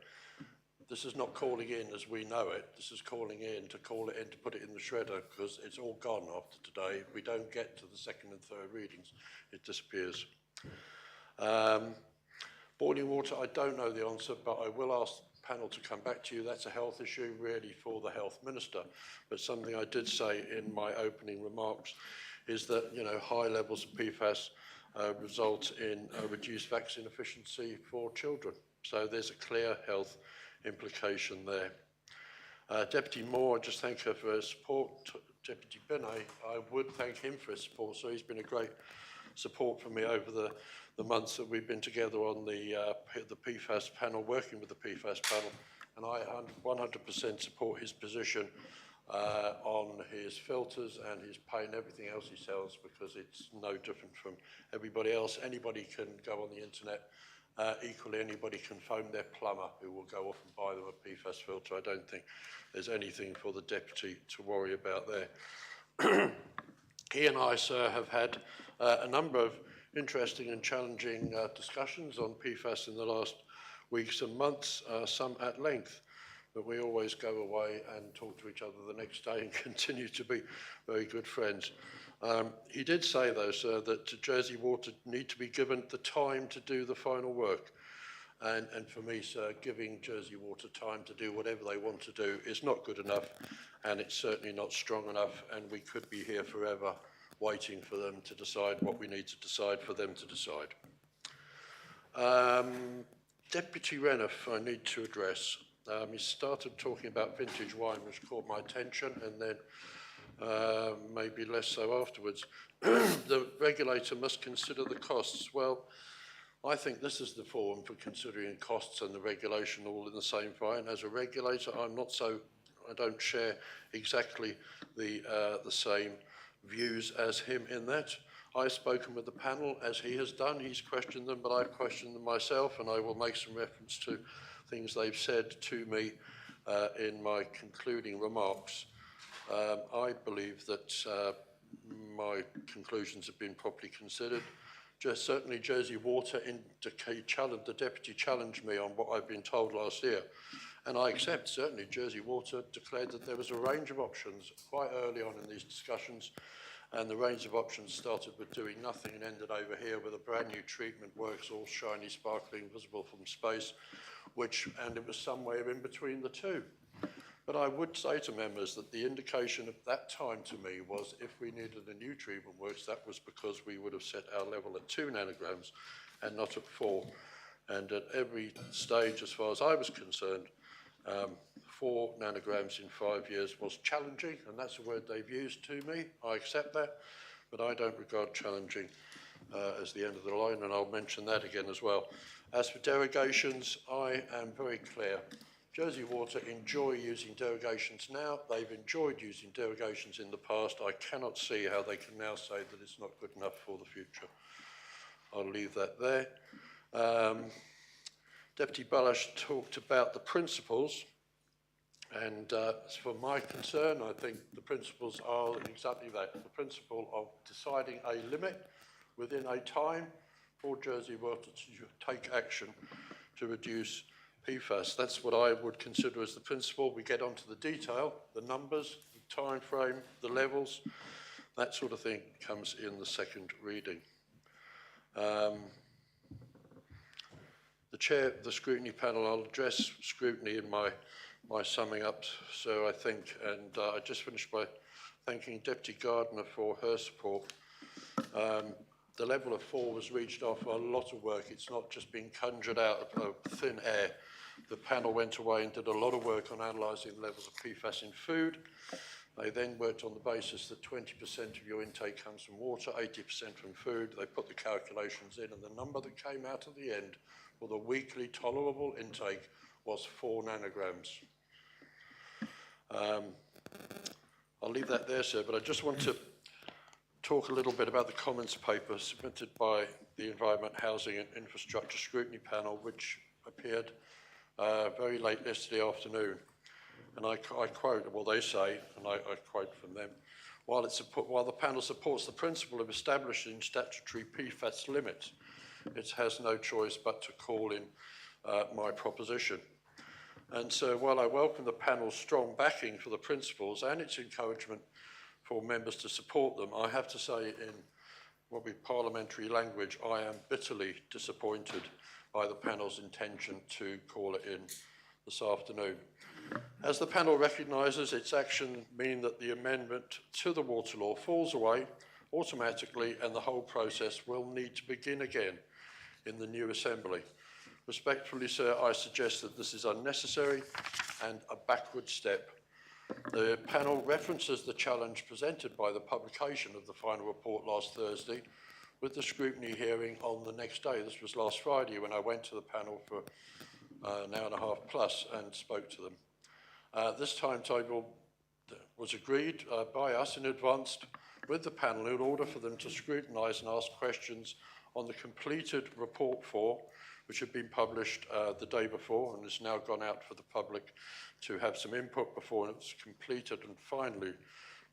this is not calling in as we know it. This is calling in to call it in to put it in the shredder, because it's all gone after today. If we don't get to the second and third readings, it disappears. Boiling water, I don't know the answer, but I will ask the panel to come back to you. That's a health issue really for the Health Minister. But something I did say in my opening remarks is that, you know, high levels of PFAS result in reduced vaccine efficiency for children. So there's a clear health implication there. Deputy Moore, I just thank her for her support. Deputy Binet, I would thank him for his support. So he's been a great support for me over the months that we've been together on the PFAS panel, working with the PFAS panel, and I 100% support his position on his filters and his paint and everything else he sells, because it's no different from everybody else. Anybody can go on the internet. Equally, anybody can phone their plumber who will go off and buy them a PFAS filter. I don't think there's anything for the deputy to worry about there. He and I, sir, have had a number of interesting and challenging discussions on PFAS in the last weeks and months, some at length, but we always go away and talk to each other the next day and continue to be very good friends. He did say, though, sir, that Jersey Water need to be given the time to do the final work. And for me, sir, giving Jersey Water time to do whatever they want to do is not good enough, and it's certainly not strong enough, and we could be here forever waiting for them to decide what we need to decide for them to decide. Deputy Reniff, I need to address. He started talking about vintage wine, which caught my attention, and then maybe less so afterwards. The regulator must consider the costs. Well, I think this is the forum for considering costs and the regulation all in the same fine. As a regulator, I don't share exactly the same views as him in that. I've spoken with the panel as he has done. He's questioned them, but I've questioned them myself, and I will make some reference to things they've said to me in my concluding remarks. I believe that my conclusions have been properly considered. Certainly Jersey Water, the deputy challenged me on what I've been told last year. And I accept, certainly, Jersey Water declared that there was a range of options quite early on in these discussions, and the range of options started with doing nothing and ended over here with a brand new treatment works, all shiny, sparkling, visible from space, and it was somewhere in between the two. But I would say to members that the indication at that time to me was if we needed a new treatment works, that was because we would have set our level at 2 nanograms and not at 4. And at every stage, as far as I was concerned, 4 nanograms in 5 years was challenging, and that's a word they've used to me. I accept that, but I don't regard challenging as the end of the line, and I'll mention that again as well. As for derogations, I am very clear. Jersey Water enjoy using derogations now. They've enjoyed using derogations in the past. I cannot see how they can now say that it's not good enough for the future. I'll leave that there. Deputy Balash talked about the principles, and as for my concern, I think the principles are exactly that. The principle of deciding a limit within a time for Jersey Water to take action to reduce PFAS. That's what I would consider as the principle. We get onto the detail, the numbers, the time frame, the levels, that sort of thing comes in the second reading. The chair of the scrutiny panel, I'll address scrutiny in my summing up, so I think, and I just finished by thanking Deputy Gardner for her support. The level of 4 was reached after a lot of work. It's not just being conjured out of thin air. The panel went away and did a lot of work on analysing the levels of PFAS in food. They then worked on the basis that 20% of your intake comes from water, 80% from food. They put the calculations in, and the number that came out at the end for the weekly tolerable intake was 4 nanograms. I'll leave that there, sir, but I just want to talk a little bit about the comments paper submitted by the Environment, Housing and Infrastructure Scrutiny Panel, which appeared very late yesterday afternoon. And I quote, well, they say, and I quote from them, while the panel supports the principle of establishing statutory PFAS limits, it has no choice but to call in my proposition. And so while I welcome the panel's strong backing for the principles and its encouragement for members to support them, I have to say in what we parliamentary language, I am bitterly disappointed by the panel's intention to call it in this afternoon. As the panel recognises, its action mean that the amendment to the water law falls away automatically and the whole process will need to begin again in the new Assembly. Respectfully, sir, I suggest that this is unnecessary and a backward step. The panel references the challenge presented by the publication of the final report last Thursday with the scrutiny hearing on the next day. This was last Friday when I went to the panel for an hour and a half plus and spoke to them. This timetable was agreed by us in advance with the panel in order for them to scrutinise and ask questions on the completed report 4, which had been published the day before and has now gone out for the public to have some input before it was completed and finally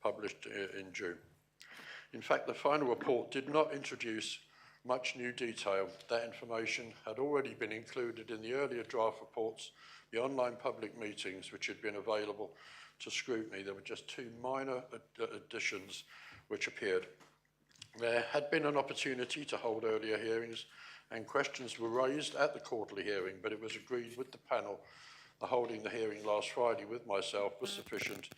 published in June. In fact, the final report did not introduce much new detail. That information had already been included in the earlier draft reports, the online public meetings which had been available to scrutiny. There were just 2 minor additions which appeared. There had been an opportunity to hold earlier hearings and questions were raised at the quarterly hearing, but it was agreed with the panel that holding the hearing last Friday with myself was sufficient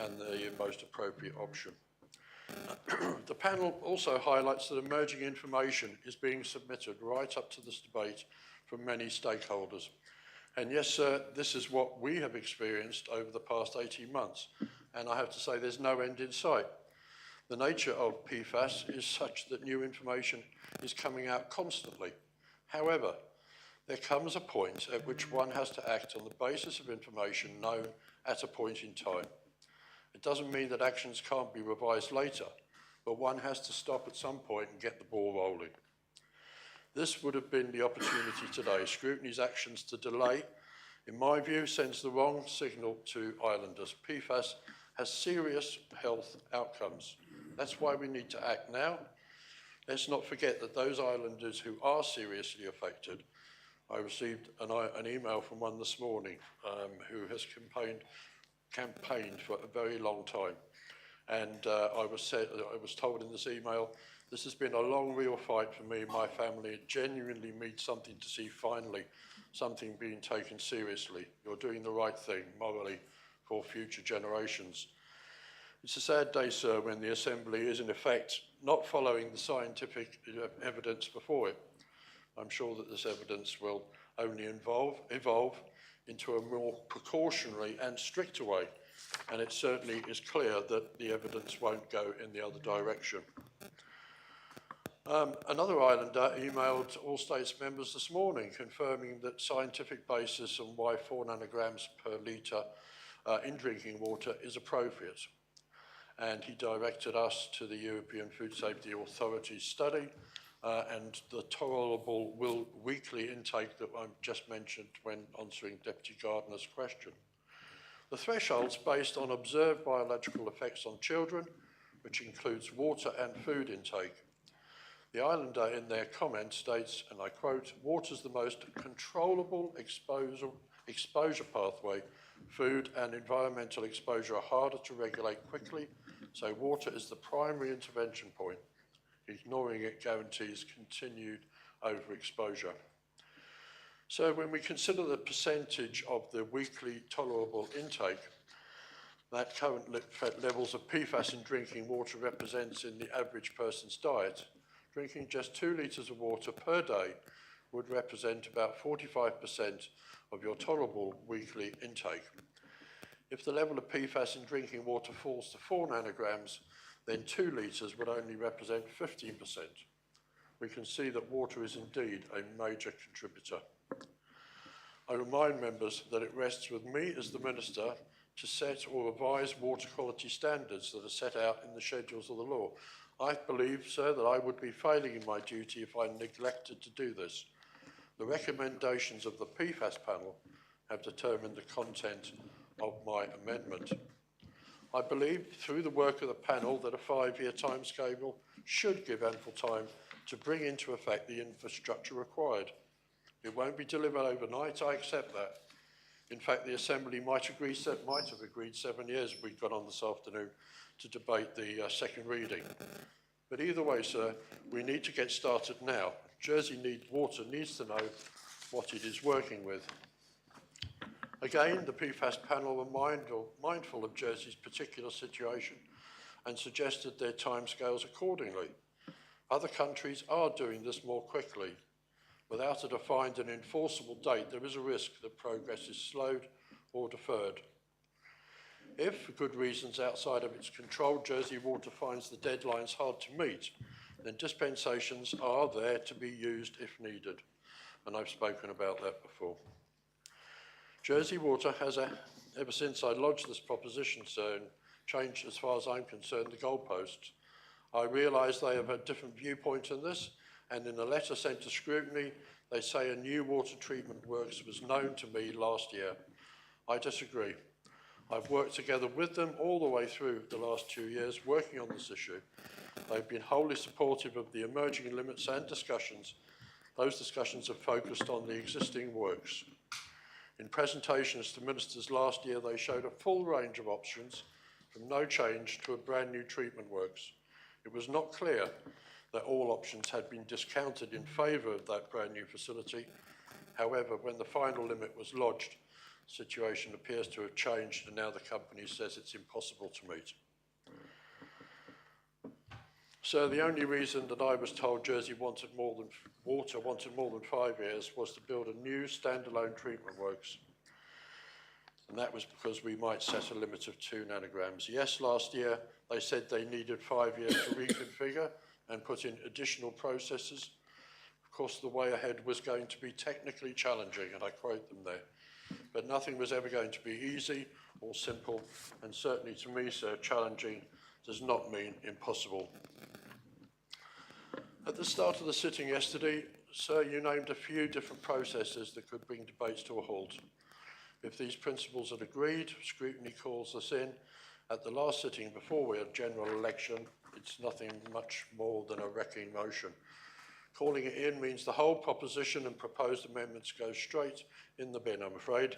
and the most appropriate option. The panel also highlights that emerging information is being submitted right up to this debate from many stakeholders. And yes, sir, this is what we have experienced over the past 18 months. And I have to say there's no end in sight. The nature of PFAS is such that new information is coming out constantly. However, there comes a point at which one has to act on the basis of information known at a point in time. It doesn't mean that actions can't be revised later, but one has to stop at some point and get the ball rolling. This would have been the opportunity today. Scrutiny's actions to delay, in my view, sends the wrong signal to islanders. PFAS has serious health outcomes. That's why we need to act now. Let's not forget that those islanders who are seriously affected, I received an email from one this morning who has campaigned for a very long time. And I was told in this email, this has been a long, real fight for me and my family. It genuinely means something to see finally something being taken seriously. You're doing the right thing morally for future generations. It's a sad day, sir, when the Assembly is in effect not following the scientific evidence before it. I'm sure that this evidence will only evolve into a more precautionary and stricter way. And it certainly is clear that the evidence won't go in the other direction. Another islander emailed all states members this morning confirming that scientific basis on why 4 nanograms per litre in drinking water is appropriate. And he directed us to the European Food Safety Authority study and the tolerable weekly intake that I just mentioned when answering Deputy Gardner's question. The thresholds based on observed biological effects on children, which includes water and food intake. The islander in their comment states, and I quote, water is the most controllable exposure pathway. Food and environmental exposure are harder to regulate quickly, so water is the primary intervention point. Ignoring it guarantees continued overexposure. So when we consider the percentage of the weekly tolerable intake that current levels of PFAS in drinking water represents in the average person's diet, drinking just 2 litres of water per day would represent about 45% of your tolerable weekly intake. If the level of PFAS in drinking water falls to 4 nanograms, then 2 litres would only represent 15%. We can see that water is indeed a major contributor. I remind members that it rests with me as the Minister to set or revise water quality standards that are set out in the schedules of the law. I believe, sir, that I would be failing in my duty if I neglected to do this. The recommendations of the PFAS panel have determined the content of my amendment. I believe through the work of the panel that a 5-year timescale should give ample time to bring into effect the infrastructure required. It won't be delivered overnight, I accept that. In fact, the Assembly might have agreed 7 years if we'd gone on this afternoon to debate the second reading. But either way, sir, we need to get started now. Jersey Water needs to know what it is working with. Again, the PFAS panel were mindful of Jersey's particular situation and suggested their timescales accordingly. Other countries are doing this more quickly. Without a defined and enforceable date, there is a risk that progress is slowed or deferred. If, for good reasons outside of its control, Jersey Water finds the deadlines hard to meet, then dispensations are there to be used if needed. And I've spoken about that before. Jersey Water has, ever since I lodged this proposition, sir, and changed, as far as I'm concerned, the goalposts. I realise they have a different viewpoint on this, and in a letter sent to scrutiny, they say a new water treatment works was known to me last year. I disagree. I've worked together with them all the way through the last 2 years working on this issue. They've been wholly supportive of the emerging limits and discussions. Those discussions have focused on the existing works. In presentations to ministers last year, they showed a full range of options from no change to a brand new treatment works. It was not clear that all options had been discounted in favour of that brand new facility. However, when the final limit was lodged, the situation appears to have changed and now the company says it's impossible to meet. So the only reason that I was told Jersey wanted more than 5 years was to build a new standalone treatment works. And that was because we might set a limit of 2 nanograms. Yes, last year they said they needed 5 years to reconfigure and put in additional processes. Of course, the way ahead was going to be technically challenging, and I quote them there. But nothing was ever going to be easy or simple, and certainly to me, sir, challenging does not mean impossible. At the start of the sitting yesterday, sir, you named a few different processes that could bring debates to a halt. If these principles are agreed, scrutiny calls us in. At the last sitting before we had general election, it's nothing much more than a wrecking motion. Calling it in means the whole proposition and proposed amendments go straight in the bin, I'm afraid.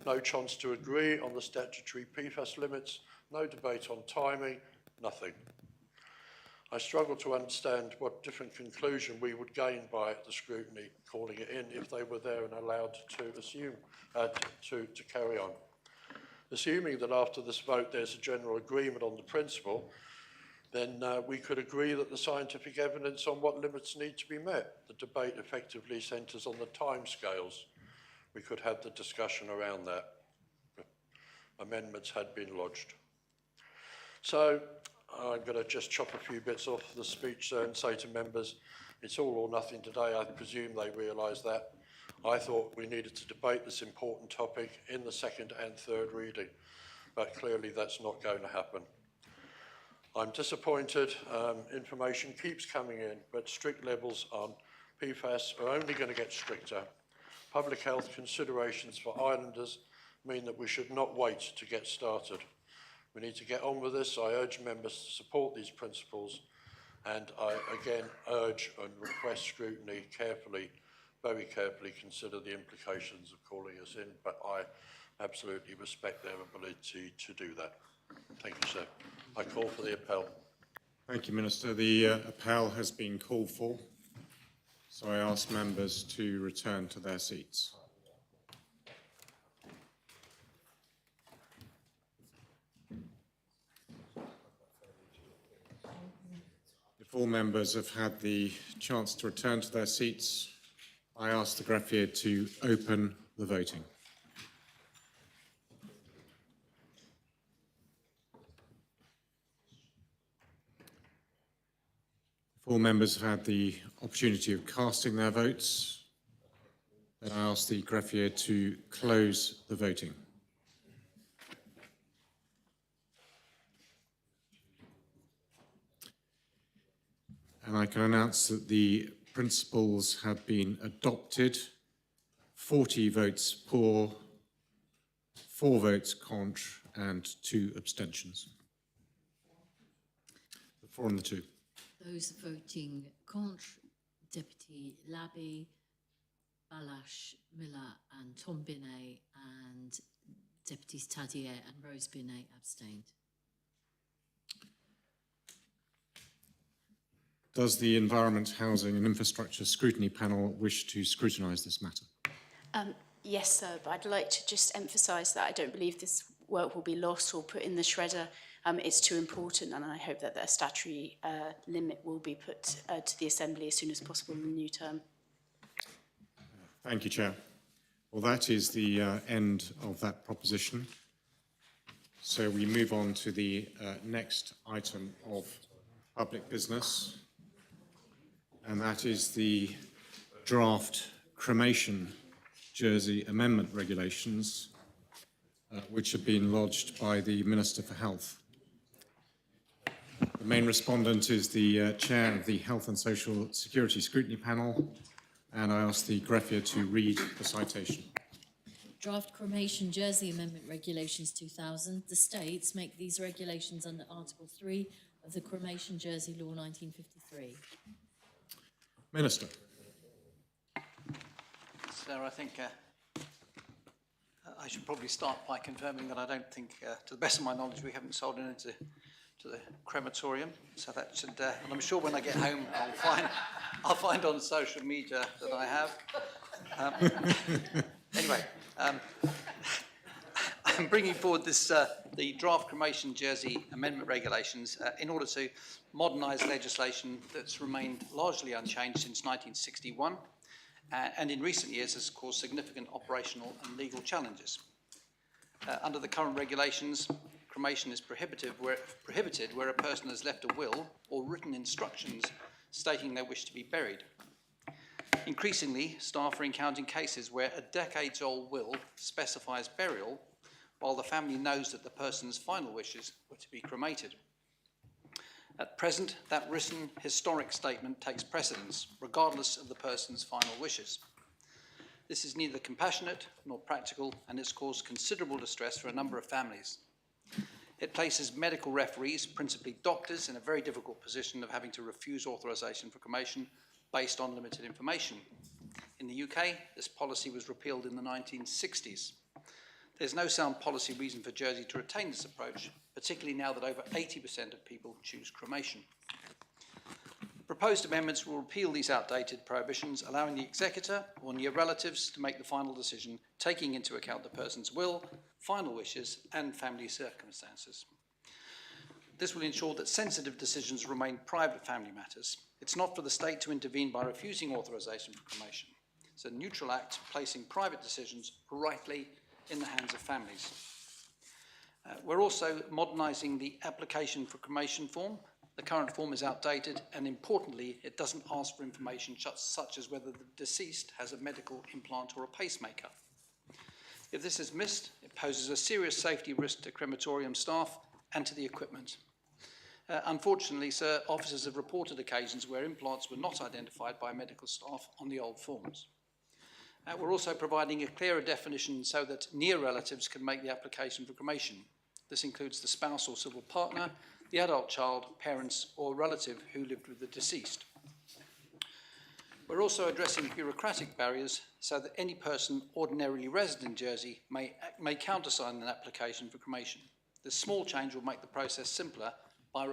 No chance to agree on the statutory PFAS limits, no debate on timing, nothing. I struggle to understand what different conclusion we would gain by the scrutiny calling it in if they were there and allowed to assume, to carry on. Assuming that after this vote there's a general agreement on the principle, then we could agree that the scientific evidence on what limits need to be met. The debate effectively centres on the timescales. We could have the discussion around that. Amendments had been lodged. So I'm going to just chop a few bits off the speech and say to members, it's all or nothing today. I presume they realise that. I thought we needed to debate this important topic in the second and third reading, but clearly that's not going to happen. I'm disappointed. Information keeps coming in, but strict levels on PFAS are only going to get stricter. Public health considerations for islanders mean that we should not wait to get started. We need to get on with this. I urge members to support these principles, and I again urge and request scrutiny carefully, very carefully consider the implications of calling us in, but I absolutely respect their ability to do that. Thank you, sir. I call for the appel. Thank you, Minister. The appel has been called for, so I ask members to return to their seats. If all members have had the chance to return to their seats, I ask the greffier to open the voting. If all members have had the opportunity of casting their votes, then I ask the greffier to close the voting. And I can announce that the principles have been adopted 40 votes pour, 4 votes contre, and 2 abstentions. The 4 and the 2. Those voting contre, Deputy Labby, Balash, Miller and Tom Binet, and Deputies Tadier and Rose Binet abstained. Does the Environment, Housing and Infrastructure Scrutiny Panel wish to scrutinise this matter? Yes, sir, but I'd like to just emphasise that I don't believe this work will be lost or put in the shredder. It's too important, and I hope that the statutory limit will be put to the Assembly as soon as possible in the new term. Thank you, Chair. Well, that is the end of that proposition. So we move on to the next item of public business, and that is the draft cremation Jersey Amendment Regulations, which have been lodged by the Minister for Health. The main respondent is the Chair of the Health and Social Security Scrutiny Panel, and I ask the greffier to read the citation. Draft Cremation Jersey Amendment Regulations 2000. The states make these regulations under Article 3 of the Cremation Jersey Law 1953. Minister. Sir, I think I should probably start by confirming that I don't think, to the best of my knowledge, we haven't sold it into the crematorium. So that should, and I'm sure when I get home, I'll find on social media that I have. Anyway, I'm bringing forward this the draft Cremation Jersey Amendment Regulations in order to modernise legislation that's remained largely unchanged since 1961. And in recent years has caused significant operational and legal challenges. Under the current regulations, cremation is prohibited where a person has left a will or written instructions stating they wish to be buried. Increasingly, staff are encountering cases where a decades-old will specifies burial while the family knows that the person's final wishes were to be cremated. At present, that written historic statement takes precedence, regardless of the person's final wishes. This is neither compassionate nor practical, and it's caused considerable distress for a number of families. It places medical referees, principally doctors, in a very difficult position of having to refuse authorisation for cremation based on limited information. In the UK, this policy was repealed in the 1960s. There's no sound policy reason for Jersey to retain this approach, particularly now that over 80% of people choose cremation. Proposed amendments will repeal these outdated prohibitions, allowing the executor or near relatives to make the final decision, taking into account the person's will, final wishes, and family circumstances. This will ensure that sensitive decisions remain private family matters. It's not for the state to intervene by refusing authorisation for cremation. It's a neutral act placing private decisions rightly in the hands of families. We're also modernising the application for cremation form. The current form is outdated, and importantly, it doesn't ask for information such as whether the deceased has a medical implant or a pacemaker. If this is missed, it poses a serious safety risk to crematorium staff and to the equipment. Unfortunately, sir, officers have reported occasions where implants were not identified by medical staff on the old forms. We're also providing a clearer definition so that near relatives can make the application for cremation. This includes the spouse or civil partner, the adult child, parents, or relative who lived with the deceased. We're also addressing bureaucratic barriers so that any person ordinarily resident in Jersey may countersign an application for cremation. This small change will make the process simpler by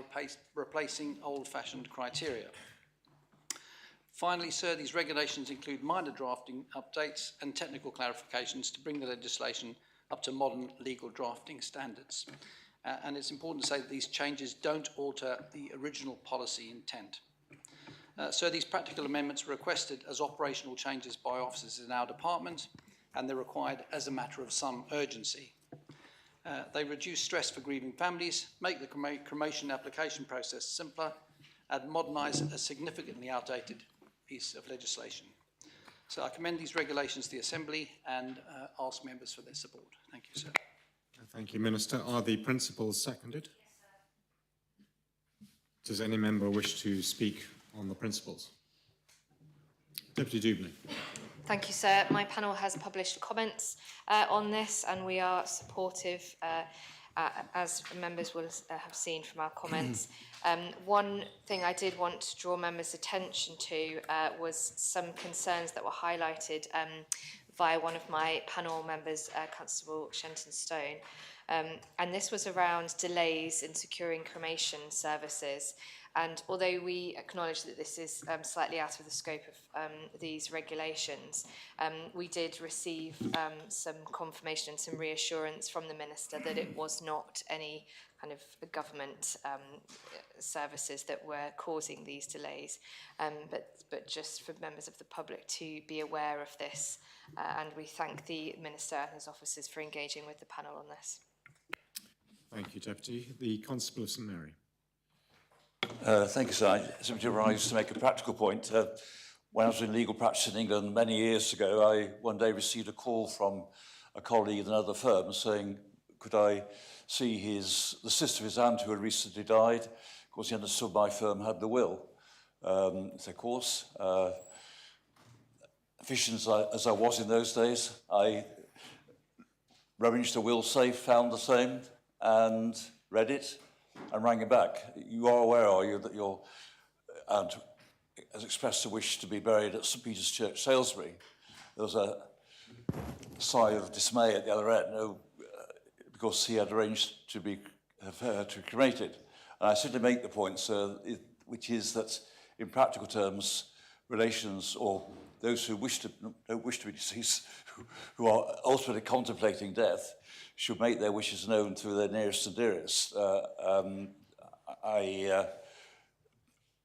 replacing old-fashioned criteria. Finally, sir, these regulations include minor drafting updates and technical clarifications to bring the legislation up to modern legal drafting standards. And it's important to say that these changes don't alter the original policy intent. So these practical amendments were requested as operational changes by officers in our department, and they're required as a matter of some urgency. They reduce stress for grieving families, make the cremation application process simpler, and modernise a significantly outdated piece of legislation. So I commend these regulations to the Assembly and ask members for their support. Thank you, sir. Thank you, Minister. Are the principles seconded? Does any member wish to speak on the principles? Deputy Dubney. Thank you, sir. My panel has published comments on this, and we are supportive, as members will have seen from our comments. One thing I did want to draw members' attention to was some concerns that were highlighted via one of my panel members, Constable Shenton Stone. And this was around delays in securing cremation services. And although we acknowledge that this is slightly out of the scope of these regulations, we did receive some confirmation and some reassurance from the Minister that it was not any kind of government services that were causing these delays, but just for members of the public to be aware of this. And we thank the Minister and his officers for engaging with the panel on this. Thank you, Deputy. The Constable of St Mary. Thank you, sir. I simply rise to make a practical point. When I was in legal practice in England many years ago, I one day received a call from a colleague in another firm saying, could I see the sister of his aunt who had recently died? Of course, he understood my firm had the will. So, of course, efficient as I was in those days, I rummaged the will safe, found the same, and read it and rang him back. You are aware, are you, that your aunt has expressed a wish to be buried at St Peter's Church, Salisbury? There was a sigh of dismay at the other end, because he had arranged to be cremated. And I simply make the point, sir, which is that in practical terms, relations or those who don't wish to be deceased, who are ultimately contemplating death, should make their wishes known to their nearest and dearest.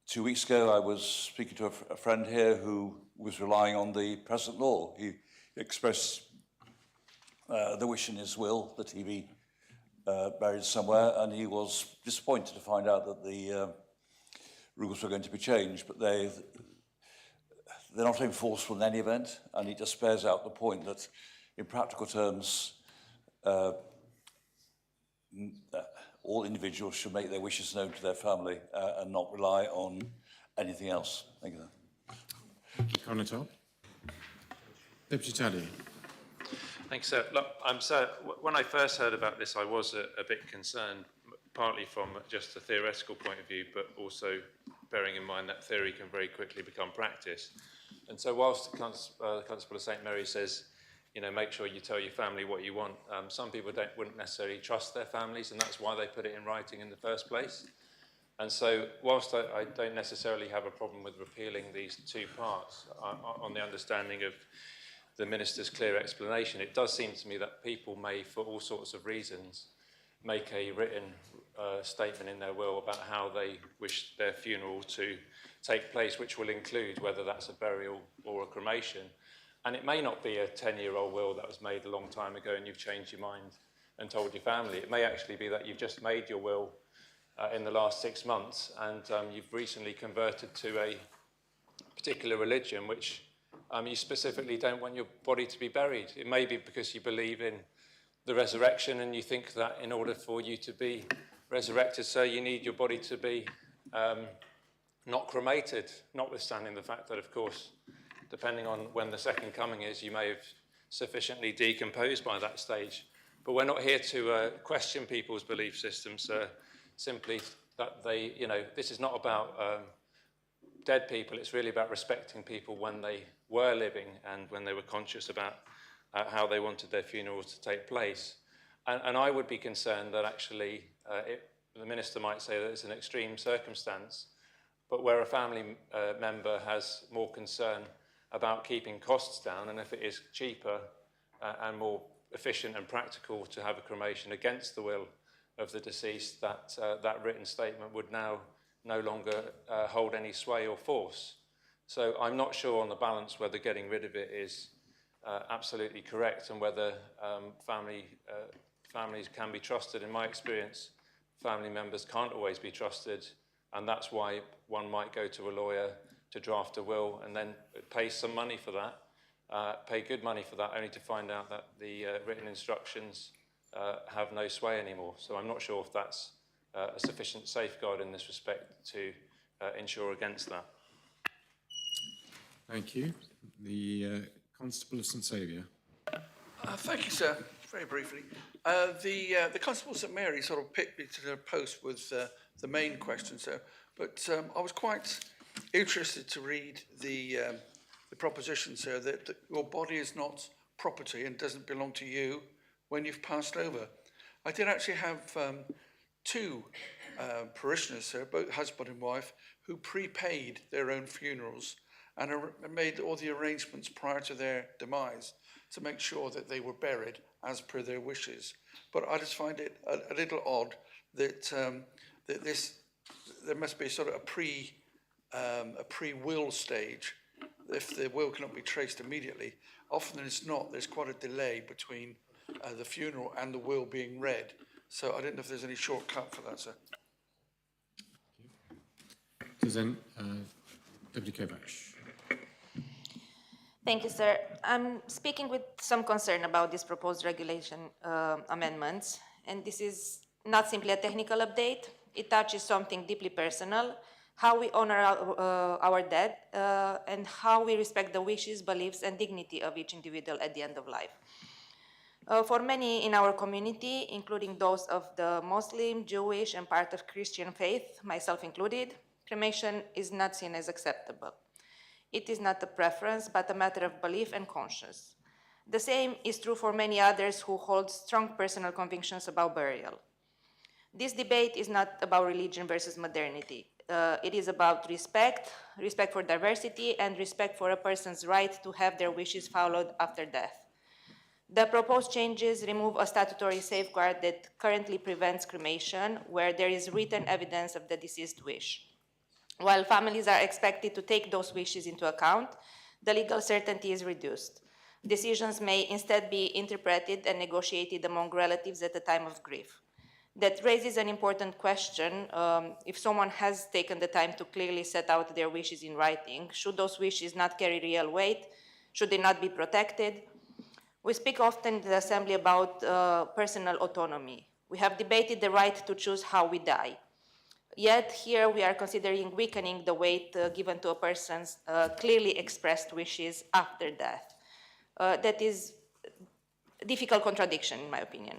2 weeks ago, I was speaking to a friend here who was relying on the present law. He expressed the wish in his will that he be buried somewhere, and he was disappointed to find out that the rules were going to be changed, but they're not enforceable in any event, and it just bears out the point that in practical terms, all individuals should make their wishes known to their family and not rely on anything else. Thank you. Connaught. Deputy Talley. Thanks, sir. Look, sir, when I first heard about this, I was a bit concerned, partly from just a theoretical point of view, but also bearing in mind that theory can very quickly become practice. And so whilst the Constable of St Mary says, you know, make sure you tell your family what you want, some people wouldn't necessarily trust their families, and that's why they put it in writing in the first place. And so whilst I don't necessarily have a problem with repealing these two parts, on the understanding of the Minister's clear explanation, it does seem to me that people may, for all sorts of reasons, make a written statement in their will about how they wish their funeral to take place, which will include whether that's a burial or a cremation. And it may not be a 10-year-old will that was made a long time ago and you've changed your mind and told your family. It may actually be that you've just made your will in the last 6 months and you've recently converted to a particular religion which you specifically don't want your body to be buried. It may be because you believe in the resurrection and you think that in order for you to be resurrected, so you need your body to be not cremated, notwithstanding the fact that, of course, depending on when the second coming is, you may have sufficiently decomposed by that stage. But we're not here to question people's belief systems, simply that they, you know, this is not about dead people, it's really about respecting people when they were living and when they were conscious about how they wanted their funerals to take place. And I would be concerned that actually the Minister might say that it's an extreme circumstance, but where a family member has more concern about keeping costs down, and if it is cheaper and more efficient and practical to have a cremation against the will of the deceased, that that written statement would now no longer hold any sway or force. So I'm not sure on the balance whether getting rid of it is absolutely correct and whether families can be trusted. In my experience, family members can't always be trusted, and that's why one might go to a lawyer to draft a will and then pay some money for that, pay good money for that, only to find out that the written instructions have no sway anymore. So I'm not sure if that's a sufficient safeguard in this respect to ensure against that. Thank you. The Constable of St Saviour. Thank you, sir. Very briefly. The Constable of St Mary sort of picked me to the post with the main question, sir. But I was quite interested to read the proposition, sir, that your body is not property and doesn't belong to you when you've passed over. I did actually have two parishioners, sir, both husband and wife, who prepaid their own funerals and made all the arrangements prior to their demise to make sure that they were buried as per their wishes. But I just find it a little odd that there must be sort of a pre-will stage. If the will cannot be traced immediately, often it's not. There's quite a delay between the funeral and the will being read. So I don't know if there's any shortcut for that, sir. Does then Deputy Kovacs. Thank you, sir. I'm speaking with some concern about this proposed regulation amendments, and this is not simply a technical update. It touches something deeply personal, how we honor our dead, and how we respect the wishes, beliefs, and dignity of each individual at the end of life. For many in our community, including those of the Muslim, Jewish, and part of Christian faith, myself included, cremation is not seen as acceptable. It is not a preference, but a matter of belief and conscience. The same is true for many others who hold strong personal convictions about burial. This debate is not about religion versus modernity. It is about respect for diversity, and respect for a person's right to have their wishes followed after death. The proposed changes remove a statutory safeguard that currently prevents cremation where there is written evidence of the deceased wish. While families are expected to take those wishes into account, the legal certainty is reduced. Decisions may instead be interpreted and negotiated among relatives at the time of grief. That raises an important question. If someone has taken the time to clearly set out their wishes in writing, should those wishes not carry real weight? Should they not be protected? We speak often in the Assembly about personal autonomy. We have debated the right to choose how we die. Yet here we are considering weakening the weight given to a person's clearly expressed wishes after death. That is a difficult contradiction, in my opinion.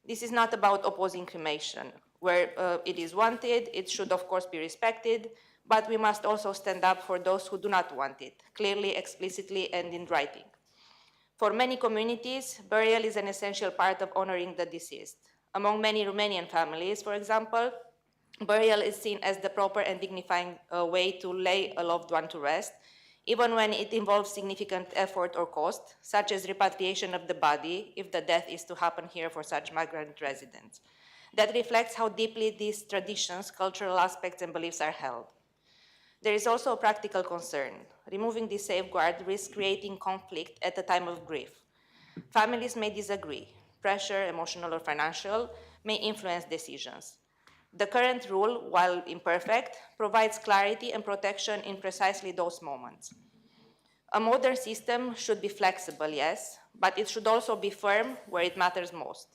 This is not about opposing cremation. Where it is wanted, it should of course be respected, but we must also stand up for those who do not want it, clearly, explicitly, and in writing. For many communities, burial is an essential part of honoring the deceased. Among many Romanian families, for example, burial is seen as the proper and dignifying way to lay a loved one to rest, even when it involves significant effort or cost, such as repatriation of the body, if the death is to happen here for such migrant residents. That reflects how deeply these traditions, cultural aspects, and beliefs are held. There is also a practical concern. Removing this safeguard risks creating conflict at the time of grief. Families may disagree. Pressure, emotional or financial, may influence decisions. The current rule, while imperfect, provides clarity and protection in precisely those moments. A modern system should be flexible, yes, but it should also be firm where it matters most.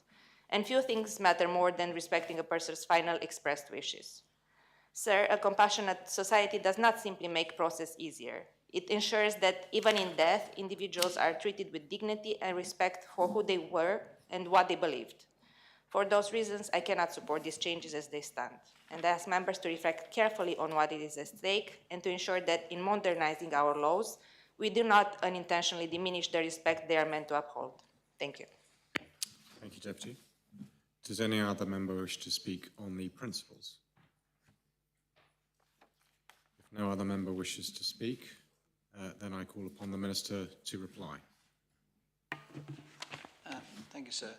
And few things matter more than respecting a person's final expressed wishes. Sir, a compassionate society does not simply make process easier. It ensures that even in death, individuals are treated with dignity and respect for who they were and what they believed. For those reasons, I cannot support these changes as they stand, and I ask members to reflect carefully on what is at stake and to ensure that in modernizing our laws, we do not unintentionally diminish the respect they are meant to uphold. Thank you. Thank you, Deputy. Does any other member wish to speak on the principles? If no other member wishes to speak, then I call upon the Minister to reply. Thank you, sir.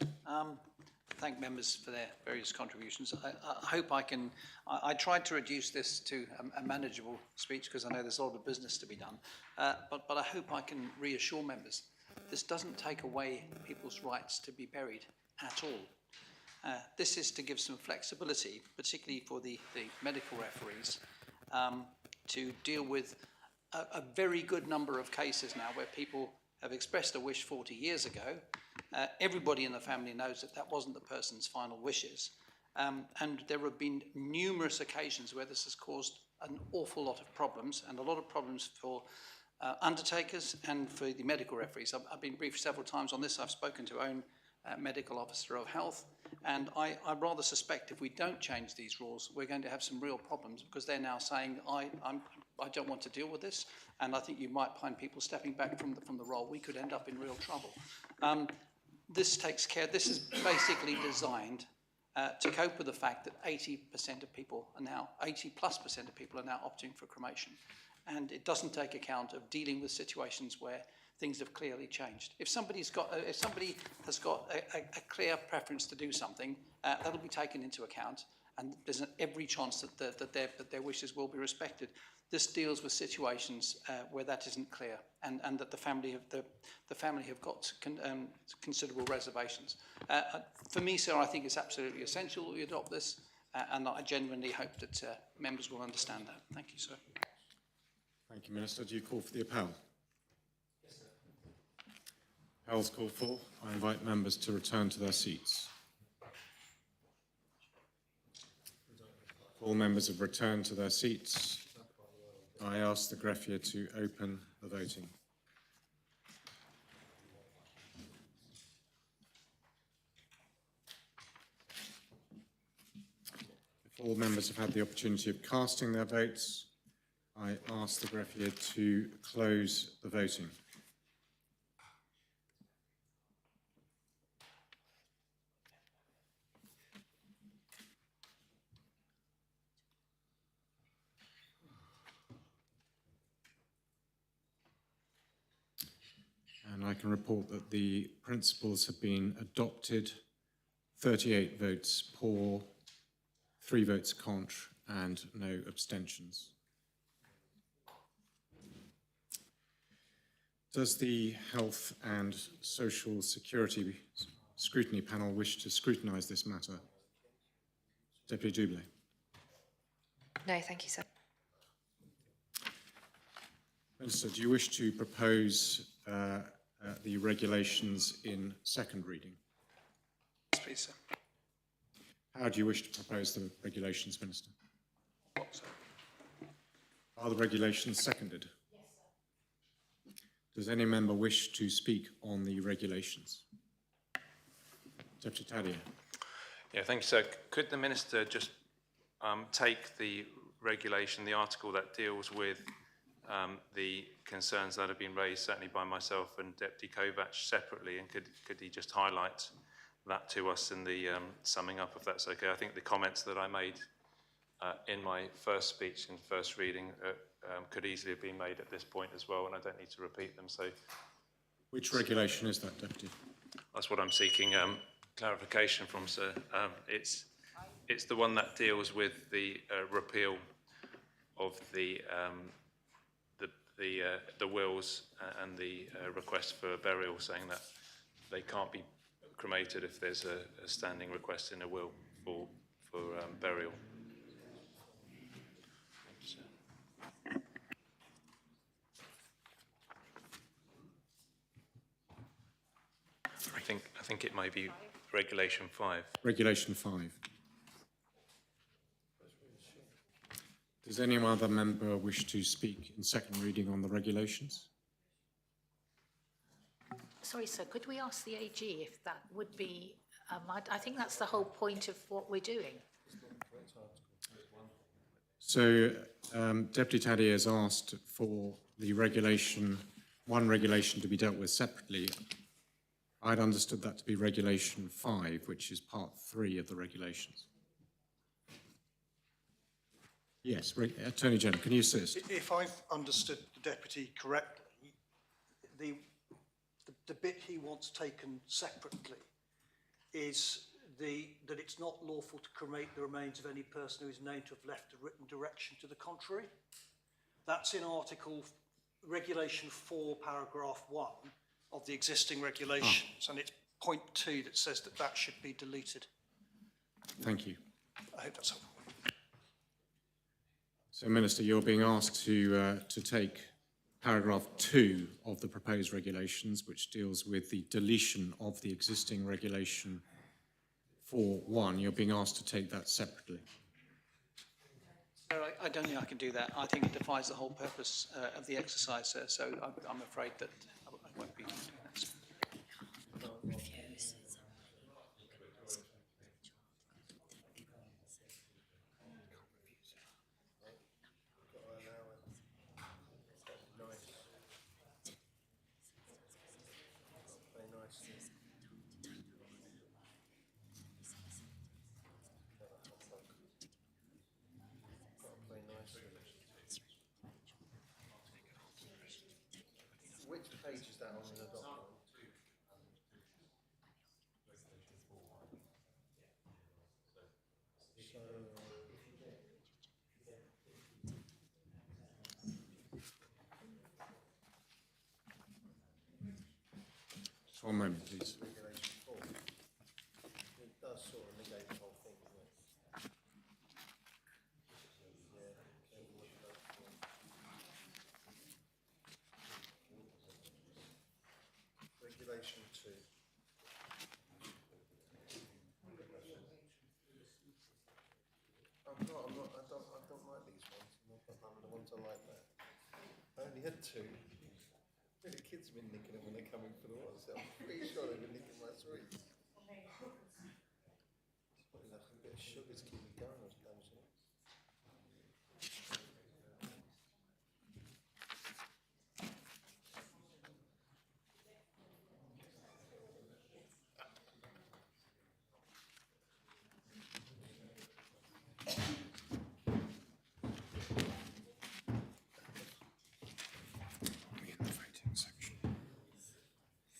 Thank members for their various contributions. I hope I tried to reduce this to a manageable speech because I know there's a lot of business to be done, but I hope I can reassure members this doesn't take away people's rights to be buried at all. This is to give some flexibility, particularly for the medical referees, to deal with a very good number of cases now where people have expressed a wish 40 years ago. Everybody in the family knows that that wasn't the person's final wishes. And there have been numerous occasions where this has caused an awful lot of problems, and a lot of problems for undertakers and for the medical referees. I've been briefed several times on this. I've spoken to our own medical officer of health, and I rather suspect if we don't change these rules, we're going to have some real problems, because they're now saying, I don't want to deal with this, and I think you might find people stepping back from the role. We could end up in real trouble. This takes care, this is basically designed to cope with the fact that 80% of people are now, 80+% of people are now opting for cremation. And it doesn't take account of dealing with situations where things have clearly changed. If somebody has got a clear preference to do something, that'll be taken into account, and there's every chance that their wishes will be respected. This deals with situations where that isn't clear, and that the family have got considerable reservations. For me, sir, I think it's absolutely essential that we adopt this, and I genuinely hope that members will understand that. Thank you, sir. Thank you, Minister. Do you call for the appel? Yes, sir. Appel's called for. I invite members to return to their seats. All members have returned to their seats. I ask the greffier to open the voting. If all members have had the opportunity of casting their votes, I ask the greffier to close the voting. And I can report that the principles have been adopted. 38 votes for, 3 votes contre, and no abstentions. Does the Health and Social Security Scrutiny Panel wish to scrutinise this matter? Deputy Doublé. No, thank you, sir. Minister, do you wish to propose the regulations in second reading? Yes, please, sir. How do you wish to propose the regulations, Minister? Are the regulations seconded? Yes, sir. Does any member wish to speak on the regulations? Deputy Taddia. Yeah, thank you, sir. Could the Minister just take the regulation, the article that deals with the concerns that have been raised, certainly by myself and Deputy Kovac separately, and could he just highlight that to us in the summing up, if that's okay? I think the comments that I made in my first speech in first reading could easily have been made at this point as well, and I don't need to repeat them. So, which regulation is that, Deputy? That's what I'm seeking clarification from, sir. It's the one that deals with the repeal of the wills and the request for burial, saying that they can't be cremated if there's a standing request in a will for burial. I think it may be Regulation 5. Regulation 5. Does any other member wish to speak in second reading on the regulations? Sorry, sir, could we ask the AG if that would be, I think that's the whole point of what we're doing. So, Deputy Taddia has asked for the regulation, one regulation to be dealt with separately. I'd understood that to be Regulation 5, which is Part 3 of the regulations. Yes, Attorney General, can you assist? If I've understood the Deputy correctly, the bit he wants taken separately is that it's not lawful to cremate the remains of any person who is known to have left a written direction to the contrary. That's in Regulation 4, Paragraph 1 of the existing regulations, and it's point 2 that says that that should be deleted. Thank you. I hope that's helpful. So, Minister, you're being asked to take paragraph 2 of the proposed regulations, which deals with the deletion of the existing regulation 4.1. You're being asked to take that separately. No, I don't think I can do that. I think it defies the whole purpose of the exercise, sir, so I'm afraid that I won't be doing that, sir. Which page is that on in the document? Just one moment, please. Regulation 4. It does sort of negate the whole thing, doesn't it? Regulation 2. I don't like these ones. The ones I like that. I only had 2. The kids have been nicking them when they're coming for the water, so I'm pretty sure they've been nicking my sweets. It's probably like a bit of sugar to keep me going, I suppose.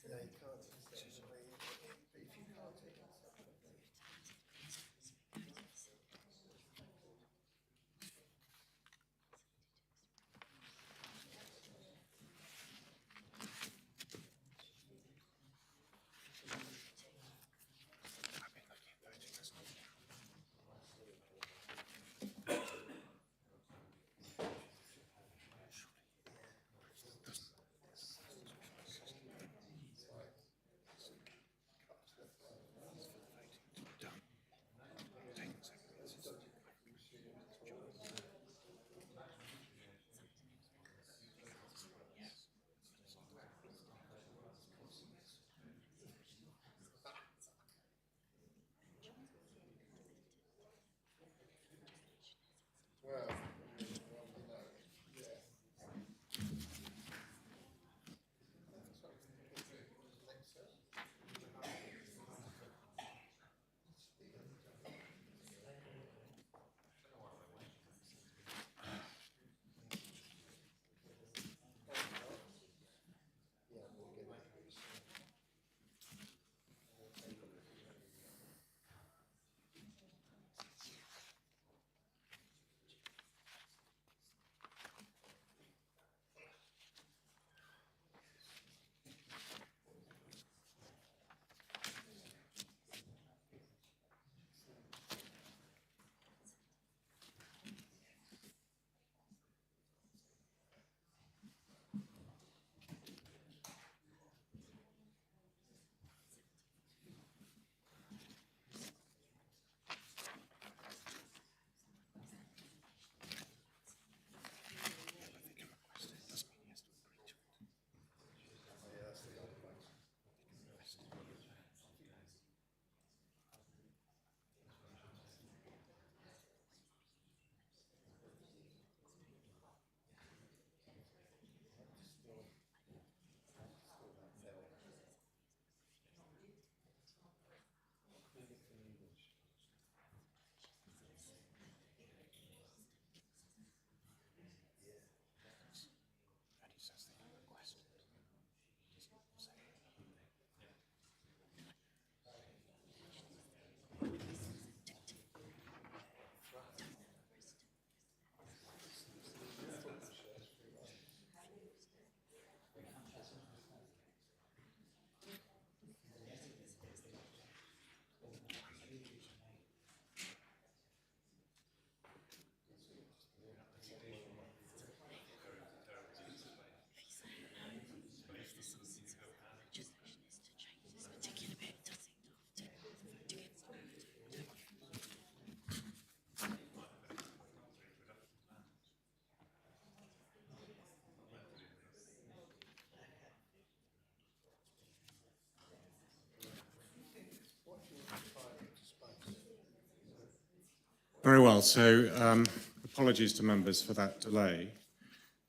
Yeah, you can't. But if you can't take it, Well, so apologies to members for that delay.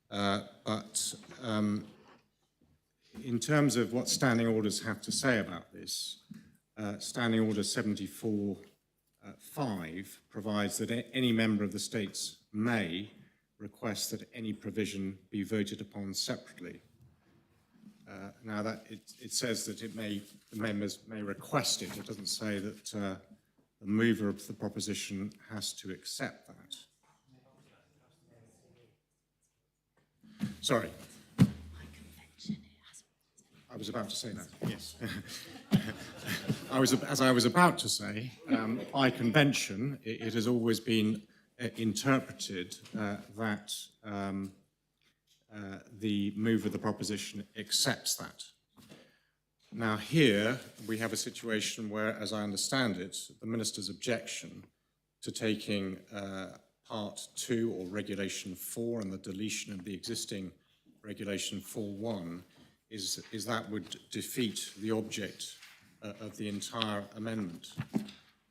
But in terms of what standing orders have to say about this, Standing Order 74(5) provides that any member of the states may request that any provision be voted upon separately. Now that it says that the members may request it. It doesn't say that the mover of the proposition has to accept that. Sorry. I was about to say that, yes. As I was about to say, by convention, it has always been interpreted that the mover of the proposition accepts that. Now here, we have a situation where, as I understand it, the Minister's objection to taking Part 2 or Regulation 4 and the deletion of the existing Regulation 4.1 is that would defeat the object of the entire amendment.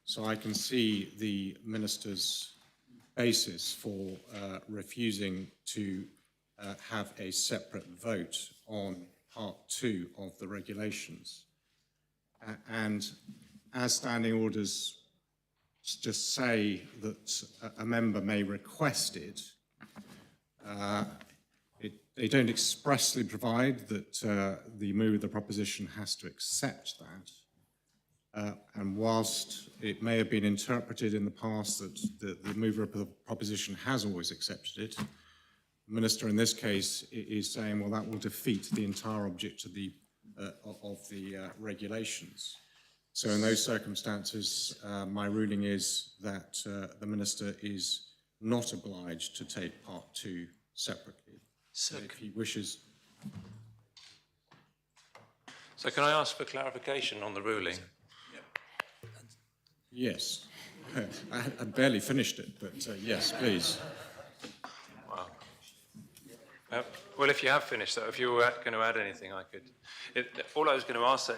So I can see the Minister's basis for refusing to have a separate vote on Part 2 of the regulations. And as standing orders just say that a member may request it, they don't expressly provide that the mover of the proposition has to accept that. And whilst it may have been interpreted in the past that the mover of the proposition has always accepted it, the Minister in this case is saying, well, that will defeat the entire object of the regulations. So in those circumstances, my ruling is that the Minister is not obliged to take Part 2 separately. So if he wishes. So can I ask for clarification on the ruling? Yes. I barely finished it, but yes, please. Wow. Well, if you have finished that, if you were going to add anything, I could. All I was going to ask,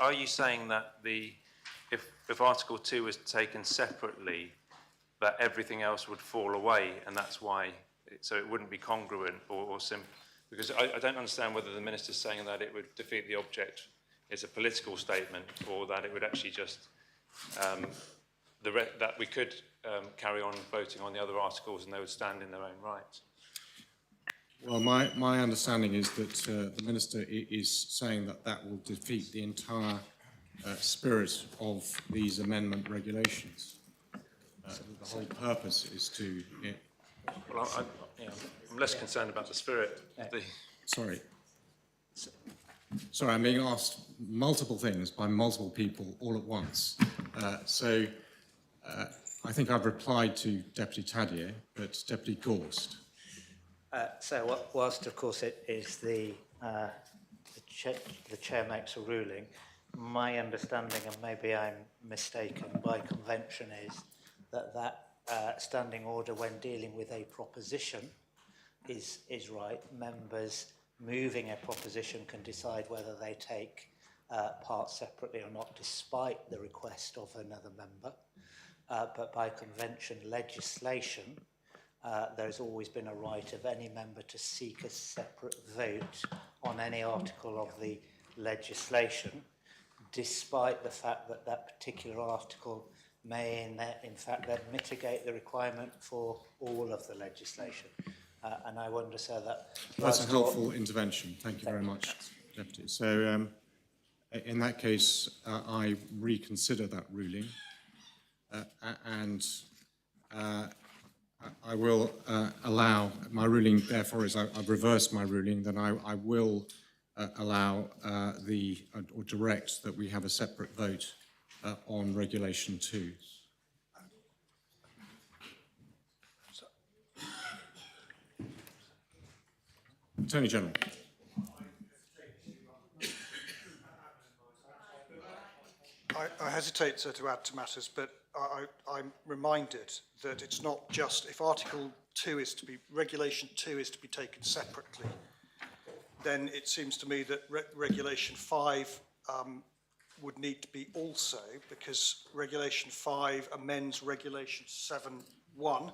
are you saying that if Article 2 is taken separately, that everything else would fall away, and that's why, so it wouldn't be congruent or simple? Because I don't understand whether the Minister's saying that it would defeat the object as a political statement, or that it would actually just, that we could carry on voting on the other articles and they would stand in their own right. Well, my understanding is that the Minister is saying that that will defeat the entire spirit of these amendment regulations. The whole purpose is to... Well, I'm less concerned about the spirit of the... Sorry, I'm being asked multiple things by multiple people all at once. So I think I've replied to Deputy Tadier, but Deputy Gorst. So whilst, of course, it is the chair makes a ruling, my understanding, and maybe I'm mistaken, by convention is that standing order when dealing with a proposition is right. Members moving a proposition can decide whether they take parts separately or not, despite the request of another member. But by convention legislation, there's always been a right of any member to seek a separate vote on any article of the legislation, despite the fact that that particular article may in fact then mitigate the requirement for all of the legislation. And I wonder, sir, that... That's a helpful intervention. Thank you very much, Deputy. So in that case, I reconsider that ruling and I will allow, my ruling therefore is I've reversed my ruling, then I will allow or direct that we have a separate vote on Regulation 2. Attorney General. I hesitate, sir, to add to matters, but I'm reminded that it's not just, if Article 2 is to be, Regulation 2 is to be taken separately, then it seems to me that Regulation 5 would need to be also, because Regulation 5 amends Regulation 7 1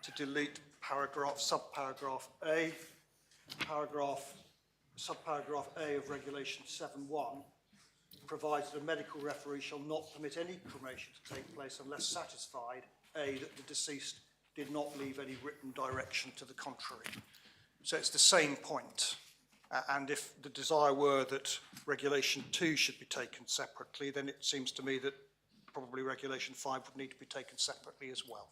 to delete subparagraph A, subparagraph A of Regulation 7.1 provides that a medical referee shall not permit any cremation to take place unless satisfied, A, that the deceased did not leave any written direction to the contrary. So it's the same point. And if the desire were that Regulation 2 should be taken separately, then it seems to me that probably Regulation 5 would need to be taken separately as well.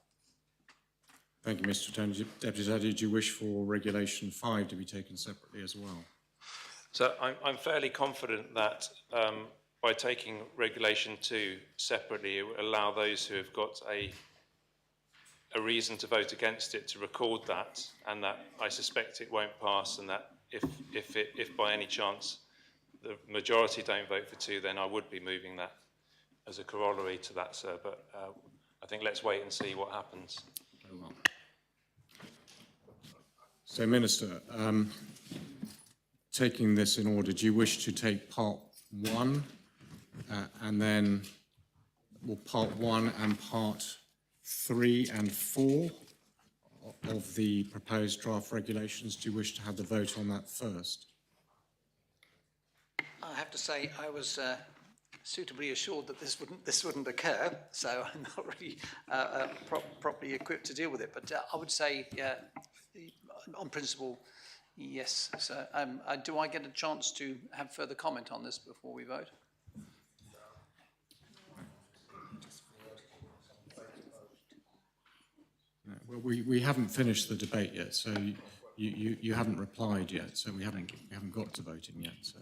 Thank you, Mr. Attorney. Deputy Taddy, do you wish for Regulation 5 to be taken separately as well? So I'm fairly confident that by taking Regulation 2 separately, it will allow those who have got a reason to vote against it to record that, and that I suspect it won't pass, and that if by any chance the majority don't vote for 2, then I would be moving that as a corollary to that, sir. But I think let's wait and see what happens. Very well. So, Minister, taking this in order, do you wish to take part 1 and then, well, part 1 and part 3 and 4 of the proposed draft regulations? Do you wish to have the vote on that first? I have to say I was suitably assured that this wouldn't occur, so I'm not really properly equipped to deal with it. But I would say, on principle, yes. So, do I get a chance to have further comment on this before we vote? Well, we haven't finished the debate yet, so you haven't replied yet, so we haven't got to voting yet. So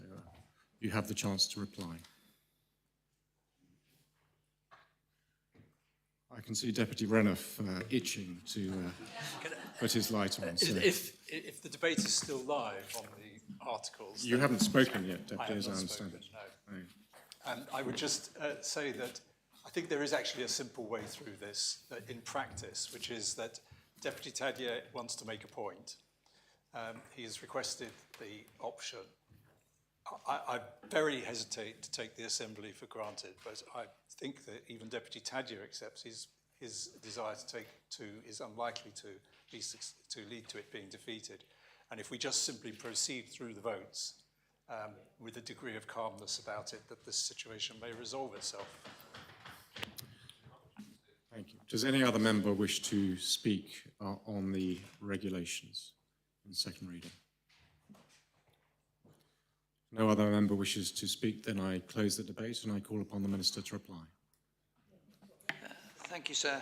you have the chance to reply. I can see Deputy Renouf itching to put his light on. So. If the debate is still live on the articles... You haven't spoken yet, Deputy, as I understand it. No. And I would just say that I think there is actually a simple way through this in practice, which is that Deputy Tadyer wants to make a point. He has requested the option. I very hesitate to take the Assembly for granted, but I think that even Deputy Tadyer accepts his desire to take 2 is unlikely to lead to it being defeated. And if we just simply proceed through the votes with a degree of calmness about it, that this situation may resolve itself. Thank you. Does any other member wish to speak on the regulations in second reading? No other member wishes to speak, then I close the debate and I call upon the Minister to reply. Thank you, sir.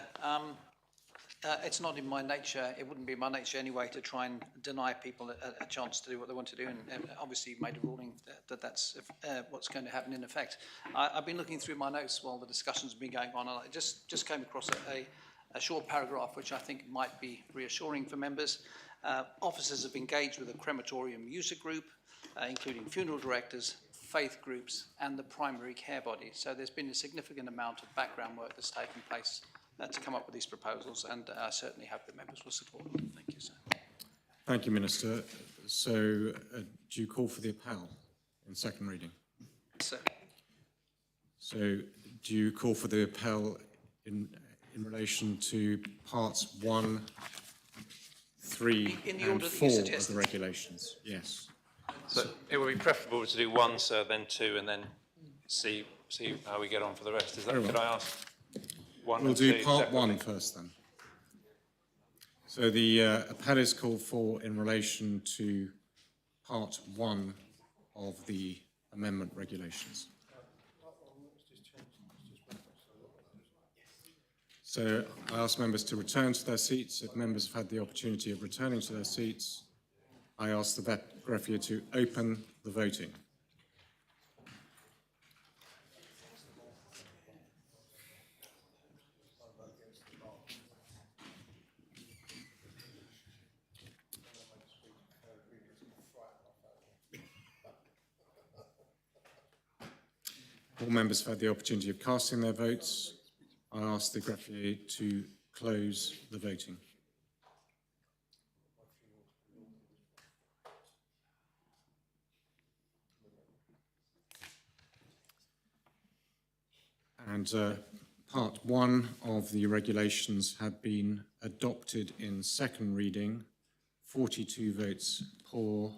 It's not in my nature, it wouldn't be in my nature anyway, to try and deny people a chance to do what they want to do, and obviously you've made a ruling that's what's going to happen in effect. I've been looking through my notes while the discussions have been going on, and I just came across a short paragraph which I think might be reassuring for members. Officers have engaged with a crematorium user group, including funeral directors, faith groups, and the primary care body. So there's been a significant amount of background work that's taken place to come up with these proposals, and I certainly hope that members will support them. Thank you, sir. Thank you, Minister. So do you call for the appel in second reading? Sir. So do you call for the appel in relation to parts 1, 3 and 4 of the regulations? Yes. So it would be preferable to do 1, sir, then 2, and then see how we get on for the rest. Is that, could I ask? 1 We'll and do 2 part separately? 1 first then. So the appel is called for in relation to part 1 of the amendment regulations. So I ask members to return to their seats. If members have had the opportunity of returning to their seats, I ask the greffier to open the voting. All members have had the opportunity of casting their votes. I ask the greffier to close the voting. And Part 1 of the regulations have been adopted in second reading, 42 votes pour,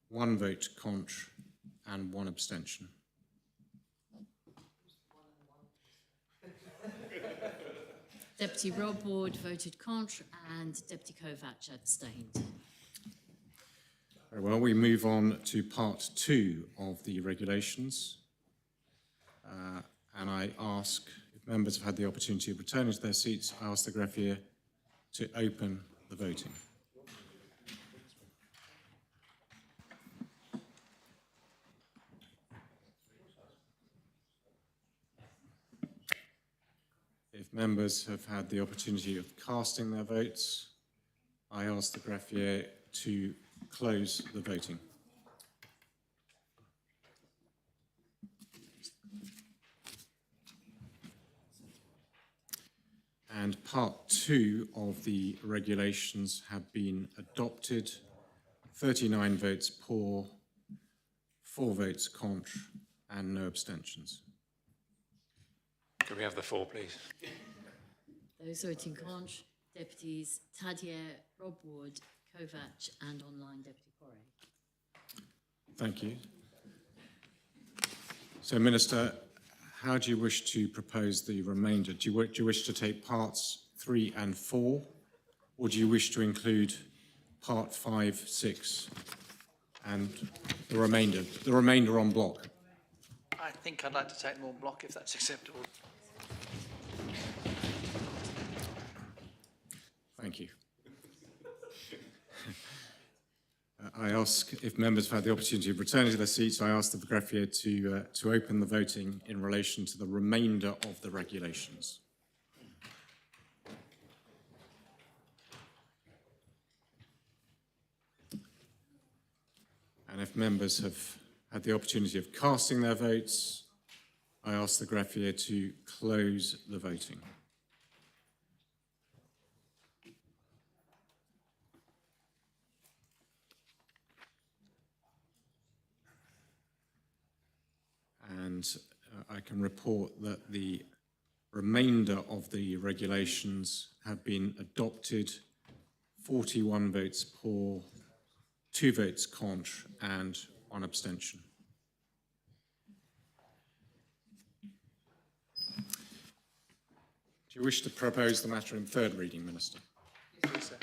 1 vote contre, and 1 abstention. Deputy Rob Ward voted contre and Deputy Kovac abstained. Very well, we move on to Part 2 of the regulations. And I ask, if members have had the opportunity of returning to their seats, I ask the greffier to open the voting. If members have had the opportunity of casting their votes, I ask the greffier to close the voting. And Part 2 of the regulations have been adopted. 39 votes pour, 4 votes contre, and no abstentions. Could we have the floor, please? Those voting contre, Deputies Tadier, Rob Ward, Kovac, and online Deputy Corrie. Thank you. So, Minister, how do you wish to propose the remainder? Do you wish to take parts 3 and 4, or do you wish to include part 5, 6, and the remainder on block? I think I'd like to take them on block if that's acceptable. Thank you. I ask, if members have had the opportunity of returning to their seats, I ask the greffier to open the voting in relation to the remainder of the regulations. And if members have had the opportunity of casting their votes, I ask the greffier to close the voting. And I can report that the remainder of the regulations have been adopted. 41 votes pour, 2 votes contre, and 1 abstention. Do you wish to propose the matter in third reading, Minister? Yes, sir.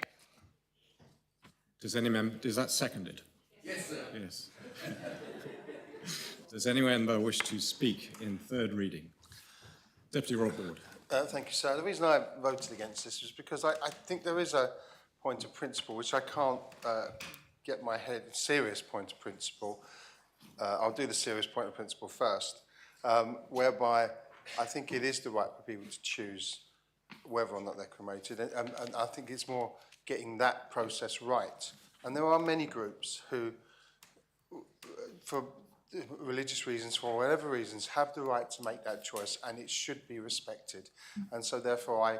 Is that seconded? Yes, sir. Yes. Does any member wish to speak in third reading? Deputy Rob Ward. Thank you, sir. The reason I voted against this was because I think there is a point of principle which I can't get my head, serious point of principle. I'll do the serious point of principle first, whereby I think it is the right for people to choose whether or not they're cremated, and I think it's more getting that process right. And there are many groups who, for religious reasons, for whatever reasons, have the right to make that choice, and it should be respected. And so therefore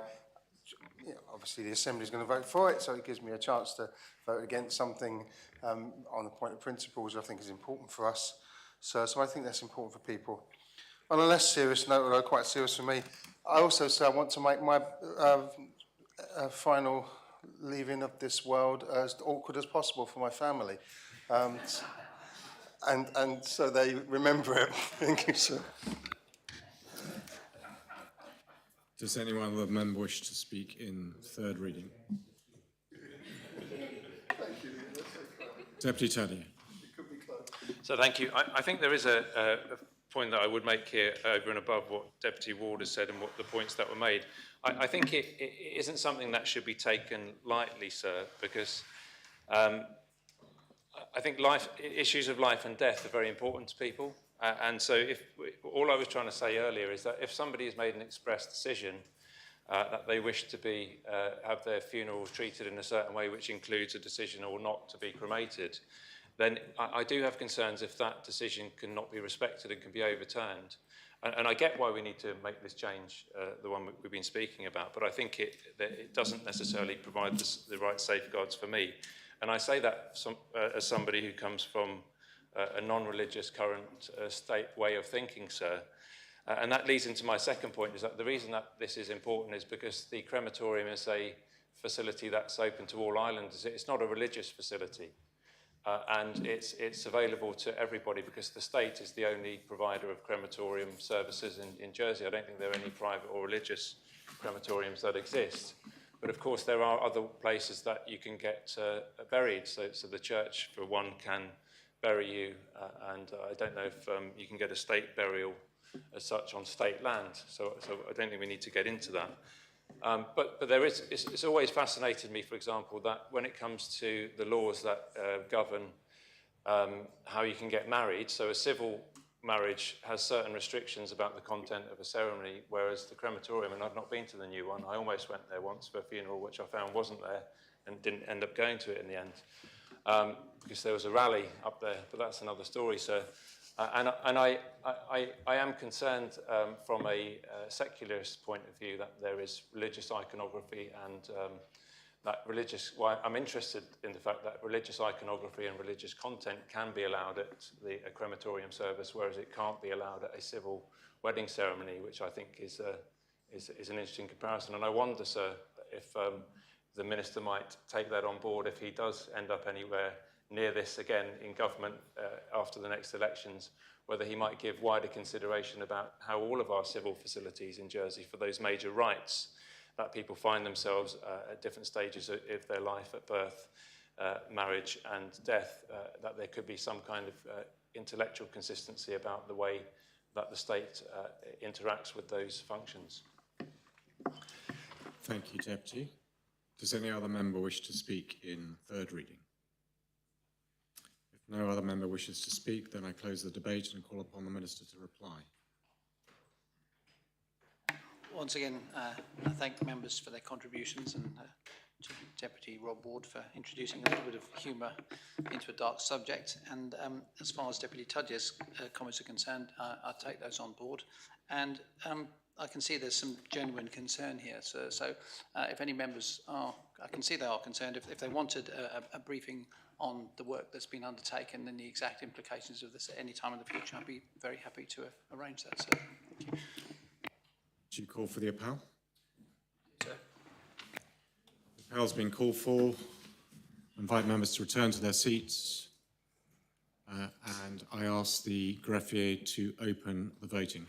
obviously the Assembly is going to vote for it, so it gives me a chance to vote against something on the point of principle, which I think is important for us. So I think that's important for people. On a less serious note, although quite serious for me, I also say I want to make my final leaving of this world as awkward as possible for my family. And so they remember it. Thank you, sir. Does anyone of the member wish to speak in third reading? Thank you. Deputy Tadier. So thank you. I think there is a point that I would make here over and above what Deputy Ward has said and what the points that were made. I think it isn't something that should be taken lightly, sir, because I think issues of life and death are very important to people. And so all I was trying to say earlier is that if somebody has made an express decision that they wish to have their funeral treated in a certain way, which includes a decision or not to be cremated, then I do have concerns if that decision cannot be respected and can be overturned. And I get why we need to make this change, the one we've been speaking about, but I think it doesn't necessarily provide the right safeguards for me. And I say that as somebody who comes from a non-religious current state way of thinking, sir. And that leads into my second point, is that the reason that this is important is because the crematorium is a facility that's open to all islanders. It's not a religious facility. And it's available to everybody because the state is the only provider of crematorium services in Jersey. I don't think there are any private or religious crematoriums that exist. But of course, there are other places that you can get buried. So the church, for one, can bury you. And I don't know if you can get a state burial as such on state land. So I don't think we need to get into that. But there is, it's always fascinated me, for example, that when it comes to the laws that govern how you can get married, so a civil marriage has certain restrictions about the content of a ceremony, whereas the crematorium, and I've not been to the new one, I almost went there once for a funeral, which I found wasn't there and didn't end up going to it in the end, because there was a rally up there, but that's another story. So. And I am concerned from a secularist point of view that there is religious iconography and that religious, well, I'm interested in the fact that religious iconography and religious content can be allowed at a crematorium service, whereas it can't be allowed at a civil wedding ceremony, which I think is an interesting comparison. And I wonder, sir, if the Minister might take that on board if he does end up anywhere near this again in government after the next elections, whether he might give wider consideration about how all of our civil facilities in Jersey for those major rights that people find themselves at different stages of their life, at birth, marriage and death, that there could be some kind of intellectual consistency about the way that the state interacts with those functions. Thank you, Deputy. Does any other member wish to speak in third reading? If no other member wishes to speak, then I close the debate and call upon the Minister to reply. Once again, I thank members for their contributions and to Deputy Rob Ward for introducing a little bit of humour into a dark subject. And as far as Deputy Tudge's comments are concerned, I'll take those on board. And I can see there's some genuine concern here. So if any members are, I can see they are concerned. If they wanted a briefing on the work that's been undertaken and the exact implications of this at any time in the future, I'd be very happy to arrange that. So, thank you. Do you call for the appel? Sir. The appel's been called for. I invite members to return to their seats. And I ask the greffier to open the voting.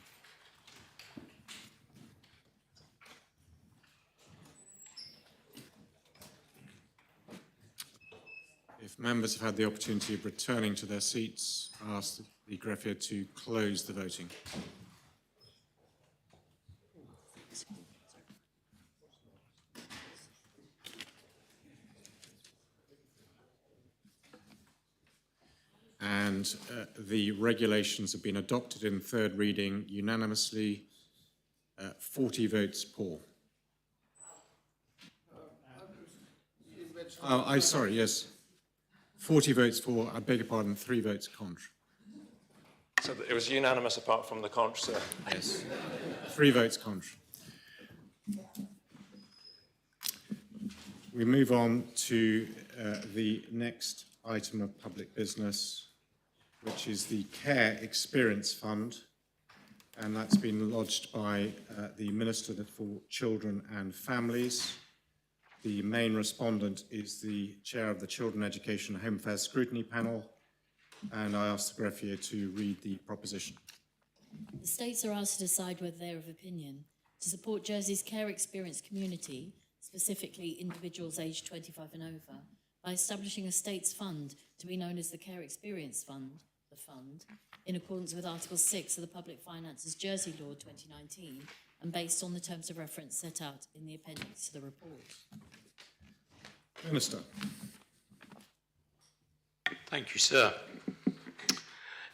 If members have had the opportunity of returning to their seats, I ask the greffier to close the voting. And the regulations have been adopted in third reading unanimously, 40 votes for. Oh, sorry, yes. 40 votes for, I beg your pardon, 3 votes contra. So it was unanimous apart from the contra, sir? Yes. 3 votes contra. We move on to the next item of public business, which is the Care Experience Fund, and that's been lodged by the Minister for Children and Families. The main respondent is the Chair of the Children Education and Home Affairs Scrutiny Panel, and I ask the greffier to read the proposition. The states are asked to decide whether they're of opinion to support Jersey's care experience community, specifically individuals aged 25 and over, by establishing a states fund to be known as the Care Experience Fund, the fund, in accordance with Article 6 of the Public Finances Jersey Law 2019 and based on the terms of reference set out in the appendix to the report. Minister. Thank you, sir.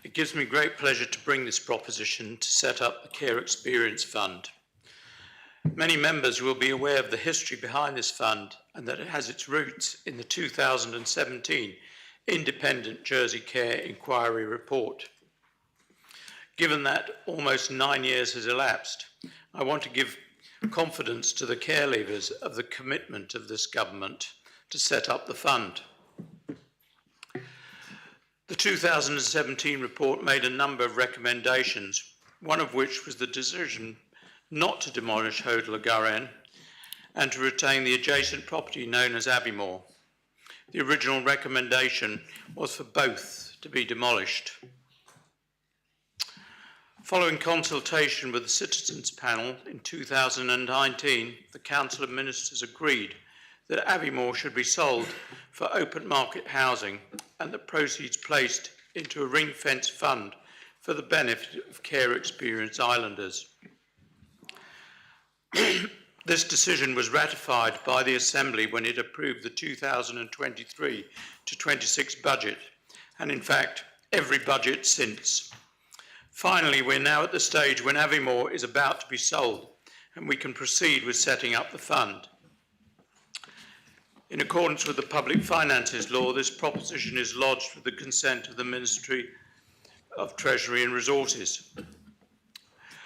It gives me great pleasure to bring this proposition to set up the Care Experience Fund. Many members will be aware of the history behind this fund and that it has its roots in the 2017 Independent Jersey Care Inquiry Report. Given that almost 9 years has elapsed, I want to give confidence to the care leavers of the commitment of this government to set up the fund. The 2017 report made a number of recommendations one of which was the decision not to demolish Hotel Garen and to retain the adjacent property known as Aviemore. The original recommendation was for both to be demolished. Following consultation with the Citizens Panel in 2019, the Council of Ministers agreed that Aviemore should be sold for open market housing and the proceeds placed into a ring-fenced fund for the benefit of care-experienced islanders. This decision was ratified by the Assembly when it approved the 2023 to 26 budget, and in fact, every budget since. Finally, we're now at the stage when Aviemore is about to be sold, and we can proceed with setting up the fund. In accordance with the Public Finances Law, this proposition is lodged with the consent of the Ministry of Treasury and Resources.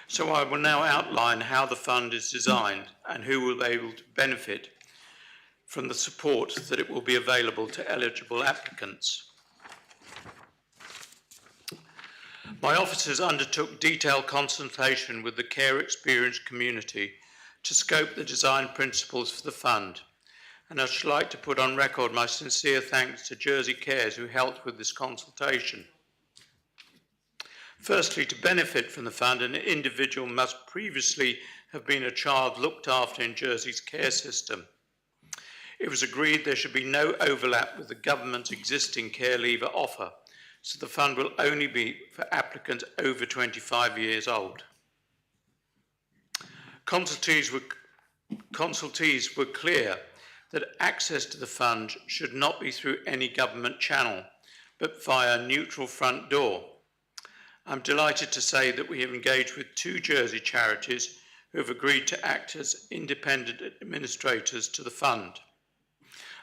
So I will now outline how the fund is designed and who will be able to benefit from the support that it will be available to eligible applicants. My officers undertook detailed consultation with the care experienced community to scope the design principles for the fund, and I should like to put on record my sincere thanks to Jersey Cares who helped with this consultation. Firstly, to benefit from the fund, an individual must previously have been a child looked after in Jersey's care system. It was agreed there should be no overlap with the government's existing care leaver offer, so the fund will only be for applicants over 25 years old. Consultees were clear that access to the fund should not be through any government channel, but via a neutral front door. I'm delighted to say that we have engaged with 2 Jersey charities who have agreed to act as independent administrators to the fund.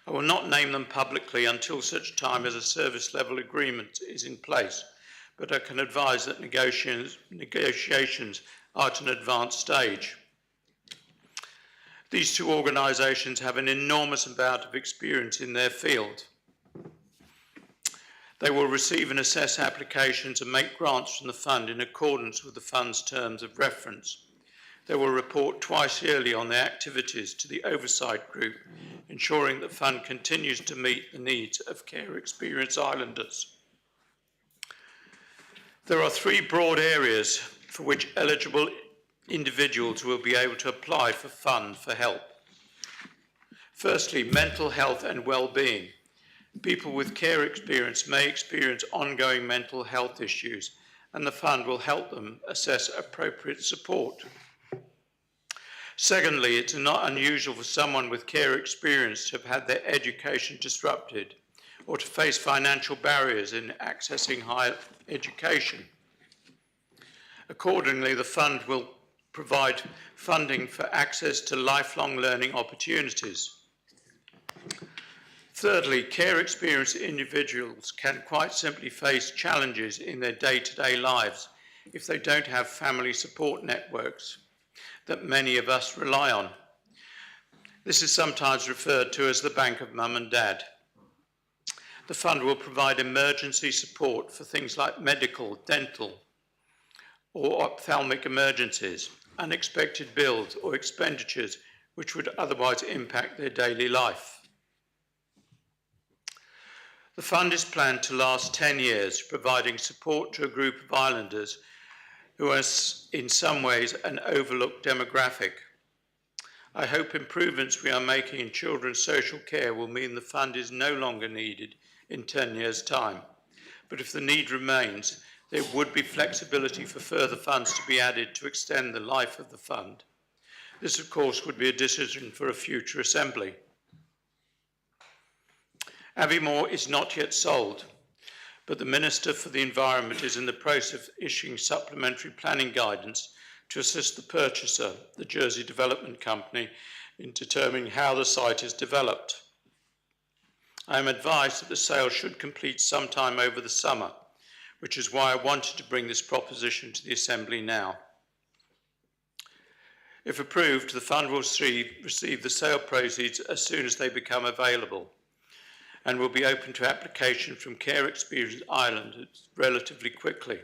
I will not name them publicly until such time as a service level agreement is in place, but I can advise that negotiations are at an advanced stage. These 2 organisations have an enormous amount of experience in their field. They will receive and assess applications and make grants from the fund in accordance with the fund's terms of reference. They will report twice yearly on their activities to the oversight group, ensuring that the fund continues to meet the needs of care experienced islanders. There are 3 broad areas for which eligible individuals will be able to apply for fund for help. Firstly, mental health and well-being. People with care experience may experience ongoing mental health issues, and the fund will help them assess appropriate support. Secondly, it's not unusual for someone with care experience to have had their education disrupted or to face financial barriers in accessing higher education. Accordingly, the fund will provide funding for access to lifelong learning opportunities. Thirdly, care experienced individuals can quite simply face challenges in their day-to-day lives if they don't have family support networks that many of us rely on. This is sometimes referred to as the bank of mum and dad. The fund will provide emergency support for things like medical, dental, or ophthalmic emergencies, unexpected bills or expenditures which would otherwise impact their daily life. The fund is planned to last 10 years, providing support to a group of islanders who are in some ways an overlooked demographic. I hope improvements we are making in children's social care will mean the fund is no longer needed in 10 years' time. But if the need remains, there would be flexibility for further funds to be added to extend the life of the fund. This, of course, would be a decision for a future assembly. Aviemore is not yet sold, but the Minister for the Environment is in the process of issuing supplementary planning guidance to assist the purchaser, the Jersey Development Company, in determining how the site is developed. I am advised that the sale should complete sometime over the summer, which is why I wanted to bring this proposition to the Assembly now. If approved, the fund will receive the sale proceeds as soon as they become available, and will be open to application from care experienced islanders relatively quickly.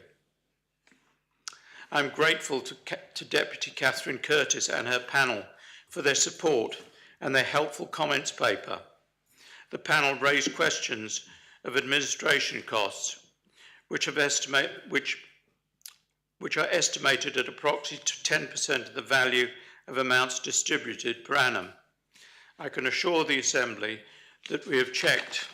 I'm grateful to Deputy Catherine Curtis and her panel for their support and their helpful comments paper. The panel raised questions of administration costs, which are estimated at approximately 10% of the value of amounts distributed per annum. I can assure the Assembly that we have checked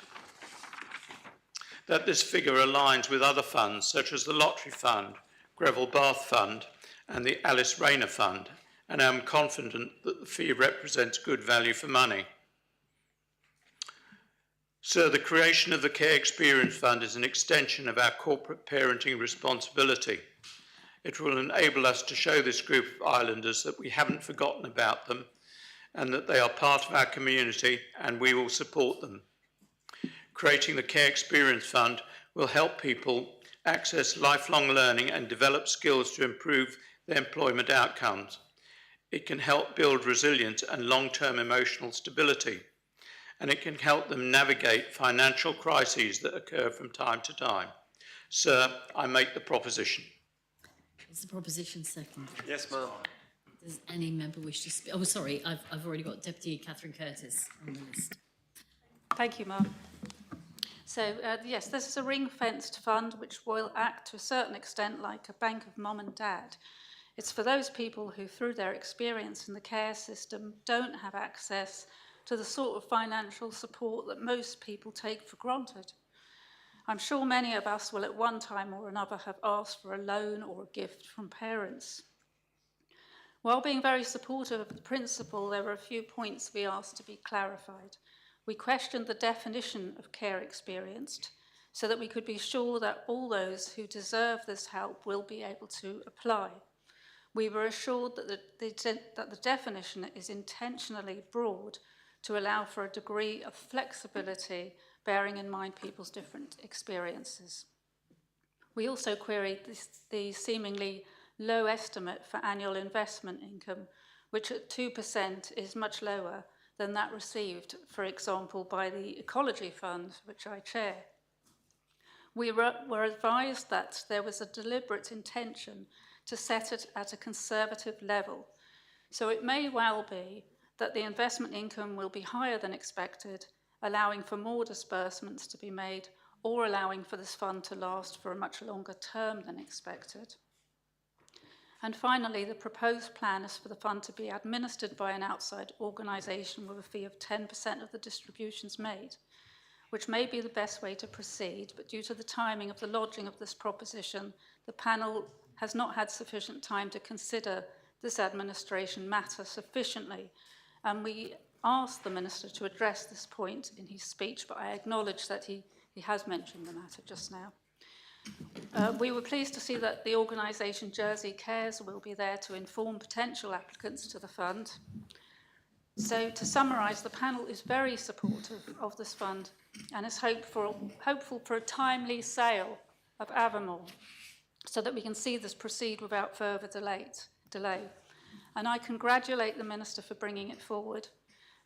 that this figure aligns with other funds such as the Lottery Fund, Greville Bath Fund and the Alice Rayner Fund, and I am confident that the fee represents good value for money. Sir, the creation of the Care Experience Fund is an extension of our corporate parenting responsibility. It will enable us to show this group of islanders that we haven't forgotten about them and that they are part of our community and we will support them. Creating the Care Experience Fund will help people access lifelong learning and develop skills to improve their employment outcomes. It can help build resilience and long-term emotional stability, and it can help them navigate financial crises that occur from time to time. Sir, I make the proposition. Is the proposition seconded? Yes, ma'am. Does any member wish to speak? Oh, sorry, I've already got Deputy Catherine Curtis on the list. Thank you, Mark. So, yes, this is a ring-fenced fund which will act to a certain extent like a bank of mum and dad. It's for those people who, through their experience in the care system, don't have access to the sort of financial support that most people take for granted. I'm sure many of us will at one time or another have asked for a loan or a gift from parents. While being very supportive of the principle, there were a few points we asked to be clarified. We questioned the definition of care experienced so that we could be sure that all those who deserve this help will be able to apply. We were assured that the definition is intentionally broad to allow for a degree of flexibility, bearing in mind people's different experiences. We also queried the seemingly low estimate for annual investment income, which at 2% is much lower than that received, for example, by the Ecology Fund, which I chair. We were advised that there was a deliberate intention to set it at a conservative level, so it may well be that the investment income will be higher than expected, allowing for more disbursements to be made or allowing for this fund to last for a much longer term than expected. And finally, the proposed plan is for the fund to be administered by an outside organisation with a fee of 10% of the distributions made, which may be the best way to proceed, but due to the timing of the lodging of this proposition, the panel has not had sufficient time to consider this administration matter sufficiently, and we asked the Minister to address this point in his speech, but I acknowledge that he has mentioned the matter just now. We were pleased to see that the organisation Jersey Cares will be there to inform potential applicants to the fund. So to summarise, the panel is very supportive of this fund and is hopeful for a timely sale of Avermore so that we can see this proceed without further delay. And I congratulate the Minister for bringing it forward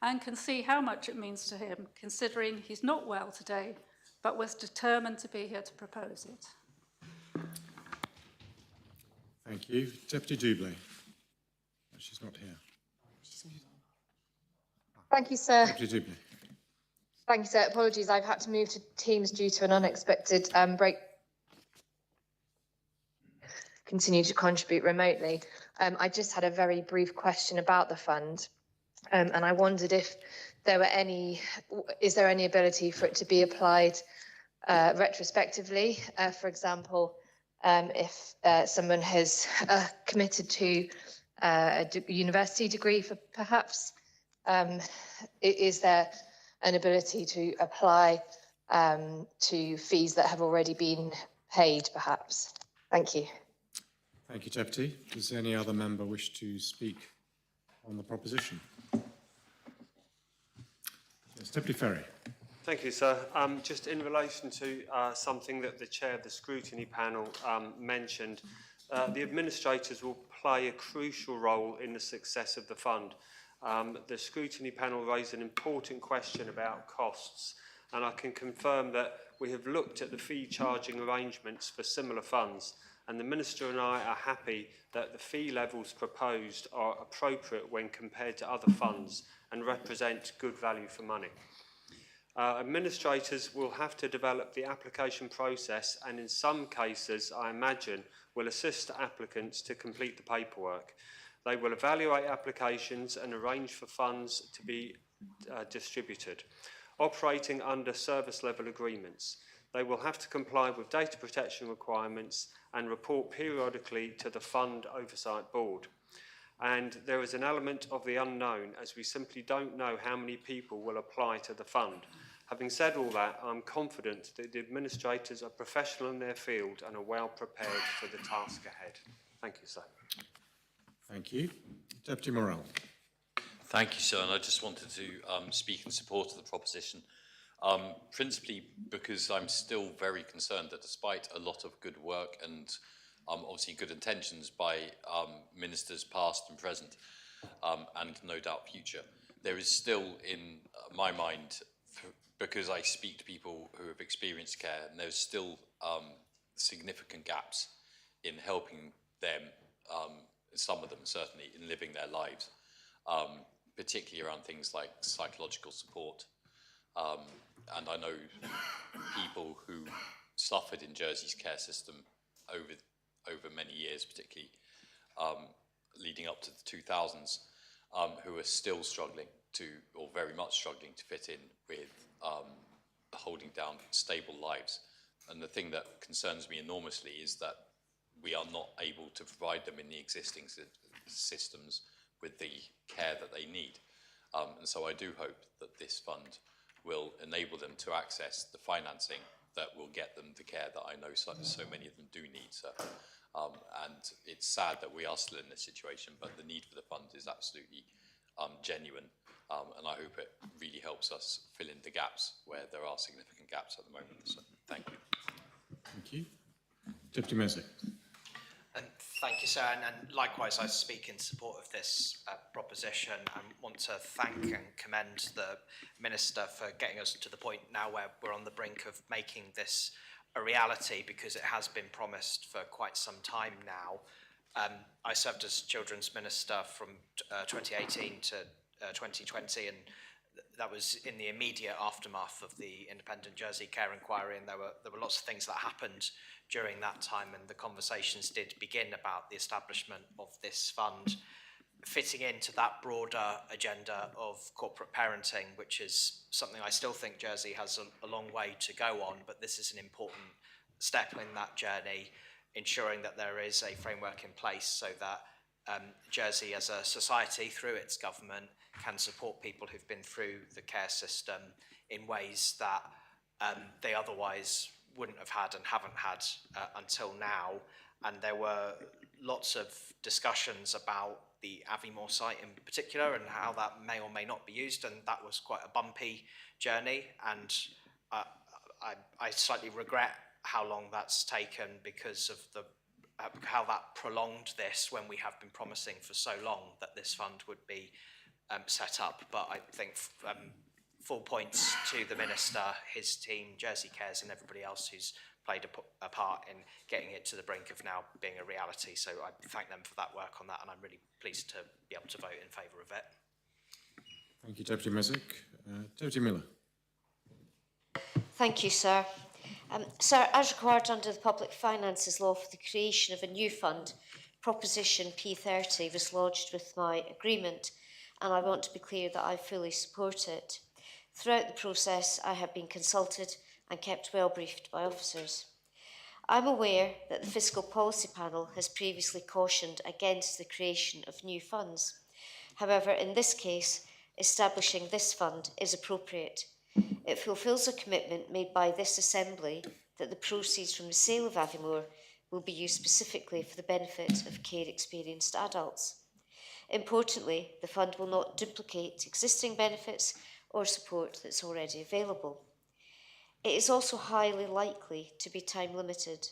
and can see how much it means to him, considering he's not well today, but was determined to be here to propose it. Thank you. Deputy Doublé. She's not here. Thank you, sir. Deputy Doublé. Thank you, sir. Apologies, I've had to move to Teams due to an unexpected break. Continue to contribute remotely. I just had a very brief question about the fund, and I wondered if there were is there any ability for it to be applied retrospectively? For example, if someone has committed to a university degree, for perhaps, is there an ability to apply to fees that have already been paid, perhaps? Thank you. Thank you, Deputy. Does any other member wish to speak on the proposition? Yes, Deputy Ferry. Thank you, sir. Just in relation to something that the chair of the scrutiny panel mentioned, the administrators will play a crucial role in the success of the fund. The scrutiny panel raised an important question about costs, and I can confirm that we have looked at the fee charging arrangements for similar funds, and the Minister and I are happy that the fee levels proposed are appropriate when compared to other funds and represent good value for money. Administrators will have to develop the application process and in some cases, I imagine, will assist applicants to complete the paperwork. They will evaluate applications and arrange for funds to be distributed, operating under service level agreements. They will have to comply with data protection requirements and report periodically to the Fund Oversight Board. And there is an element of the unknown, as we simply don't know how many people will apply to the fund. Having said all that, I'm confident that the administrators are professional in their field and are well prepared for the task ahead. Thank you, sir. Thank you. Deputy Morell. Thank you, sir. And I just wanted to speak in support of the proposition, principally because I'm still very concerned that despite a lot of good work and obviously good intentions by ministers past and present, and no doubt future, there is still in my mind, because I speak to people who have experienced care, and there's still significant gaps in helping them, some of them certainly, in living their lives, particularly around things like psychological support. And I know people who suffered in Jersey's care system over many years, particularly leading up to the 2000s, who are still struggling to, or very much struggling to fit in with holding down stable lives. And the thing that concerns me enormously is that we are not able to provide them in the existing systems with the care that they need. And so I do hope that this fund will enable them to access the financing that will get them the care that I know so many of them do need. So, and it's sad that we are still in this situation, but the need for the fund is absolutely genuine. And I hope it really helps us fill in the gaps where there are significant gaps at the moment. So, thank you. Thank you. Deputy Messick. Thank you, sir. And likewise, I speak in support of this proposition and want to thank and commend the Minister for getting us to the point now where we're on the brink of making this a reality, because it has been promised for quite some time now. I served as Children's Minister from 2018 to 2020, and that was in the immediate aftermath of the Independent Jersey Care Inquiry, and there were lots of things that happened during that time, and the conversations did begin about the establishment of this fund fitting into that broader agenda of corporate parenting, which is something I still think Jersey has a long way to go on, but this is an important step in that journey, ensuring that there is a framework in place so that Jersey as a society, through its government, can support people who've been through the care system in ways that they otherwise wouldn't have had and haven't had until now. And there were lots of discussions about the Aviemore site in particular and how that may or may not be used, and that was quite a bumpy journey, and I slightly regret how long that's taken because of the how that prolonged this when we have been promising for so long that this fund would be set up. But I think full points to the Minister, his team, Jersey Cares, and everybody else who's played a part in getting it to the brink of now being a reality. So I thank them for that work on that, and I'm really pleased to be able to vote in favour of it. Thank you, Deputy Messick. Deputy Miller. Thank you, sir. Sir, as required under the Public Finances Law for the creation of a new fund, Proposition P30 was lodged with my agreement, and I want to be clear that I fully support it. Throughout the process, I have been consulted and kept well briefed by officers. I'm aware that the Fiscal Policy Panel has previously cautioned against the creation of new funds. However, in this case, establishing this fund is appropriate. It fulfils a commitment made by this Assembly that the proceeds from the sale of Aviemore will be used specifically for the benefit of care-experienced adults. Importantly, the fund will not duplicate existing benefits or support that's already available. It is also highly likely to be time-limited.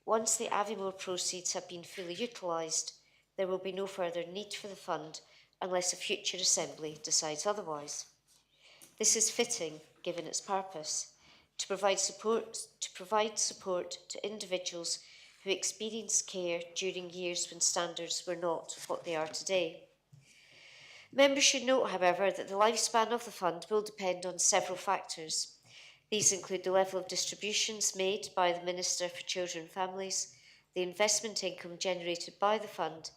Once the Aviemore proceeds have been fully utilised, there will be no further need for the fund unless a future Assembly decides otherwise. This is fitting, given its purpose, to provide support to individuals who experienced care during years when standards were not what they are today. Members should note, however, that the lifespan of the fund will depend on several factors. These include the level of distributions made by the Minister for Children and Families, the investment income generated by the fund,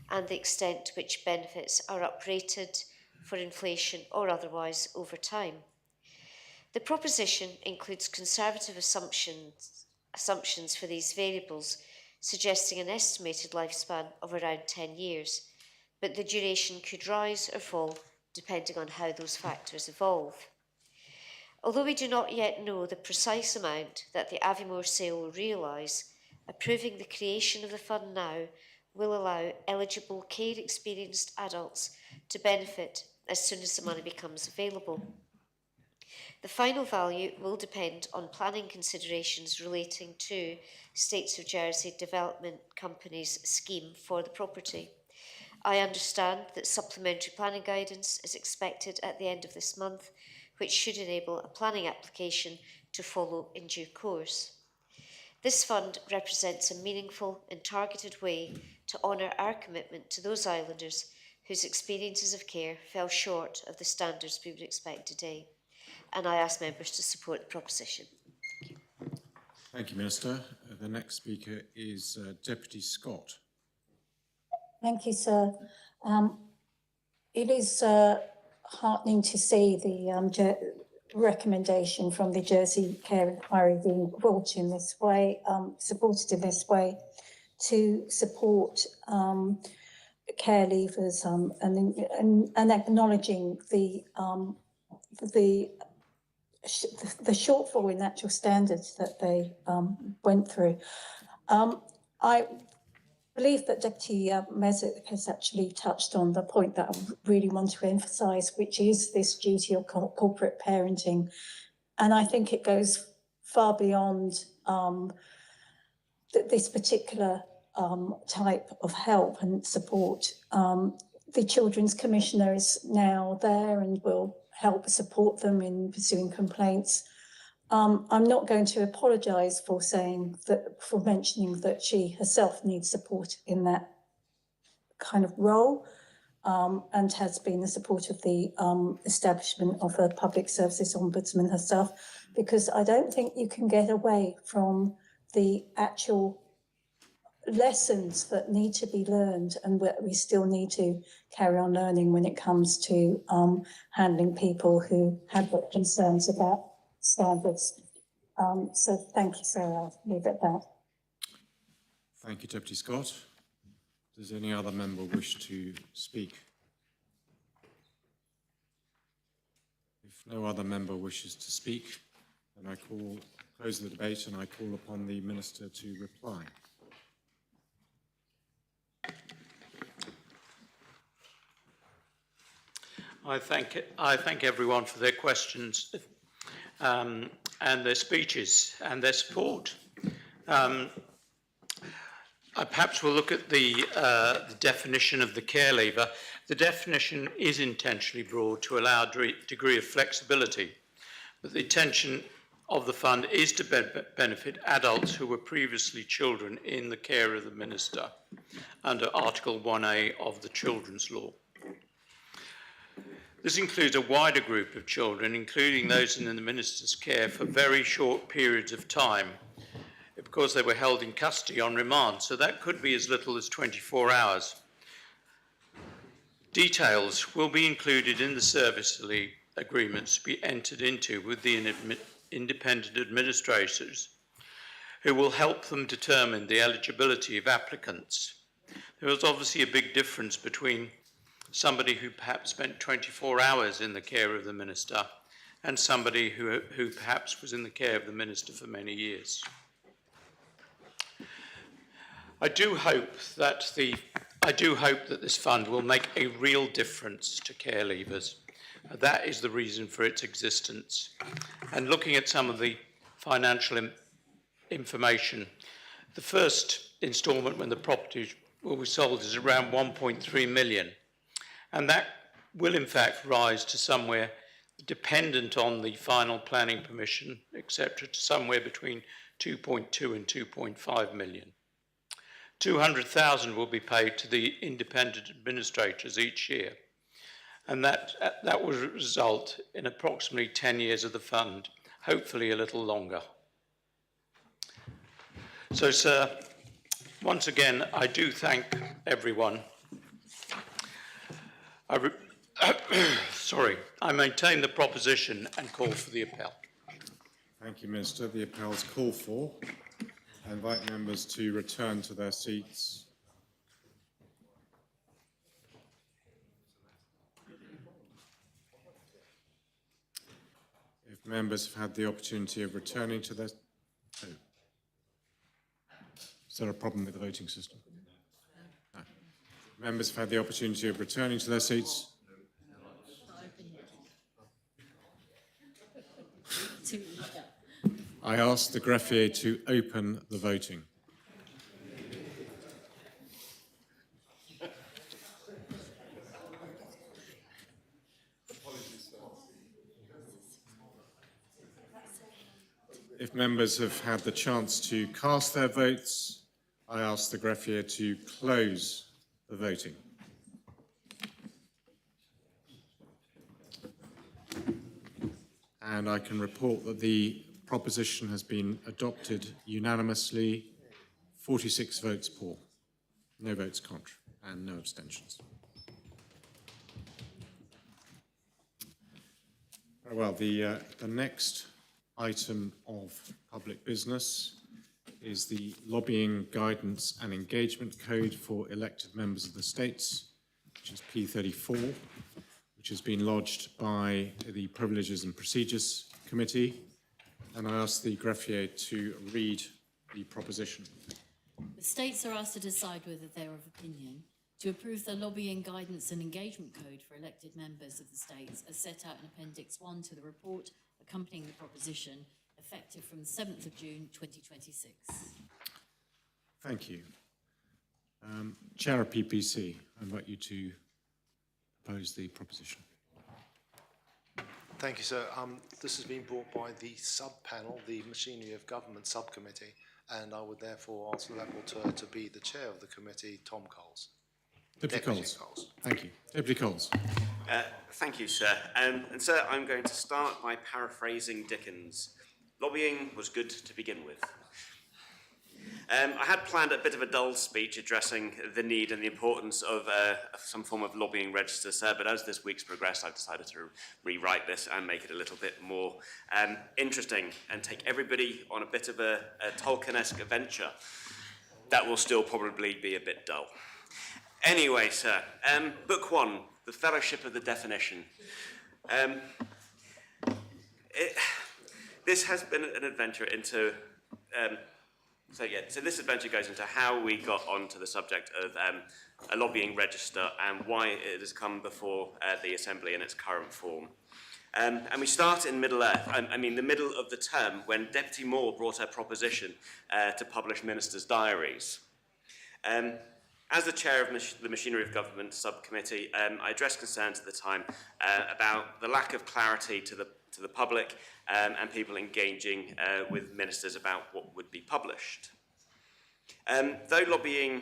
and the extent to which benefits are uprated for inflation or otherwise over time. The proposition includes conservative assumptions for these variables, suggesting an estimated lifespan of around 10 years, but the duration could rise or fall depending on how those factors evolve. Although we do not yet know the precise amount that the Aviemore sale will realise, approving the creation of the fund now will allow eligible care-experienced adults to benefit as soon as the money becomes available. The final value will depend on planning considerations relating to States of Jersey Development Company's scheme for the property. I understand that supplementary planning guidance is expected at the end of this month, which should enable a planning application to follow in due course. This fund represents a meaningful and targeted way to honour our commitment to those islanders whose experiences of care fell short of the standards we would expect today. And I ask members to support the proposition. Thank you. Thank you, Minister. The next speaker is Deputy Scott. Thank you, sir. It is heartening to see the recommendation from the Jersey Care Inquiry being brought in this way, supported in this way, to support care leavers and acknowledging the shortfall in actual standards that they went through. I believe that Deputy Mezek has actually touched on the point that I really want to emphasise, which is this duty of corporate parenting. And I think it goes far beyond this particular type of help and support. The Children's Commissioner is now there and will help support them in pursuing complaints. I'm not going to apologise for mentioning that she herself needs support in that kind of role, and has been the support of the establishment of a public services ombudsman herself, because I don't think you can get away from the actual lessons that need to be learned and that we still need to carry on learning when it comes to handling people who have got concerns about standards. So thank you, sir. I'll leave it at that. Thank you, Deputy Scott. Does any other member wish to speak? If no other member wishes to speak, then I close the debate and I call upon the Minister to reply. I thank everyone for their questions and their speeches and their support. I perhaps will look at the definition of the care leaver. The definition is intentionally broad to allow a degree of flexibility, but the intention of the fund is to benefit adults who were previously children in the care of the Minister under Article 1A of the Children's Law. This includes a wider group of children, including those in the Minister's care for very short periods of time, because they were held in custody on remand, so that could be as little as 24 hours. Details will be included in the service agreements to be entered into with the independent administrators, who will help them determine the eligibility of applicants. There is obviously a big difference between somebody who perhaps spent 24 hours in the care of the Minister and somebody who perhaps was in the care of the Minister for many years. I do hope that this fund will make a real difference to care leavers. That is the reason for its existence. And looking at some of the financial information, the first instalment when the property will be sold is around 1.3 million. And that will in fact rise to somewhere, dependent on the final planning permission, etc., to somewhere between 2.2 and 2.5 million. 200,000 will be paid to the independent administrators each year, and that will result in approximately 10 years of the fund, hopefully a little longer. So, sir, once again, I do thank everyone. I maintain the proposition and call for the appel. Thank you, Minister. The appel is called for. I invite members to return to their seats. If members have had the opportunity of returning to their... Oh. Is there a problem with the voting system? No. Members have had the opportunity of returning to their seats. I ask the greffier to open the voting. If members have had the chance to cast their votes, I ask the greffier to close the voting. And I can report that the proposition has been adopted unanimously, 46 votes for, no votes contra, and no abstentions. Very well, the next item of public business is the Lobbying Guidance and Engagement Code for elected members of the states, which is P34, which has been lodged by the Privileges and Procedures Committee. And I ask the greffier to read the proposition. The states are asked to decide whether they're of opinion to approve the Lobbying Guidance and Engagement Code for elected members of the states as set out in Appendix 1 to the report accompanying the proposition, effective from the 7th of June 2026. Thank you. Chair of PPC, I invite you to propose the proposition. Thank you, sir. This has been brought by the sub-panel, the Machinery of Government Subcommittee, and I would therefore ask the rapporteur to be the chair of the committee, Tom Coles. Deputy Coles. Thank you. Deputy Coles. Thank you, sir. And sir, I'm going to start by paraphrasing Dickens. Lobbying was good to begin with. I had planned a bit of a dull speech addressing the need and the importance of some form of lobbying register, sir, but as this week's progressed, I've decided to rewrite this and make it a little bit more interesting and take everybody on a bit of a Tolkien-esque adventure. That will still probably be a bit dull. Anyway, sir, Book 1, The Fellowship of the Definition. This has been an adventure into... So this adventure goes into how we got onto the subject of a lobbying register and why it has come before the Assembly in its current form. And we start in Middle-earth, the middle of the term, when Deputy Moore brought her proposition to publish ministers' diaries. As the chair of the Machinery of Government Subcommittee, I addressed concerns at the time about the lack of clarity to the public and people engaging with ministers about what would be published. Though lobbying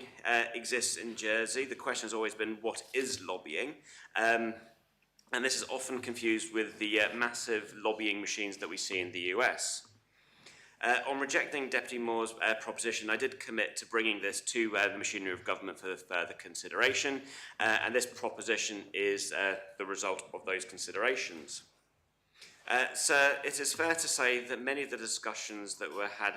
exists in Jersey, the question has always been, what is lobbying? And this is often confused with the massive lobbying machines that we see in the US. On rejecting Deputy Moore's proposition, I did commit to bringing this to the Machinery of Government for further consideration, and this proposition is the result of those considerations. Sir, it is fair to say that many of the discussions that were had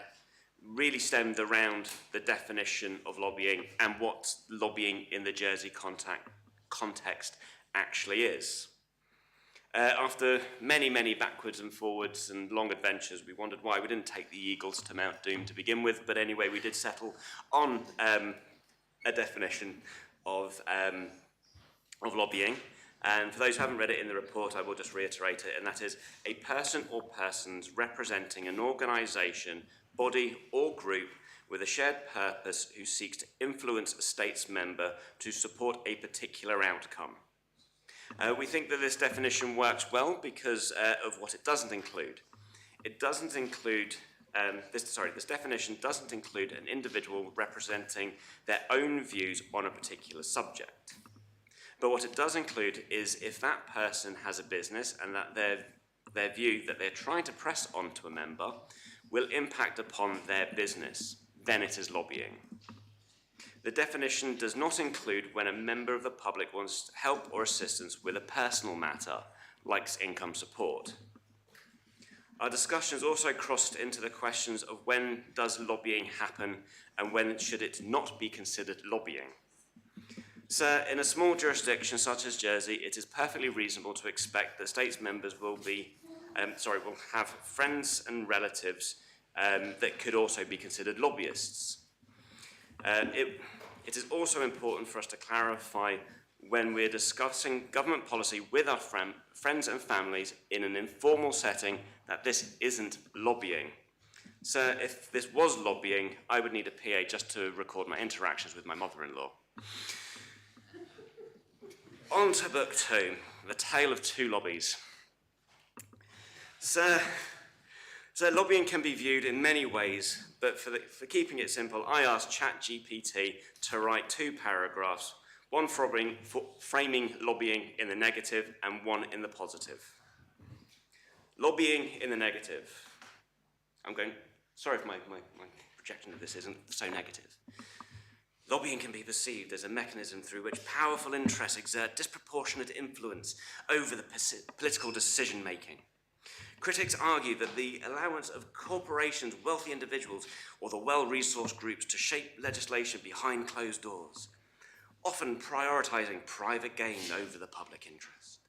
really stemmed around the definition of lobbying and what lobbying in the Jersey context actually is. After many, many backwards and forwards and long adventures, we wondered why we didn't take the Eagles to Mount Doom to begin with, but anyway, we did settle on a definition of lobbying. And for those who haven't read it in the report, I will just reiterate it, and that is a person or persons representing an organisation, body or group with a shared purpose who seeks to influence a state's member to support a particular outcome. We think that this definition works well because of what it doesn't include. It doesn't include this definition doesn't include an individual representing their own views on a particular subject. But what it does include is if that person has a business and that their view that they're trying to press onto a member will impact upon their business, then it is lobbying. The definition does not include when a member of the public wants help or assistance with a personal matter, like income support. Our discussions also crossed into the questions of when does lobbying happen and when should it not be considered lobbying. So, in a small jurisdiction such as Jersey, it is perfectly reasonable to expect that states members will have friends and relatives that could also be considered lobbyists. It is also important for us to clarify when we're discussing government policy with our friends and families in an informal setting that this isn't lobbying. So if this was lobbying, I would need a PA just to record my interactions with my mother-in-law. On to book 2, The Tale of Two Lobbies. So lobbying can be viewed in many ways, but for keeping it simple, I asked ChatGPT to write 2 paragraphs, one framing lobbying in the negative and one in the positive. Lobbying in the negative. Sorry if my projection of this isn't so negative. Lobbying can be perceived as a mechanism through which powerful interests exert disproportionate influence over the political decision-making. Critics argue that the allowance of corporations, wealthy individuals, or the well-resourced groups to shape legislation behind closed doors, often prioritising private gain over the public interest.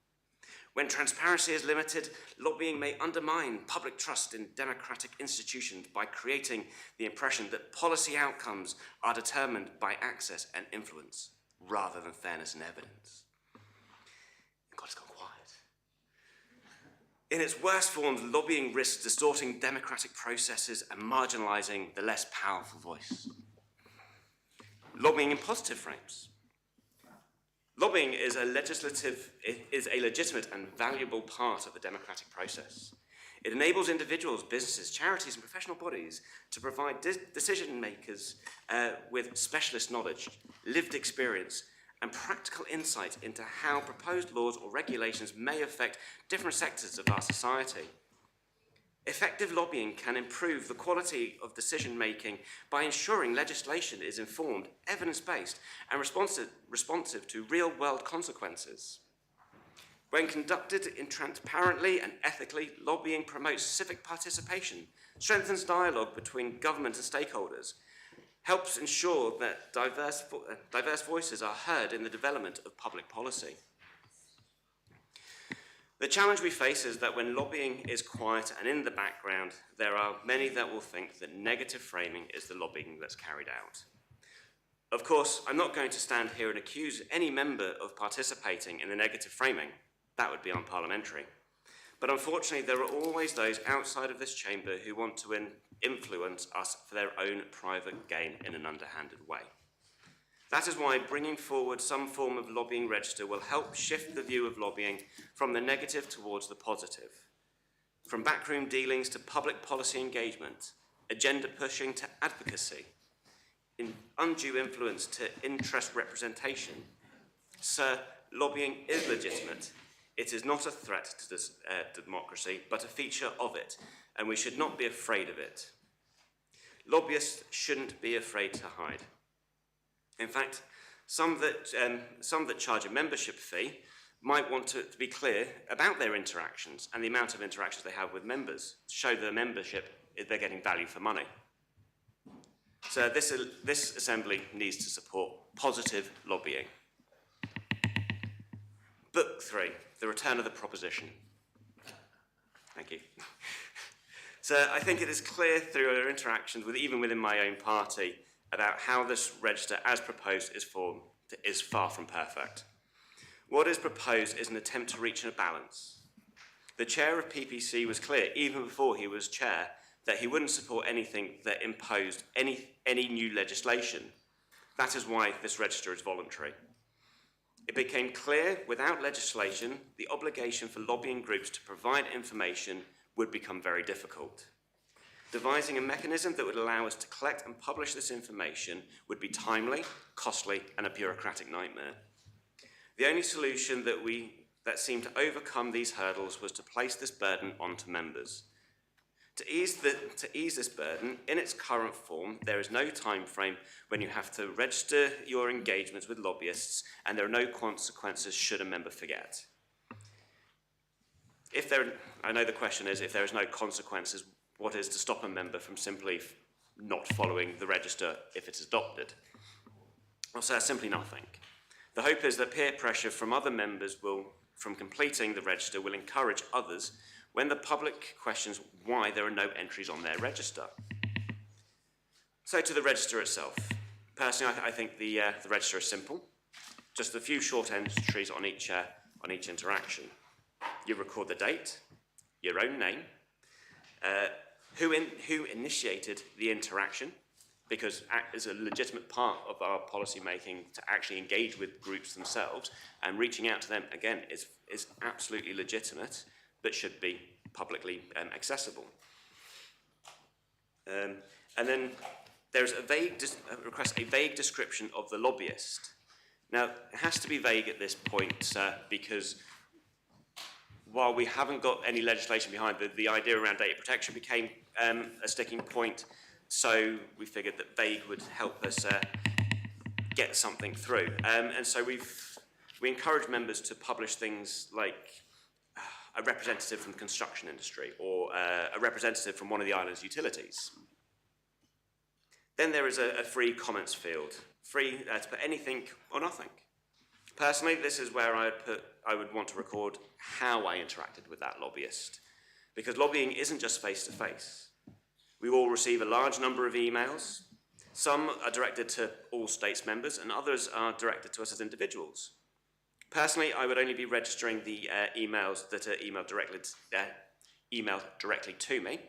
When transparency is limited, lobbying may undermine public trust in democratic institutions by creating the impression that policy outcomes are determined by access and influence, rather than fairness and evidence. God, it's gone quiet. In its worst forms, lobbying risks distorting democratic processes and marginalising the less powerful voice. Lobbying in positive frames. Lobbying is a legitimate and valuable part of the democratic process. It enables individuals, businesses, charities and professional bodies to provide decision makers with specialist knowledge, lived experience and practical insight into how proposed laws or regulations may affect different sectors of our society. Effective lobbying can improve the quality of decision-making by ensuring legislation is informed, evidence-based, and responsive to real-world consequences. When conducted transparently and ethically, lobbying promotes civic participation, strengthens dialogue between government and stakeholders, helps ensure that diverse voices are heard in the development of public policy. The challenge we face is that when lobbying is quiet and in the background, there are many that will think that negative framing is the lobbying that's carried out. Of course, I'm not going to stand here and accuse any member of participating in the negative framing. That would be unparliamentary. But unfortunately, there are always those outside of this chamber who want to influence us for their own private gain in an underhanded way. That is why bringing forward some form of lobbying register will help shift the view of lobbying from the negative towards the positive. From backroom dealings to public policy engagement, agenda pushing to advocacy, undue influence to interest representation. Sir, lobbying is legitimate. It is not a threat to this, democracy, but a feature of it, and we should not be afraid of it. Lobbyists shouldn't be afraid to hide. In fact, some that charge a membership fee might want to be clear about their interactions and the amount of interactions they have with members to show their membership they're getting value for money. So this assembly needs to support positive lobbying. Book 3, The Return of the Proposition. Thank you. So I think it is clear through our interactions even within my own party about how this register as proposed is far from perfect. What is proposed is an attempt to reach a balance. The chair of PPC was clear, even before he was chair, that he wouldn't support anything that imposed any new legislation. That is why this register is voluntary. It became clear without legislation, the obligation for lobbying groups to provide information would become very difficult. Devising a mechanism that would allow us to collect and publish this information would be timely, costly, and a bureaucratic nightmare. The only solution that seemed to overcome these hurdles was to place this burden onto members. To ease this burden, in its current form, there is no time frame when you have to register your engagements with lobbyists, and there are no consequences should a member forget. I know the question is, if there is no consequences, what is to stop a member from simply not following the register if it's adopted? I'll say simply nothing. The hope is that peer pressure from other members from completing the register will encourage others when the public questions why there are no entries on their register. So to the register itself. Personally, I think the register is simple. Just a few short entries on each interaction. You record the date, your own name, who initiated the interaction, because it's a legitimate part of our policy making to actually engage with groups themselves, and reaching out to them, again, is absolutely legitimate, but should be publicly accessible. And then there's a vague description of the lobbyist. Now, it has to be vague at this point because while we haven't got any legislation behind, the idea around data protection became a sticking point, so we figured that vague would help us get something through. And so we encourage members to publish things like a representative from the construction industry or a representative from one of the island's utilities. Then there is a free comments field, free to put anything or nothing. Personally, this is where I would want to record how I interacted with that lobbyist, because lobbying isn't just face-to-face. We all receive a large number of emails. Some are directed to all states members, and others are directed to us as individuals. Personally, I would only be registering the emails that are emailed directly to me,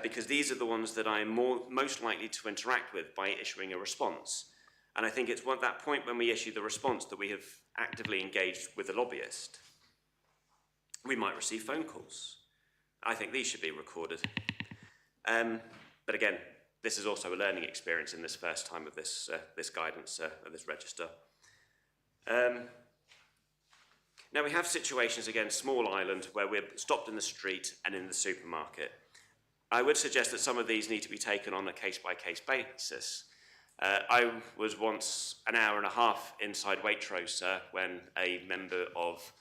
because these are the ones that I am most likely to interact with by issuing a response. And I think it's at that point when we issue the response that we have actively engaged with the lobbyist. We might receive phone calls. I think these should be recorded. But again, this is also a learning experience in this first time of this guidance, of this register. Now we have situations, again, small island, where we're stopped in the street and in the supermarket. I would suggest that some of these need to be taken on a case-by-case basis. I was once an hour and a half inside Waitrose when a member of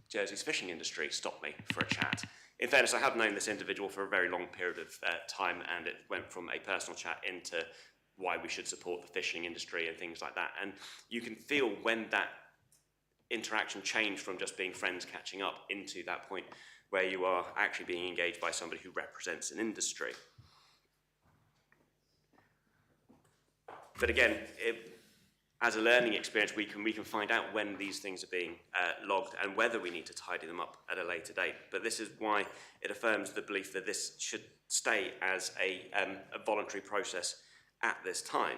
Jersey's fishing industry stopped me for a chat. In fairness, I have known this individual for a very long period of time, and it went from a personal chat into why we should support the fishing industry and things like that. And you can feel when that interaction changed from just being friends catching up into that point where you are actually being engaged by somebody who represents an industry. But again, as a learning experience, we can find out when these things are being logged and whether we need to tidy them up at a later date. But this is why it affirms the belief that this should stay as a voluntary process at this time.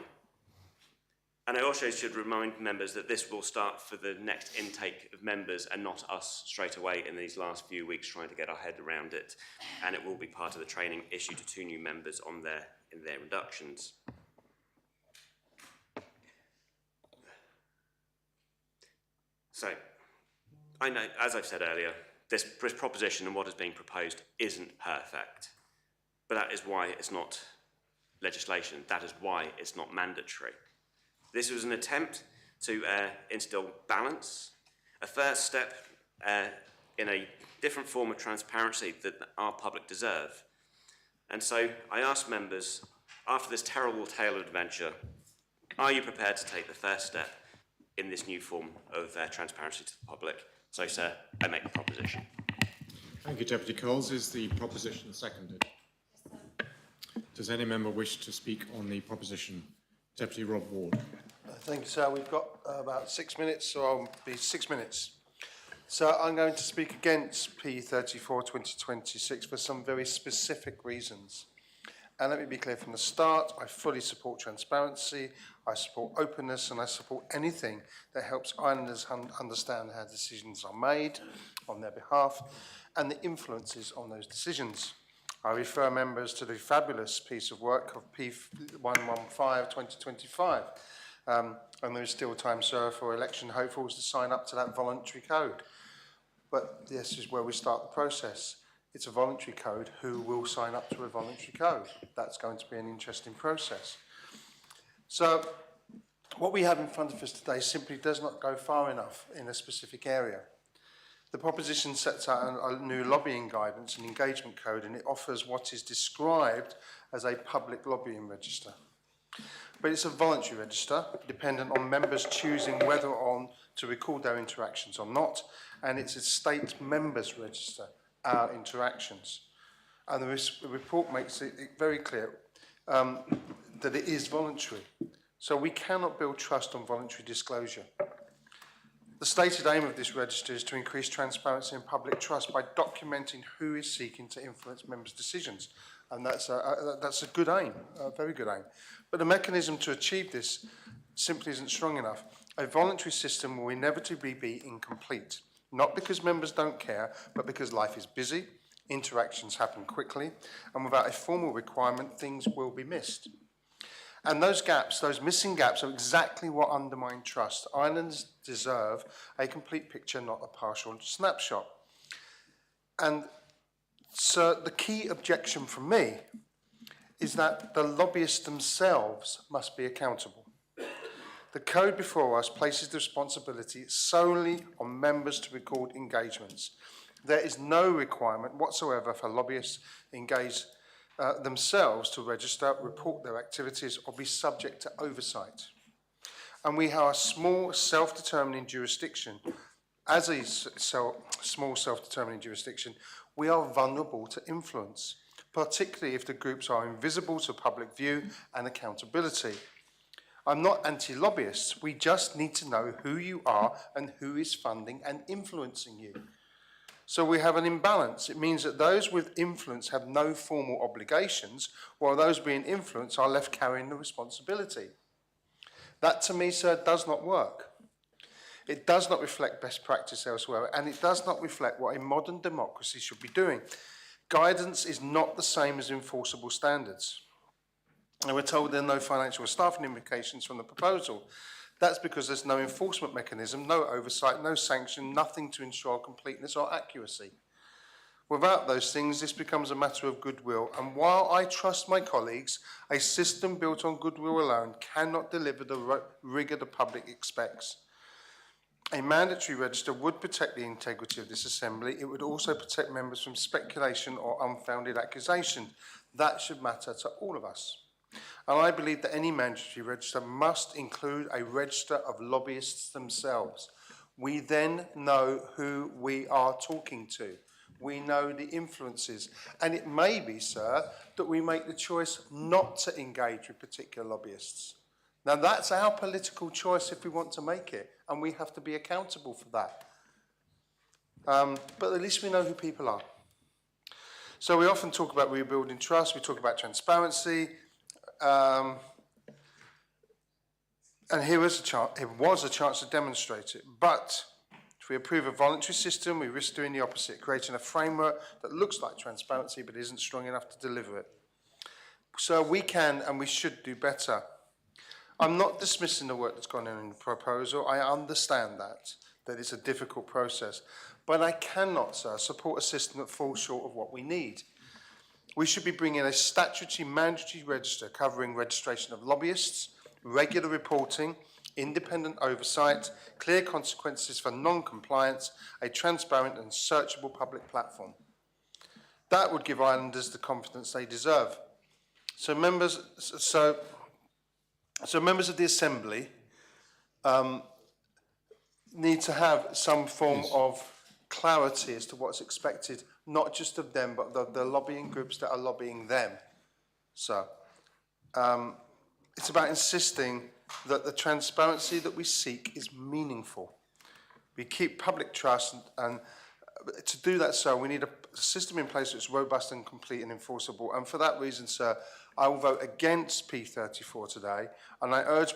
And I also should remind members that this will start for the next intake of members and not us straight away in these last few weeks trying to get our head around it. And it will be part of the training issued to 2 new members in their inductions. So, I know, as I've said earlier, this proposition and what is being proposed isn't perfect. But that is why it's not legislation. That is why it's not mandatory. This was an attempt to instill balance, a first step in a different form of transparency that our public deserve. And so I ask members, after this terrible tale of adventure, are you prepared to take the first step in this new form of transparency to the public? So, sir, I make the proposition. Thank you, Deputy Coles. Is the proposition seconded? Does any member wish to speak on the proposition? Deputy Rob Ward. Thank you, sir. We've got about 6 minutes, so I'll be 6 minutes. So I'm going to speak against P34/2026 for some very specific reasons. And let me be clear from the start, I fully support transparency, I support openness, and I support anything that helps islanders understand how decisions are made on their behalf and the influences on those decisions. I refer members to the fabulous piece of work of P115 2025. And there is still time, sir, for election hopefuls to sign up to that voluntary code. But this is where we start the process. It's a voluntary code. Who will sign up to a voluntary code? That's going to be an interesting process. So what we have in front of us today simply does not go far enough in a specific area. The proposition sets out a new lobbying guidance and engagement code, and it offers what is described as a public lobbying register. But it's a voluntary register, dependent on members choosing whether or to record their interactions or not, and it's a state members register, our interactions. And the report makes it very clear that it is voluntary. So we cannot build trust on voluntary disclosure. The stated aim of this register is to increase transparency and public trust by documenting who is seeking to influence members' decisions. And that's a good aim, a very good aim. But the mechanism to achieve this simply isn't strong enough. A voluntary system will inevitably be incomplete, not because members don't care, but because life is busy, interactions happen quickly, and without a formal requirement, things will be missed. And those gaps, those missing gaps, are exactly what undermine trust. Islands deserve a complete picture, not a partial snapshot. And so the key objection from me is that the lobbyists themselves must be accountable. The code before us places the responsibility solely on members to record engagements. There is no requirement whatsoever for lobbyists engage themselves to register, report their activities, or be subject to oversight. And we have a small self-determining jurisdiction. As a small self-determining jurisdiction, we are vulnerable to influence, particularly if the groups are invisible to public view and accountability. I'm not anti-lobbyists. We just need to know who you are and who is funding and influencing you. So we have an imbalance. It means that those with influence have no formal obligations, while those being influenced are left carrying the responsibility. That, to me, sir, does not work. It does not reflect best practice elsewhere, and it does not reflect what a modern democracy should be doing. Guidance is not the same as enforceable standards. And we're told there are no financial or staffing implications from the proposal. That's because there's no enforcement mechanism, no oversight, no sanction, nothing to ensure completeness or accuracy. Without those things, this becomes a matter of goodwill. And while I trust my colleagues, a system built on goodwill alone cannot deliver the rigour the public expects. A mandatory register would protect the integrity of this assembly. It would also protect members from speculation or unfounded accusation. That should matter to all of us. And I believe that any mandatory register must include a register of lobbyists themselves. We then know who we are talking to. We know the influences. And it may be, sir, that we make the choice not to engage with particular lobbyists. Now, that's our political choice if we want to make it, and we have to be accountable for that. But at least we know who people are. So we often talk about rebuilding trust, we talk about transparency, and here was a chance to demonstrate it. But if we approve a voluntary system, we risk doing the opposite, creating a framework that looks like transparency but isn't strong enough to deliver it. So we can and we should do better. I'm not dismissing the work that's gone in the proposal. I understand that it's a difficult process. But I cannot, sir, support a system that falls short of what we need. We should be bringing a statutory mandatory register covering registration of lobbyists, regular reporting, independent oversight, clear consequences for non-compliance, a transparent and searchable public platform. That would give islanders the confidence they deserve. So members of the Assembly need to have some form of clarity as to what's expected, not just of them, but the lobbying groups that are lobbying them. So it's about insisting that the transparency that we seek is meaningful. We keep public trust and to do that, sir, we need a system in place that's robust and complete and enforceable. And for that reason, sir, I will vote against P34 today, and I urge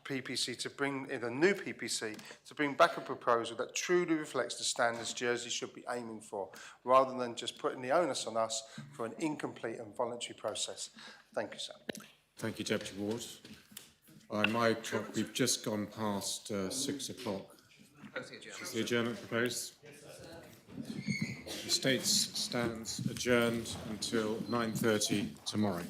PPC to bring in a new PPC to bring back a proposal that truly reflects the standards Jersey should be aiming for, rather than just putting the onus on us for an incomplete and voluntary process. Thank you, sir. Thank you, Deputy Ward. By my clock, we've just gone past 6 o'clock. Is the adjournment proposed? The States stands adjourned until 9:30 tomorrow.